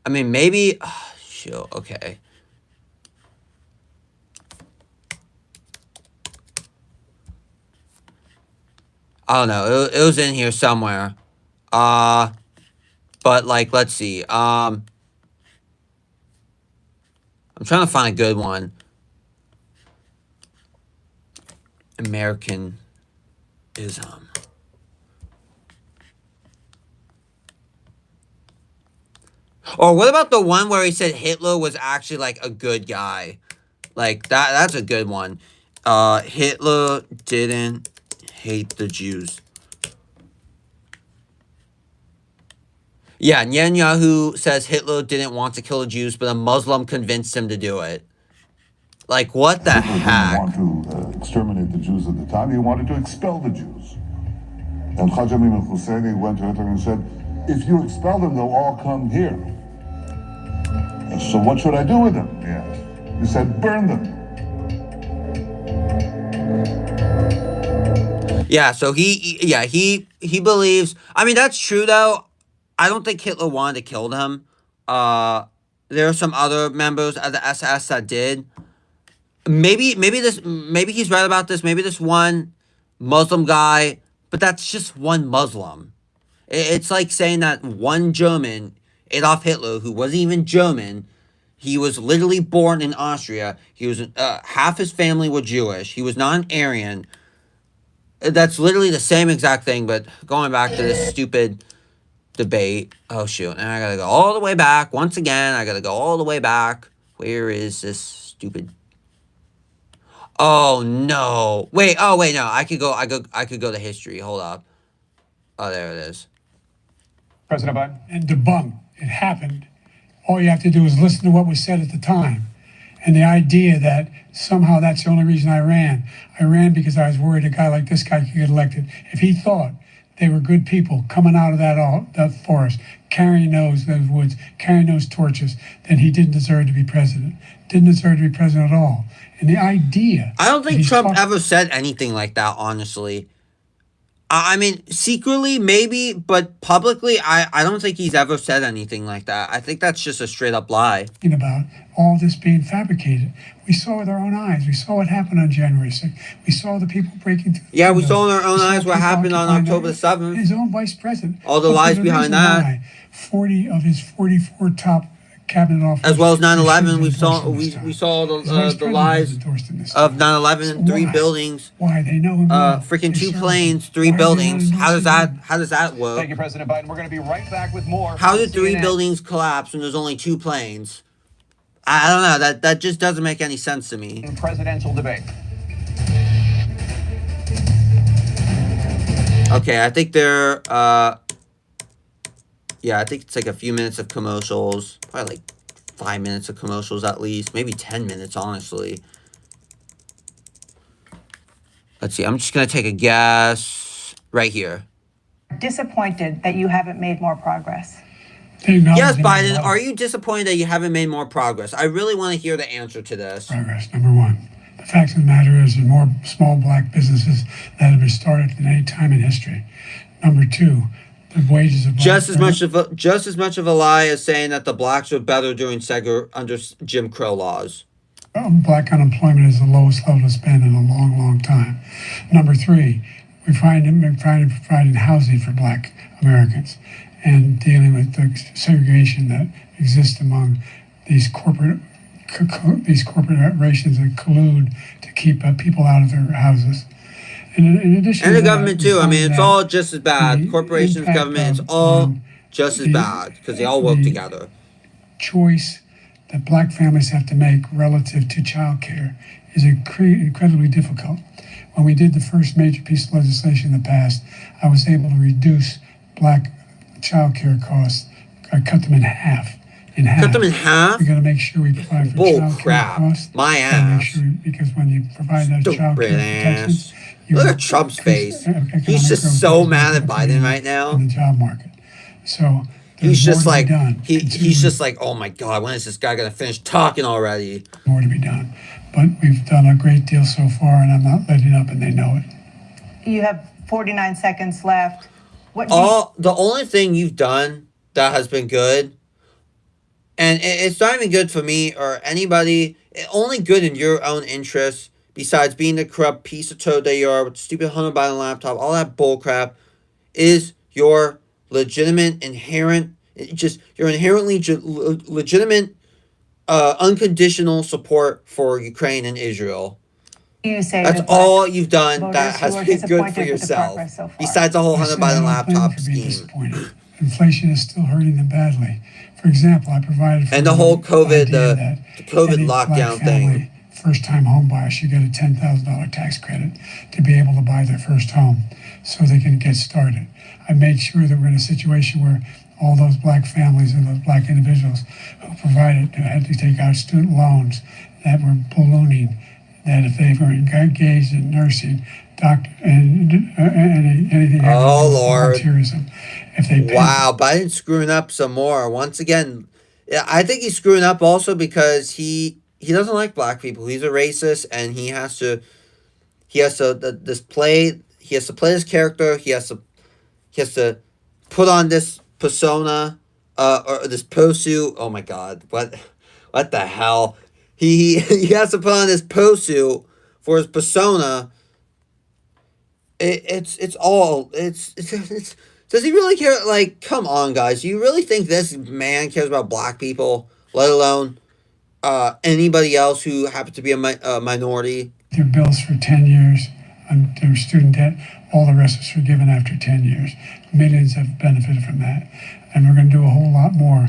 Speaker 1: I mean, maybe. Sure. Okay. I don't know. It was in here somewhere. But let's see. I'm trying to find a good one. Americanism. Or what about the one where he said Hitler was actually a good guy? That's a good one. Hitler didn't hate the Jews. Yeah, Netanyahu says Hitler didn't want to kill the Jews, but a Muslim convinced him to do it. What the heck?
Speaker 8: Hitler didn't want to exterminate the Jews at the time. He wanted to expel the Jews. And Haj Amin al-Husseini went to Hitler and said, if you expel them, they'll all come here. And so what should I do with them? He asked. He said, burn them.
Speaker 1: Yeah, so he believes. I mean, that's true though. I don't think Hitler wanted to kill him. There are some other members of the SS that did. Maybe he's right about this. Maybe this one Muslim guy, but that's just one Muslim. It's like saying that one German, Adolf Hitler, who wasn't even German, he was literally born in Austria. He was half his family were Jewish. He was not an Aryan. That's literally the same exact thing. But going back to this stupid debate. Oh shoot! And I gotta go all the way back once again. I gotta go all the way back. Where is this stupid? Oh no! Wait. Oh wait. No. I could go. I could go to history. Hold up. Oh, there it is.
Speaker 3: President Biden?
Speaker 2: And debunk. It happened. All you have to do is listen to what was said at the time. And the idea that somehow that's the only reason I ran. I ran because I was worried a guy like this guy could get elected. If he thought they were good people coming out of that forest, carrying those woods, carrying those torches, then he didn't deserve to be president. Didn't deserve to be president at all. And the idea...
Speaker 1: I don't think Trump ever said anything like that, honestly. I mean, secretly, maybe, but publicly, I don't think he's ever said anything like that. I think that's just a straight-up lie.
Speaker 2: About all this being fabricated. We saw with our own eyes. We saw what happened on January 6th. We saw the people breaking through the
Speaker 1: windows.
Speaker 2: We
Speaker 1: saw in our own eyes what happened on October 7th.
Speaker 2: His own vice president.
Speaker 1: All the lies behind that.
Speaker 2: 40 of his 44 top cabinet officers.
Speaker 1: As well as 9/11, we saw the lies of 9/11 and 3 buildings.
Speaker 2: Why they know him?
Speaker 1: Freaking 2 planes, 3 buildings. How does that work?
Speaker 3: Thank you, President Biden. We're going to be right back with more.
Speaker 1: How did 3 buildings collapse when there's only 2 planes? I don't know. That just doesn't make any sense to me.
Speaker 3: Presidential debate.
Speaker 1: Okay, I think they're yeah, I think it's like a few minutes of commercials. Probably like 5 minutes of commercials at least. Maybe 10 minutes, honestly. Let's see. I'm just going to take a guess right here.
Speaker 4: Disappointed that you haven't made more progress.
Speaker 1: Yes, Biden, are you disappointed that you haven't made more progress? I really want to hear the answer to this.
Speaker 2: Progress, number one. The fact of the matter is there's more small black businesses that have been started than any time in history. Number two, the wages of
Speaker 1: just as much of a lie as saying that the blacks were better during under Jim Crow laws.
Speaker 2: Black unemployment is the lowest level it's been in a long, long time. Number three, we're trying to provide housing for black Americans and dealing with the segregation that exists among these corporations that collude to keep people out of their houses. In addition,
Speaker 1: and the government too. I mean, it's all just as bad. Corporations, government, it's all just as bad because they all work together.
Speaker 2: Choice that black families have to make relative to child care is incredibly difficult. When we did the first major piece of legislation in the past, I was able to reduce black child care costs. I cut them in half.
Speaker 1: Cut them in half?
Speaker 2: We got to make sure we provide for child care costs.
Speaker 1: My ass.
Speaker 2: Because when you provide those child care protections,
Speaker 1: look at Trump's face. He's just so mad at Biden right now.
Speaker 2: In the job market. So
Speaker 1: he's just like he's just like, oh my God, when is this guy gonna finish talking already?
Speaker 2: More to be done, but we've done a great deal so far, and I'm not letting up, and they know it.
Speaker 4: You have 49 seconds left.
Speaker 1: The only thing you've done that has been good, and it's not even good for me or anybody. Only good in your own interest. Besides being the corrupt piece of toad that you are with the stupid Hunter Biden laptop, all that bullcrap, is your legitimate, your inherently legitimate, unconditional support for Ukraine and Israel.
Speaker 4: You say
Speaker 1: that's all you've done that has been good for yourself. Besides the whole Hunter Biden laptop scheme.
Speaker 2: Inflation is still hurting them badly. For example, I provided for
Speaker 1: and the whole COVID, the COVID lockdown thing.
Speaker 2: First-time home buyers should get a $10,000 tax credit to be able to buy their first home so they can get started. I made sure that we're in a situation where all those black families and those black individuals who had to take out student loans that were ballooning, that if they were engaged in nursing, doctor, and anything volunteerism, if they
Speaker 1: Biden's screwing up some more. Once again, I think he's screwing up also because he doesn't like black people. He's a racist, and he has to display to play this character. He has to put on this persona, or this posu. Oh my god, what the hell? He has to put on this posu for his persona. It's all it's does he really care? Like, come on, guys. Do you really think this man cares about black people, let alone anybody else who happens to be a minority?
Speaker 2: Their bills for 10 years on their student debt. All the rest is forgiven after 10 years. Millions have benefited from that. And we're going to do a whole lot more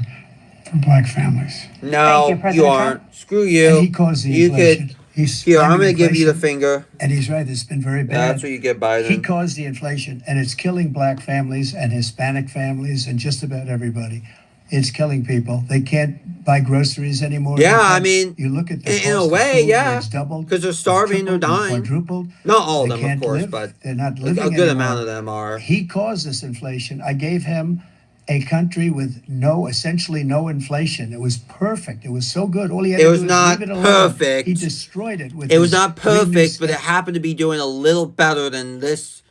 Speaker 2: for black families.
Speaker 1: No,
Speaker 4: Thank you, President
Speaker 1: aren't.
Speaker 4: Trump.
Speaker 1: Screw you.
Speaker 5: And he caused the inflation.
Speaker 1: Here, I'm going to give you the finger.
Speaker 5: And he's right, it's been very bad.
Speaker 1: That's what you get, Biden.
Speaker 5: He caused the inflation, and it's killing black families and Hispanic families and just about everybody. It's killing people. They can't buy groceries anymore.
Speaker 1: Yeah, I mean,
Speaker 5: you look at the
Speaker 1: in a
Speaker 5: cost of
Speaker 1: way,
Speaker 5: food,
Speaker 1: yeah,
Speaker 5: it's doubled,
Speaker 1: because they're starving, they're
Speaker 5: it's tripled,
Speaker 1: dying.
Speaker 5: it's quadrupled.
Speaker 1: Not all of
Speaker 5: They
Speaker 1: them, of
Speaker 5: can't
Speaker 1: course,
Speaker 5: live.
Speaker 1: but
Speaker 5: They're not
Speaker 1: a
Speaker 5: living
Speaker 1: good
Speaker 5: anymore.
Speaker 1: amount of them are.
Speaker 5: He caused this inflation. I gave him a country with essentially no inflation. It was perfect. It was so good. All he had
Speaker 1: It
Speaker 5: to
Speaker 1: was
Speaker 5: do
Speaker 1: not
Speaker 5: was leave it alone.
Speaker 1: perfect.
Speaker 5: He destroyed it with
Speaker 1: It was
Speaker 5: his
Speaker 1: not
Speaker 5: green new
Speaker 1: perfect, but it
Speaker 5: stuff.
Speaker 1: happened to be doing a little better than this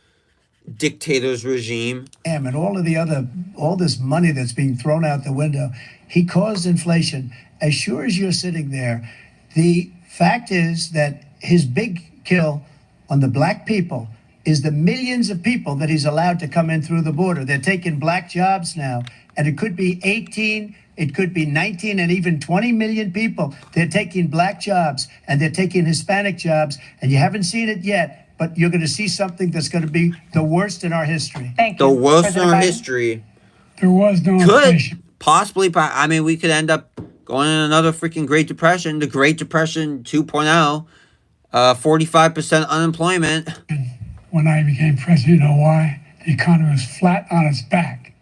Speaker 1: dictator's regime.
Speaker 5: And all this money that's being thrown out the window. He caused inflation. As sure as you're sitting there, the fact is that his big kill on the black people is the millions of people that he's allowed to come in through the border. They're taking black jobs now, and it could be 18, it could be 19, and even 20 million people. They're taking black jobs, and they're taking Hispanic jobs, and you haven't seen it yet, but you're going to see something that's going to be the worst in our history.
Speaker 4: Thank you.
Speaker 1: The worst in
Speaker 4: President
Speaker 1: our
Speaker 4: Biden.
Speaker 1: history.
Speaker 2: There was no
Speaker 1: Could
Speaker 2: inflation.
Speaker 1: possibly, I mean, we could end up going in another freaking Great Depression, the Great Depression 2.0, 45% unemployment.
Speaker 2: When I became president, you know why? The economy was flat on its back.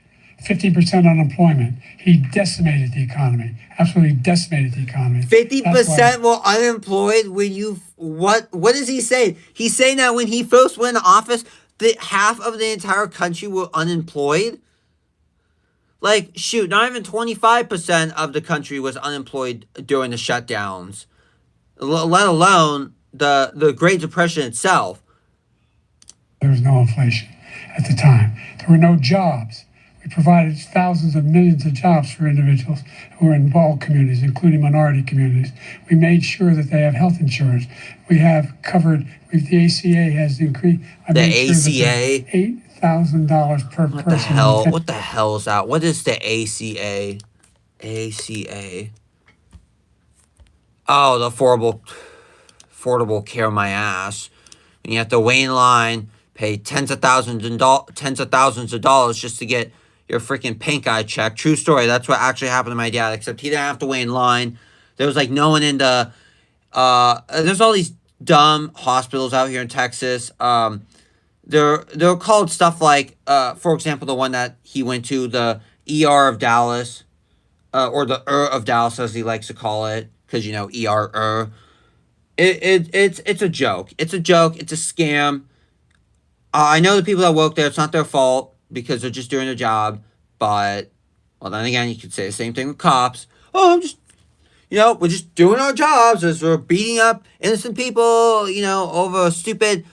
Speaker 2: 50% unemployment. He decimated the economy. Absolutely decimated the economy.
Speaker 1: 50% were unemployed when you what is he saying? He's saying that when he first went into office, that half of the entire country were unemployed. Like, shoot, not even 25% of the country was unemployed during the shutdowns, let alone the Great Depression itself.
Speaker 2: There was no inflation at the time. There were no jobs. We provided thousands of millions of jobs for individuals who are in all communities, including minority communities. We made sure that they have health insurance. We have covered, the ACA has increased.
Speaker 1: The ACA?
Speaker 2: $8,000 per person.
Speaker 1: What the hell? What the hell is that? What is the ACA? ACA. Oh, the affordable care my ass. And you have to wait in line, pay tens of thousands of dollars just to get your freaking pink eye check. True story. That's what actually happened to my dad, except he didn't have to wait in line. There was like no one in the there's all these dumb hospitals out here in Texas. They're called stuff like for example, the one that he went to, the ER of Dallas, or the of Dallas as he likes to call it, because you know ER. It's a joke. It's a joke. It's a scam. I know the people that work there, it's not their fault because they're just doing their job. But, well, then again, you could say the same thing with cops. Oh, we're just doing our jobs as we're beating up innocent people, over a stupid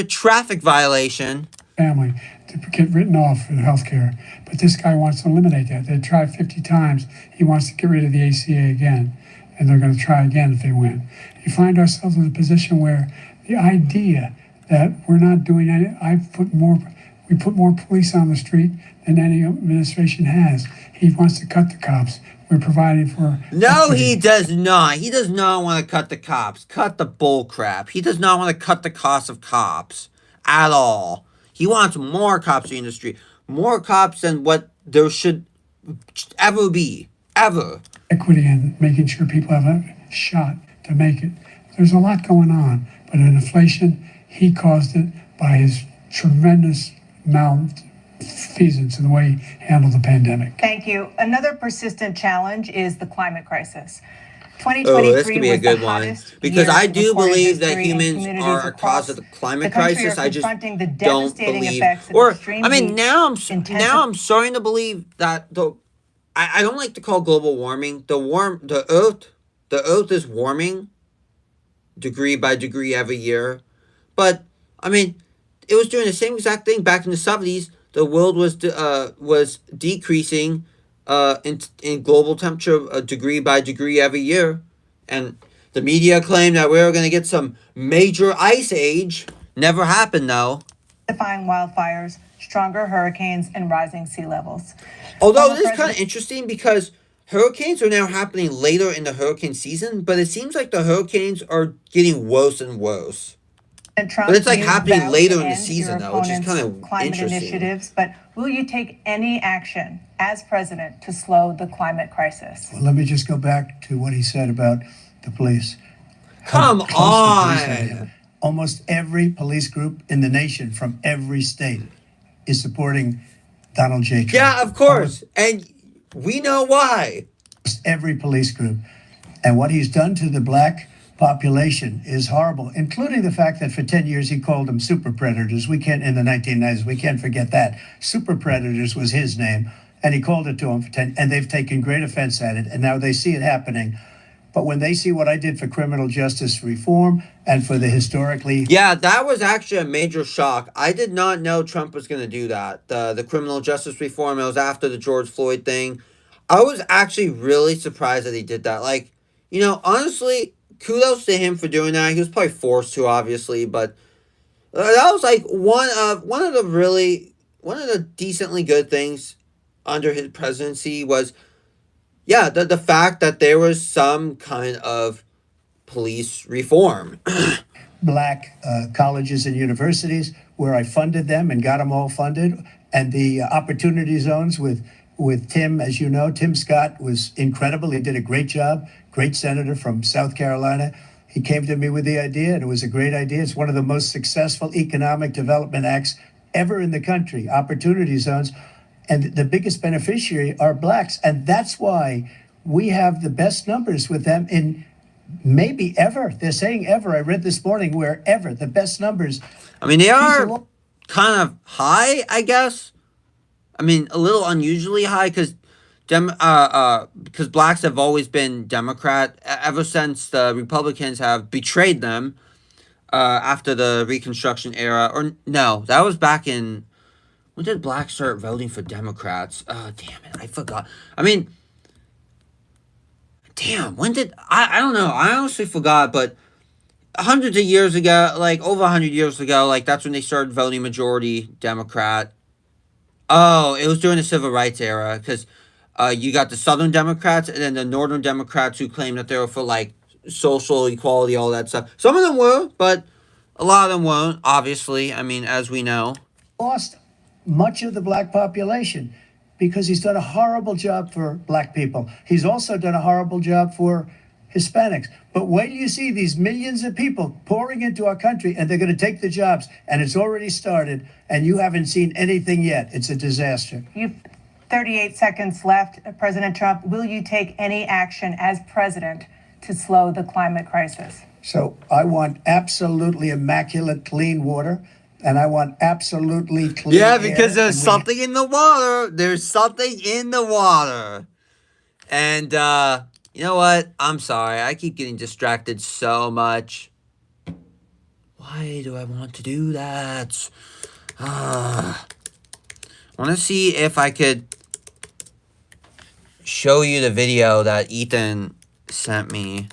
Speaker 1: traffic violation.
Speaker 2: Family to get written off for the health care. But this guy wants to eliminate that. They tried 50 times. He wants to get rid of the ACA again. And they're going to try again if they win. You find ourselves in a position where the idea that we're not doing any, we put more police on the street than any administration has. He wants to cut the cops. We're providing for...
Speaker 1: No, he does not. He does not want to cut the cops. Cut the bull crap. He does not want to cut the cost of cops at all. He wants more cops in the street. More cops than what there should ever be. Ever.
Speaker 2: Equity and making sure people have a shot to make it. There's a lot going on, but in inflation, he caused it by his tremendous malfeasance in the way he handled the pandemic.
Speaker 4: Thank you. Another persistent challenge is the climate crisis.
Speaker 1: Oh,
Speaker 4: 2023
Speaker 1: this could be a
Speaker 4: was
Speaker 1: good
Speaker 4: the
Speaker 1: one.
Speaker 4: hottest
Speaker 1: Because
Speaker 4: year
Speaker 1: I
Speaker 4: in
Speaker 1: do
Speaker 4: recorded
Speaker 1: believe that
Speaker 4: history in
Speaker 1: humans
Speaker 4: communities
Speaker 1: are a
Speaker 4: across
Speaker 1: cause of the climate
Speaker 4: the country
Speaker 1: crisis.
Speaker 4: are
Speaker 1: I just
Speaker 4: confronting the
Speaker 1: don't
Speaker 4: devastating
Speaker 1: believe.
Speaker 4: effects of
Speaker 1: Or,
Speaker 4: extreme
Speaker 1: I mean,
Speaker 4: heat,
Speaker 1: now
Speaker 4: intensive-
Speaker 1: I'm starting to believe that I don't like to call global warming. The Earth is warming degree by degree every year. But I mean, it was doing the same exact thing back in the 70s. The world was decreasing in global temperature degree by degree every year, and the media claimed that we were going to get some major ice age. Never happened though.
Speaker 4: Defying wildfires, stronger hurricanes, and rising sea levels.
Speaker 1: Although
Speaker 4: Former
Speaker 1: this is kind of
Speaker 4: President
Speaker 1: interesting because hurricanes are now happening later in the hurricane season, but it seems like the hurricanes are getting worse and worse.
Speaker 4: Trump,
Speaker 1: But it's like
Speaker 4: you
Speaker 1: happening
Speaker 4: vowed
Speaker 1: later
Speaker 4: to
Speaker 1: in the
Speaker 4: end
Speaker 1: season,
Speaker 4: your
Speaker 1: though, which is
Speaker 4: opponent's
Speaker 1: kind of
Speaker 4: climate
Speaker 1: interesting.
Speaker 4: initiatives, but will you take any action as president to slow the climate crisis?
Speaker 5: Well, let me just go back to what he said about the police.
Speaker 1: Come
Speaker 5: How close the police are to him.
Speaker 1: on.
Speaker 5: Almost every police group in the nation from every state is supporting Donald J. Trump.
Speaker 1: Yeah, of course. And we know why.
Speaker 5: Almost every police group. And what he's done to the black population is horrible, including the fact that for 10 years he called them super predators. We can't, in the 1990s, we can't forget that. Super predators was his name, and he called it to them for 10, and they've taken great offense at it, and now they see it happening. But when they see what I did for criminal justice reform and for the historically...
Speaker 1: Yeah, that was actually a major shock. I did not know Trump was going to do that. The criminal justice reform, it was after the George Floyd thing. I was actually really surprised that he did that. Like, honestly, kudos to him for doing that. He was probably forced to, obviously, but that was like one of the decently good things under his presidency was, yeah, the fact that there was some kind of police reform.
Speaker 5: black colleges and universities where I funded them and got them all funded. And the opportunity zones with Tim, as you know, Tim Scott was incredible. He did a great job, great senator from South Carolina. He came to me with the idea, and it was a great idea. It's one of the most successful economic development acts ever in the country, opportunity zones. And the biggest beneficiary are blacks. And that's why we have the best numbers with them in maybe ever. They're saying ever. I read this morning where ever, the best numbers.
Speaker 1: I mean, they are kind of high, I guess. I mean, a little unusually high because blacks have always been Democrat ever since the Republicans have betrayed them after the Reconstruction era. Or no, that was back in... When did blacks start voting for Democrats? Oh, damn it, I forgot. I mean, damn, when did... I don't know. I honestly forgot, but hundreds of years ago, like over 100 years ago, like that's when they started voting majority Democrat. Oh, it was during the Civil Rights era, because you got the Southern Democrats and then the Northern Democrats who claimed that they were for, like, social equality, all that stuff. Some of them were, but a lot of them weren't, obviously. I mean, as we know.
Speaker 5: Lost much of the black population because he's done a horrible job for black people. He's also done a horrible job for Hispanics. But wait till you see these millions of people pouring into our country, and they're going to take the jobs, and it's already started, and you haven't seen anything yet. It's a disaster.
Speaker 4: You've 38 seconds left. President Trump, will you take any action as president to slow the climate crisis?
Speaker 5: So I want absolutely immaculate clean water, and I want absolutely clean
Speaker 1: Yeah,
Speaker 5: air,
Speaker 1: because there's
Speaker 5: and
Speaker 1: something in the water. There's something in the water. And, you know what? I'm sorry. I keep getting distracted so much. Why do I want to do that? I want to see if I could show you the video that Ethan sent me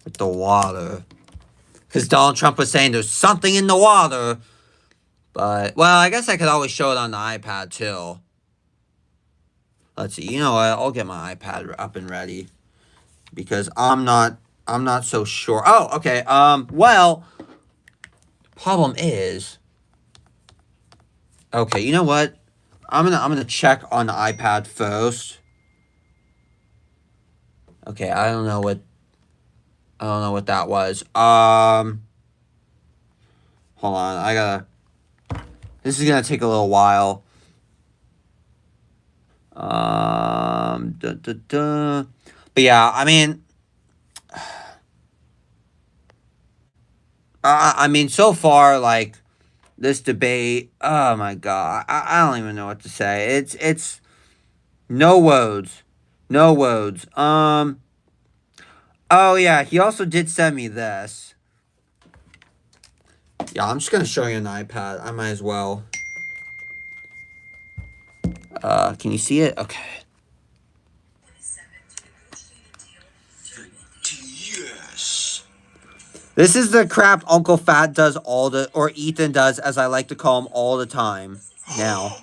Speaker 1: with the water. Because Donald Trump was saying there's something in the water. But, well, I guess I could always show it on the iPad, too. Let's see. You know what? I'll get my iPad up and ready. Because I'm not so sure. Oh, okay. Well, problem is... Okay, you know what? I'm gonna check on the iPad first. Okay, I don't know what that was. Hold on, this is gonna take a little while. But yeah, I mean, so far, like, this debate, oh my God, I don't even know what to say. It's no words. No words. Oh yeah, he also did send me this. Yeah, I'm just gonna show you an iPad. I might as well. Can you see it? Okay. Yes. This is the crap Uncle Fat does or Ethan does, as I like to call him, all the time now.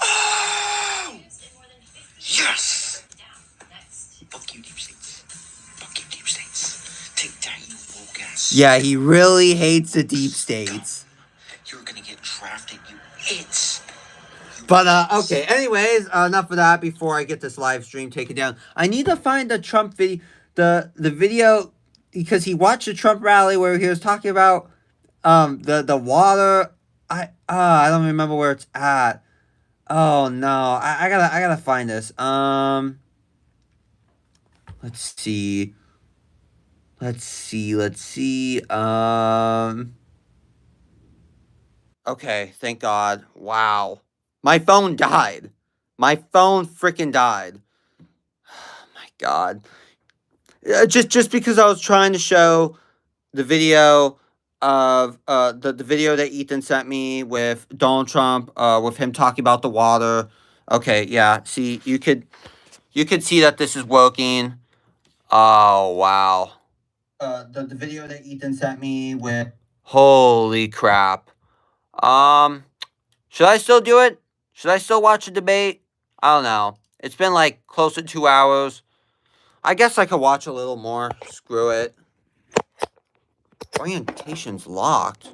Speaker 1: Oh! Yes! Fuck you, deep states. Fuck you, deep states. Take that, you woke ass. Yeah, he really hates the deep states. You're gonna get drafted, you idiots. But, okay, anyways, enough of that before I get this live stream taken down. I need to find the Trump video, the video, because he watched the Trump rally where he was talking about, the water. I don't remember where it's at. Oh, no, I gotta find this. Let's see. Okay, thank God. Wow. My phone died. My phone freaking died. Oh my God. Just because I was trying to show the video of the video that Ethan sent me with Donald Trump, with him talking about the water. Okay, yeah. See, you could see that this is working. Oh wow. The video that Ethan sent me with. Holy crap. Should I still do it? Should I still watch the debate? I don't know. It's been like close to 2 hours. I guess I could watch a little more. Screw it. Orientation's locked.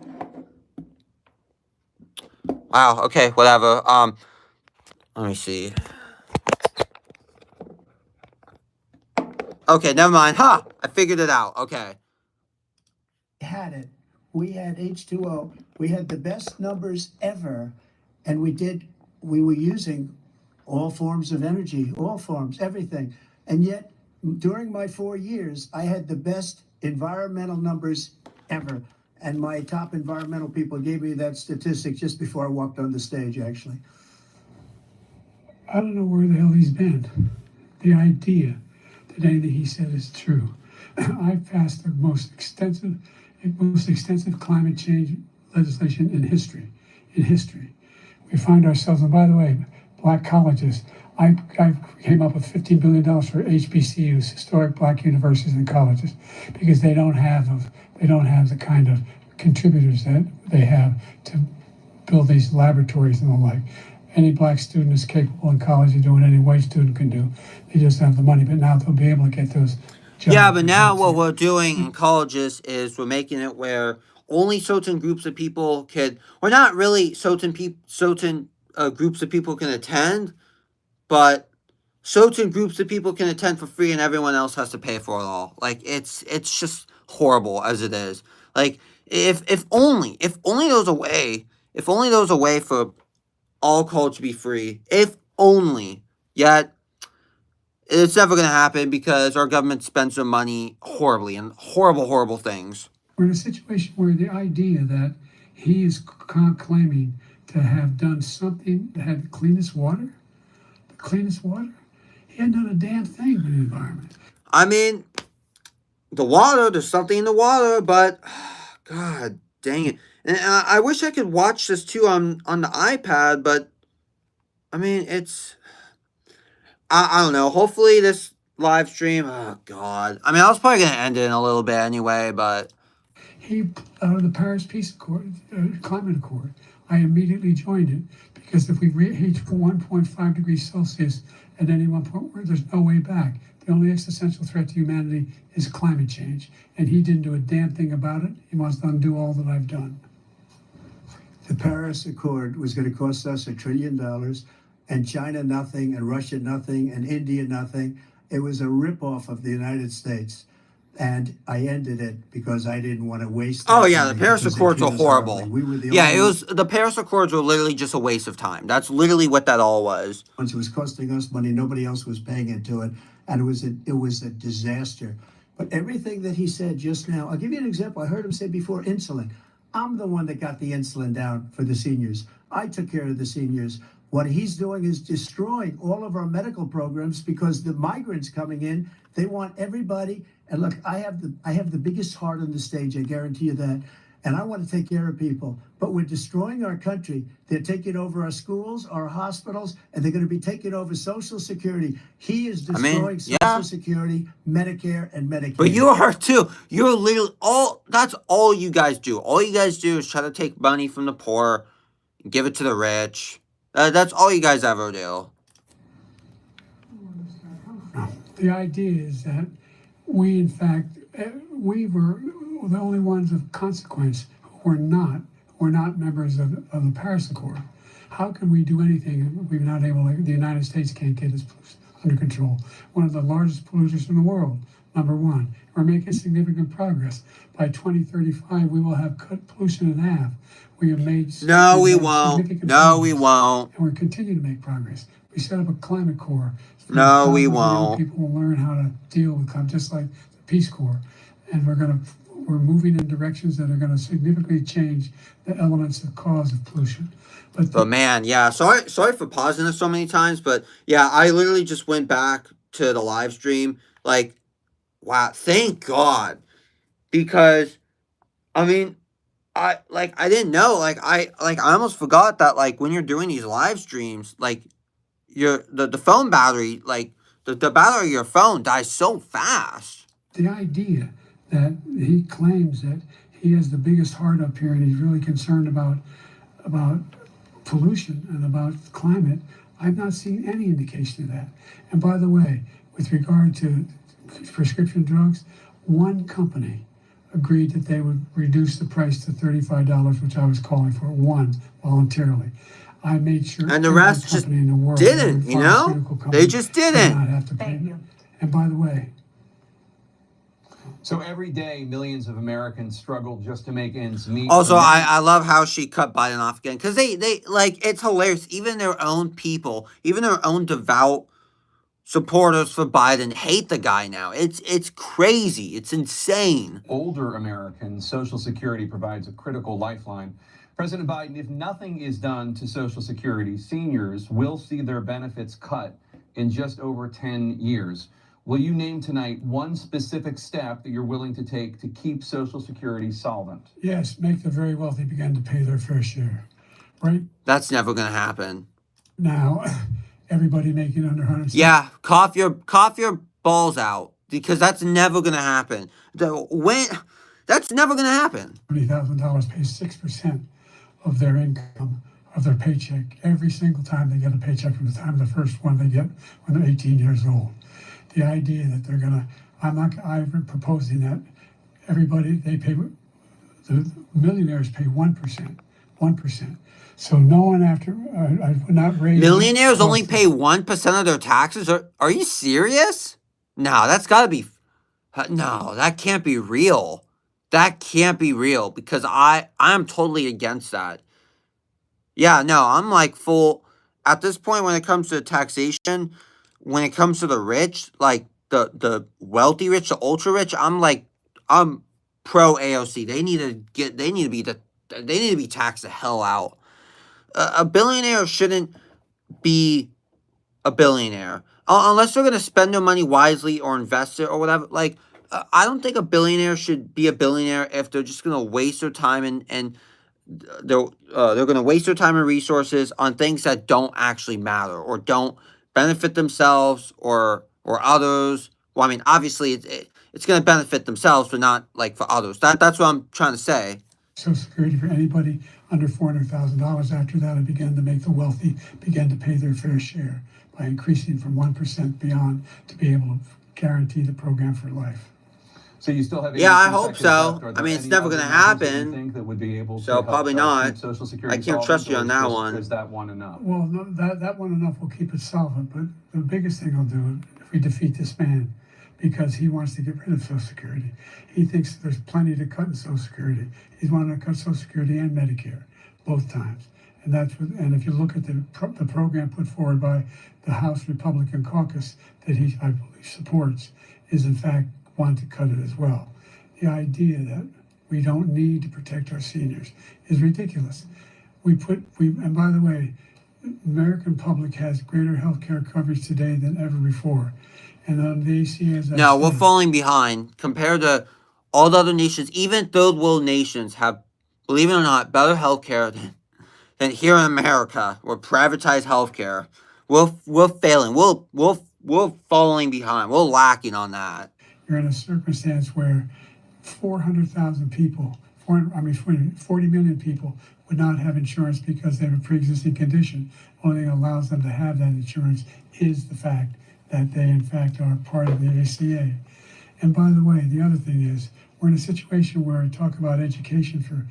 Speaker 1: Wow, okay, whatever. Let me see. Okay, never mind. Ha! I figured it out. Okay.
Speaker 5: Had it. We had H2O. We had the best numbers ever. And we were using all forms of energy, all forms, everything. And yet, during my 4 years, I had the best environmental numbers ever. And my top environmental people gave me that statistic just before I walked on the stage, actually.
Speaker 2: I don't know where the hell he's been. The idea that anything he said is true. I passed the most extensive climate change legislation in history. We find ourselves, and by the way, black colleges, I came up with $15 billion for HBCUs, historic black universities and colleges, because they don't have the kind of contributors that they have to build these laboratories and the like. Any black student is capable in college of doing any white student can do. They just don't have the money, but now they'll be able to get those jobs.
Speaker 1: Yeah, but now what we're doing in colleges is we're making it where only certain groups of people or not really certain groups of people can attend, but certain groups of people can attend for free and everyone else has to pay for it all. Like, it's just horrible as it is. Like, if only there was a way for all college to be free, if only. Yet it's never going to happen because our government spends their money horribly and horrible things.
Speaker 2: We're in a situation where the idea that he is claiming to have done something that had the cleanest water, he hadn't done a damn thing with the environment.
Speaker 1: I mean, the water, there's something in the water, but God dang it. And I wish I could watch this too on the iPad, but I mean, I don't know. Hopefully this live stream, oh God. I mean, I was probably going to end it in a little bit anyway, but.
Speaker 2: The Paris Peace Accord, Climate Accord, I immediately joined it because if we reach 1.5 degrees Celsius at any one point, there's no way back. The only existential threat to humanity is climate change. And he didn't do a damn thing about it. He wants to undo all that I've done.
Speaker 5: The Paris Accord was going to cost us $1 trillion, and China nothing, and Russia nothing, and India nothing. It was a ripoff of the United States. And I ended it because I didn't want to waste.
Speaker 1: Oh yeah, the Paris Accords were horrible. The Paris Accords were literally just a waste of time. That's literally what that all was.
Speaker 5: Once it was costing us money, nobody else was paying into it, and it was a disaster. But everything that he said just now, I'll give you an example. I heard him say before insulin. I'm the one that got the insulin down for the seniors. I took care of the seniors. What he's doing is destroying all of our medical programs because the migrants coming in, they want everybody. And look, I have the biggest heart on the stage. I guarantee you that. and I want to take care of people, but we're destroying our country. They're taking over our schools, our hospitals, and they're going to be taking over Social Security. He is destroying Social Security, Medicare, and Medicaid.
Speaker 1: But you are too. You're literally that's all you guys do. All you guys do is try to take money from the poor and give it to the rich. That's all you guys ever do.
Speaker 2: The idea is that we, in fact, we were the only ones of consequence who were not members of the Paris Accord. How can we do anything if we're not able? The United States can't get its under control. One of the largest polluters in the world, number one. We're making significant progress. By 2035, we will have cut pollution in half. We have made
Speaker 1: no, we won't. No, we won't.
Speaker 2: And we're continuing to make progress. We set up a climate corps.
Speaker 1: No, we won't.
Speaker 2: People will learn how to deal with climate, just like the Peace Corps. And we're moving in directions that are going to significantly change the elements of cause of pollution.
Speaker 1: But man, yeah, sorry for pausing this so many times, but yeah, I literally just went back to the live stream. Like, wow, thank God. Because I mean, I didn't know. I almost forgot that when you're doing these live streams, the phone battery, the battery of your phone dies so fast.
Speaker 2: The idea that he claims that he has the biggest heart up here and he's really concerned about pollution and about climate, I've not seen any indication of that. And by the way, with regard to prescription drugs, one company agreed that they would reduce the price to $35, which I was calling for, one voluntarily. I made sure,
Speaker 1: and the rest just didn't, they just didn't.
Speaker 2: Not have to pay. Thank you. And by the way,
Speaker 3: so every day, millions of Americans struggle just to make ends meet.
Speaker 1: Also, I love how she cut Biden off again, because they it's hilarious. Even their own people, even their own devout supporters for Biden hate the guy now. It's crazy. It's insane.
Speaker 3: Older Americans, Social Security provides a critical lifeline. President Biden, if nothing is done to Social Security, seniors will see their benefits cut in just over 10 years. Will you name tonight one specific step that you're willing to take to keep Social Security solvent?
Speaker 2: Yes, make the very wealthy begin to pay their fair share, right?
Speaker 1: That's never going to happen.
Speaker 2: Now, everybody making under 100.
Speaker 1: Yeah, cough your balls out, because that's never going to happen. That's never going to happen.
Speaker 2: $30,000 pays 6% of their income, of their paycheck, every single time they get a paycheck from the time of the first one they get when they're 18 years old. The idea that they're going to, I've been proposing that the millionaires pay 1%. So no one I would not raise.
Speaker 1: Millionaires only pay 1% of their taxes? Are you serious? No, that's got to be, no, that can't be real. That can't be real, because I'm totally against that. Yeah, no, I'm full, at this point when it comes to taxation, when it comes to the rich, the wealthy rich, the ultra rich, I'm pro AOC. They need to be taxed the hell out. A billionaire shouldn't be a billionaire unless they're gonna spend their money wisely or invest it or whatever. I don't think a billionaire should be a billionaire if they're just gonna waste their time and they're gonna waste their time and resources on things that don't actually matter or don't benefit themselves or others. Well, I mean, obviously it's going to benefit themselves, but not for others. That's what I'm trying to say.
Speaker 2: Social Security for anybody under $400,000. After that, I began to make the wealthy begin to pay their fair share by increasing from 1% beyond to be able to guarantee the program for life.
Speaker 3: So you still have?
Speaker 1: Yeah, I hope so. I mean, it's never going to happen.
Speaker 3: That would be able
Speaker 1: so probably not.
Speaker 3: Social Security
Speaker 1: I can't trust you on that one.
Speaker 3: Is that one enough?
Speaker 2: Well, no, that one enough will keep it solvent. But the biggest thing I'll do if we defeat this man, because he wants to get rid of Social Security. He thinks there's plenty to cut in Social Security. He's wanting to cut Social Security and Medicare both times. And if you look at the program put forward by the House Republican caucus that I believe supports, is in fact want to cut it as well. The idea that we don't need to protect our seniors is ridiculous. And by the way, the American public has greater health care coverage today than ever before. And the ACA
Speaker 1: No, we're falling behind compared to all the other nations. Even third world nations have believe it or not, better healthcare than here in America, where privatized healthcare. We're failing. We're falling behind. We're lacking on that.
Speaker 2: You're in a circumstance where 400,000 people, 40 million people would not have insurance because they have a pre-existing condition. Only thing that allows them to have that insurance is the fact that they, in fact, are part of the ACA. And by the way, the other thing is, we're in a situation where we talk about education for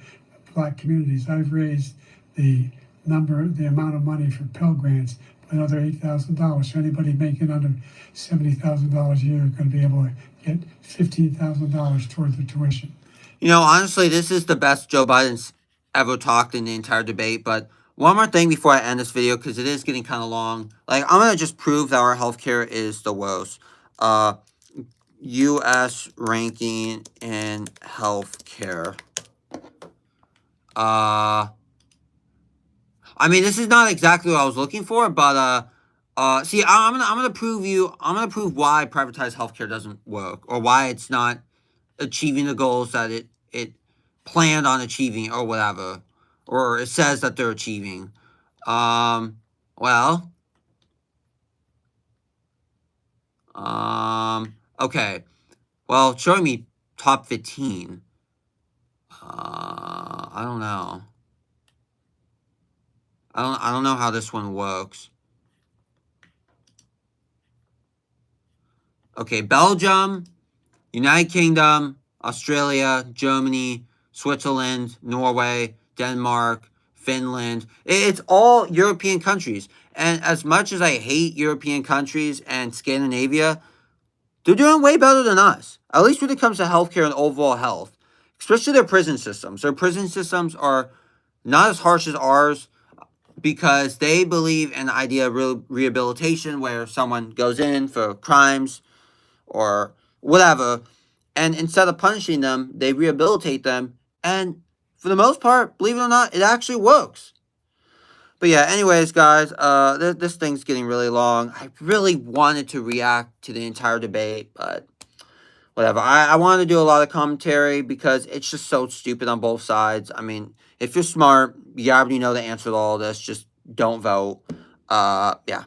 Speaker 2: Black communities. I've raised the amount of money for Pell Grants by another $8,000. So anybody making under $70,000 a year is going to be able to get $15,000 towards the tuition.
Speaker 1: You know, honestly, this is the best Joe Biden's ever talked in the entire debate. But one more thing before I end this video, because it is getting kind of long. Like, I'm going to just prove that our healthcare is the worst. U.S. ranking in healthcare. I mean, this is not exactly what I was looking for, but see, I'm gonna prove why privatized healthcare doesn't work, or why it's not achieving the goals that it planned on achieving, or whatever, or it says that they're achieving. Well, okay. Well, it's showing me top 15. I don't know. I don't know how this one works. Okay, Belgium, United Kingdom, Australia, Germany, Switzerland, Norway, Denmark, Finland. It's all European countries. And as much as I hate European countries and Scandinavia, they're doing way better than us. At least when it comes to healthcare and overall health. Especially their prison systems. Their prison systems are not as harsh as ours, because they believe in the idea of rehabilitation, where someone goes in for crimes or whatever, and instead of punishing them, they rehabilitate them, and for the most part, believe it or not, it actually works. But yeah, anyways, guys, this thing's getting really long. I really wanted to react to the entire debate, but whatever. I wanted to do a lot of commentary because it's just so stupid on both sides. I mean, if you're smart, you already know the answer to all this. Just don't vote. Yeah.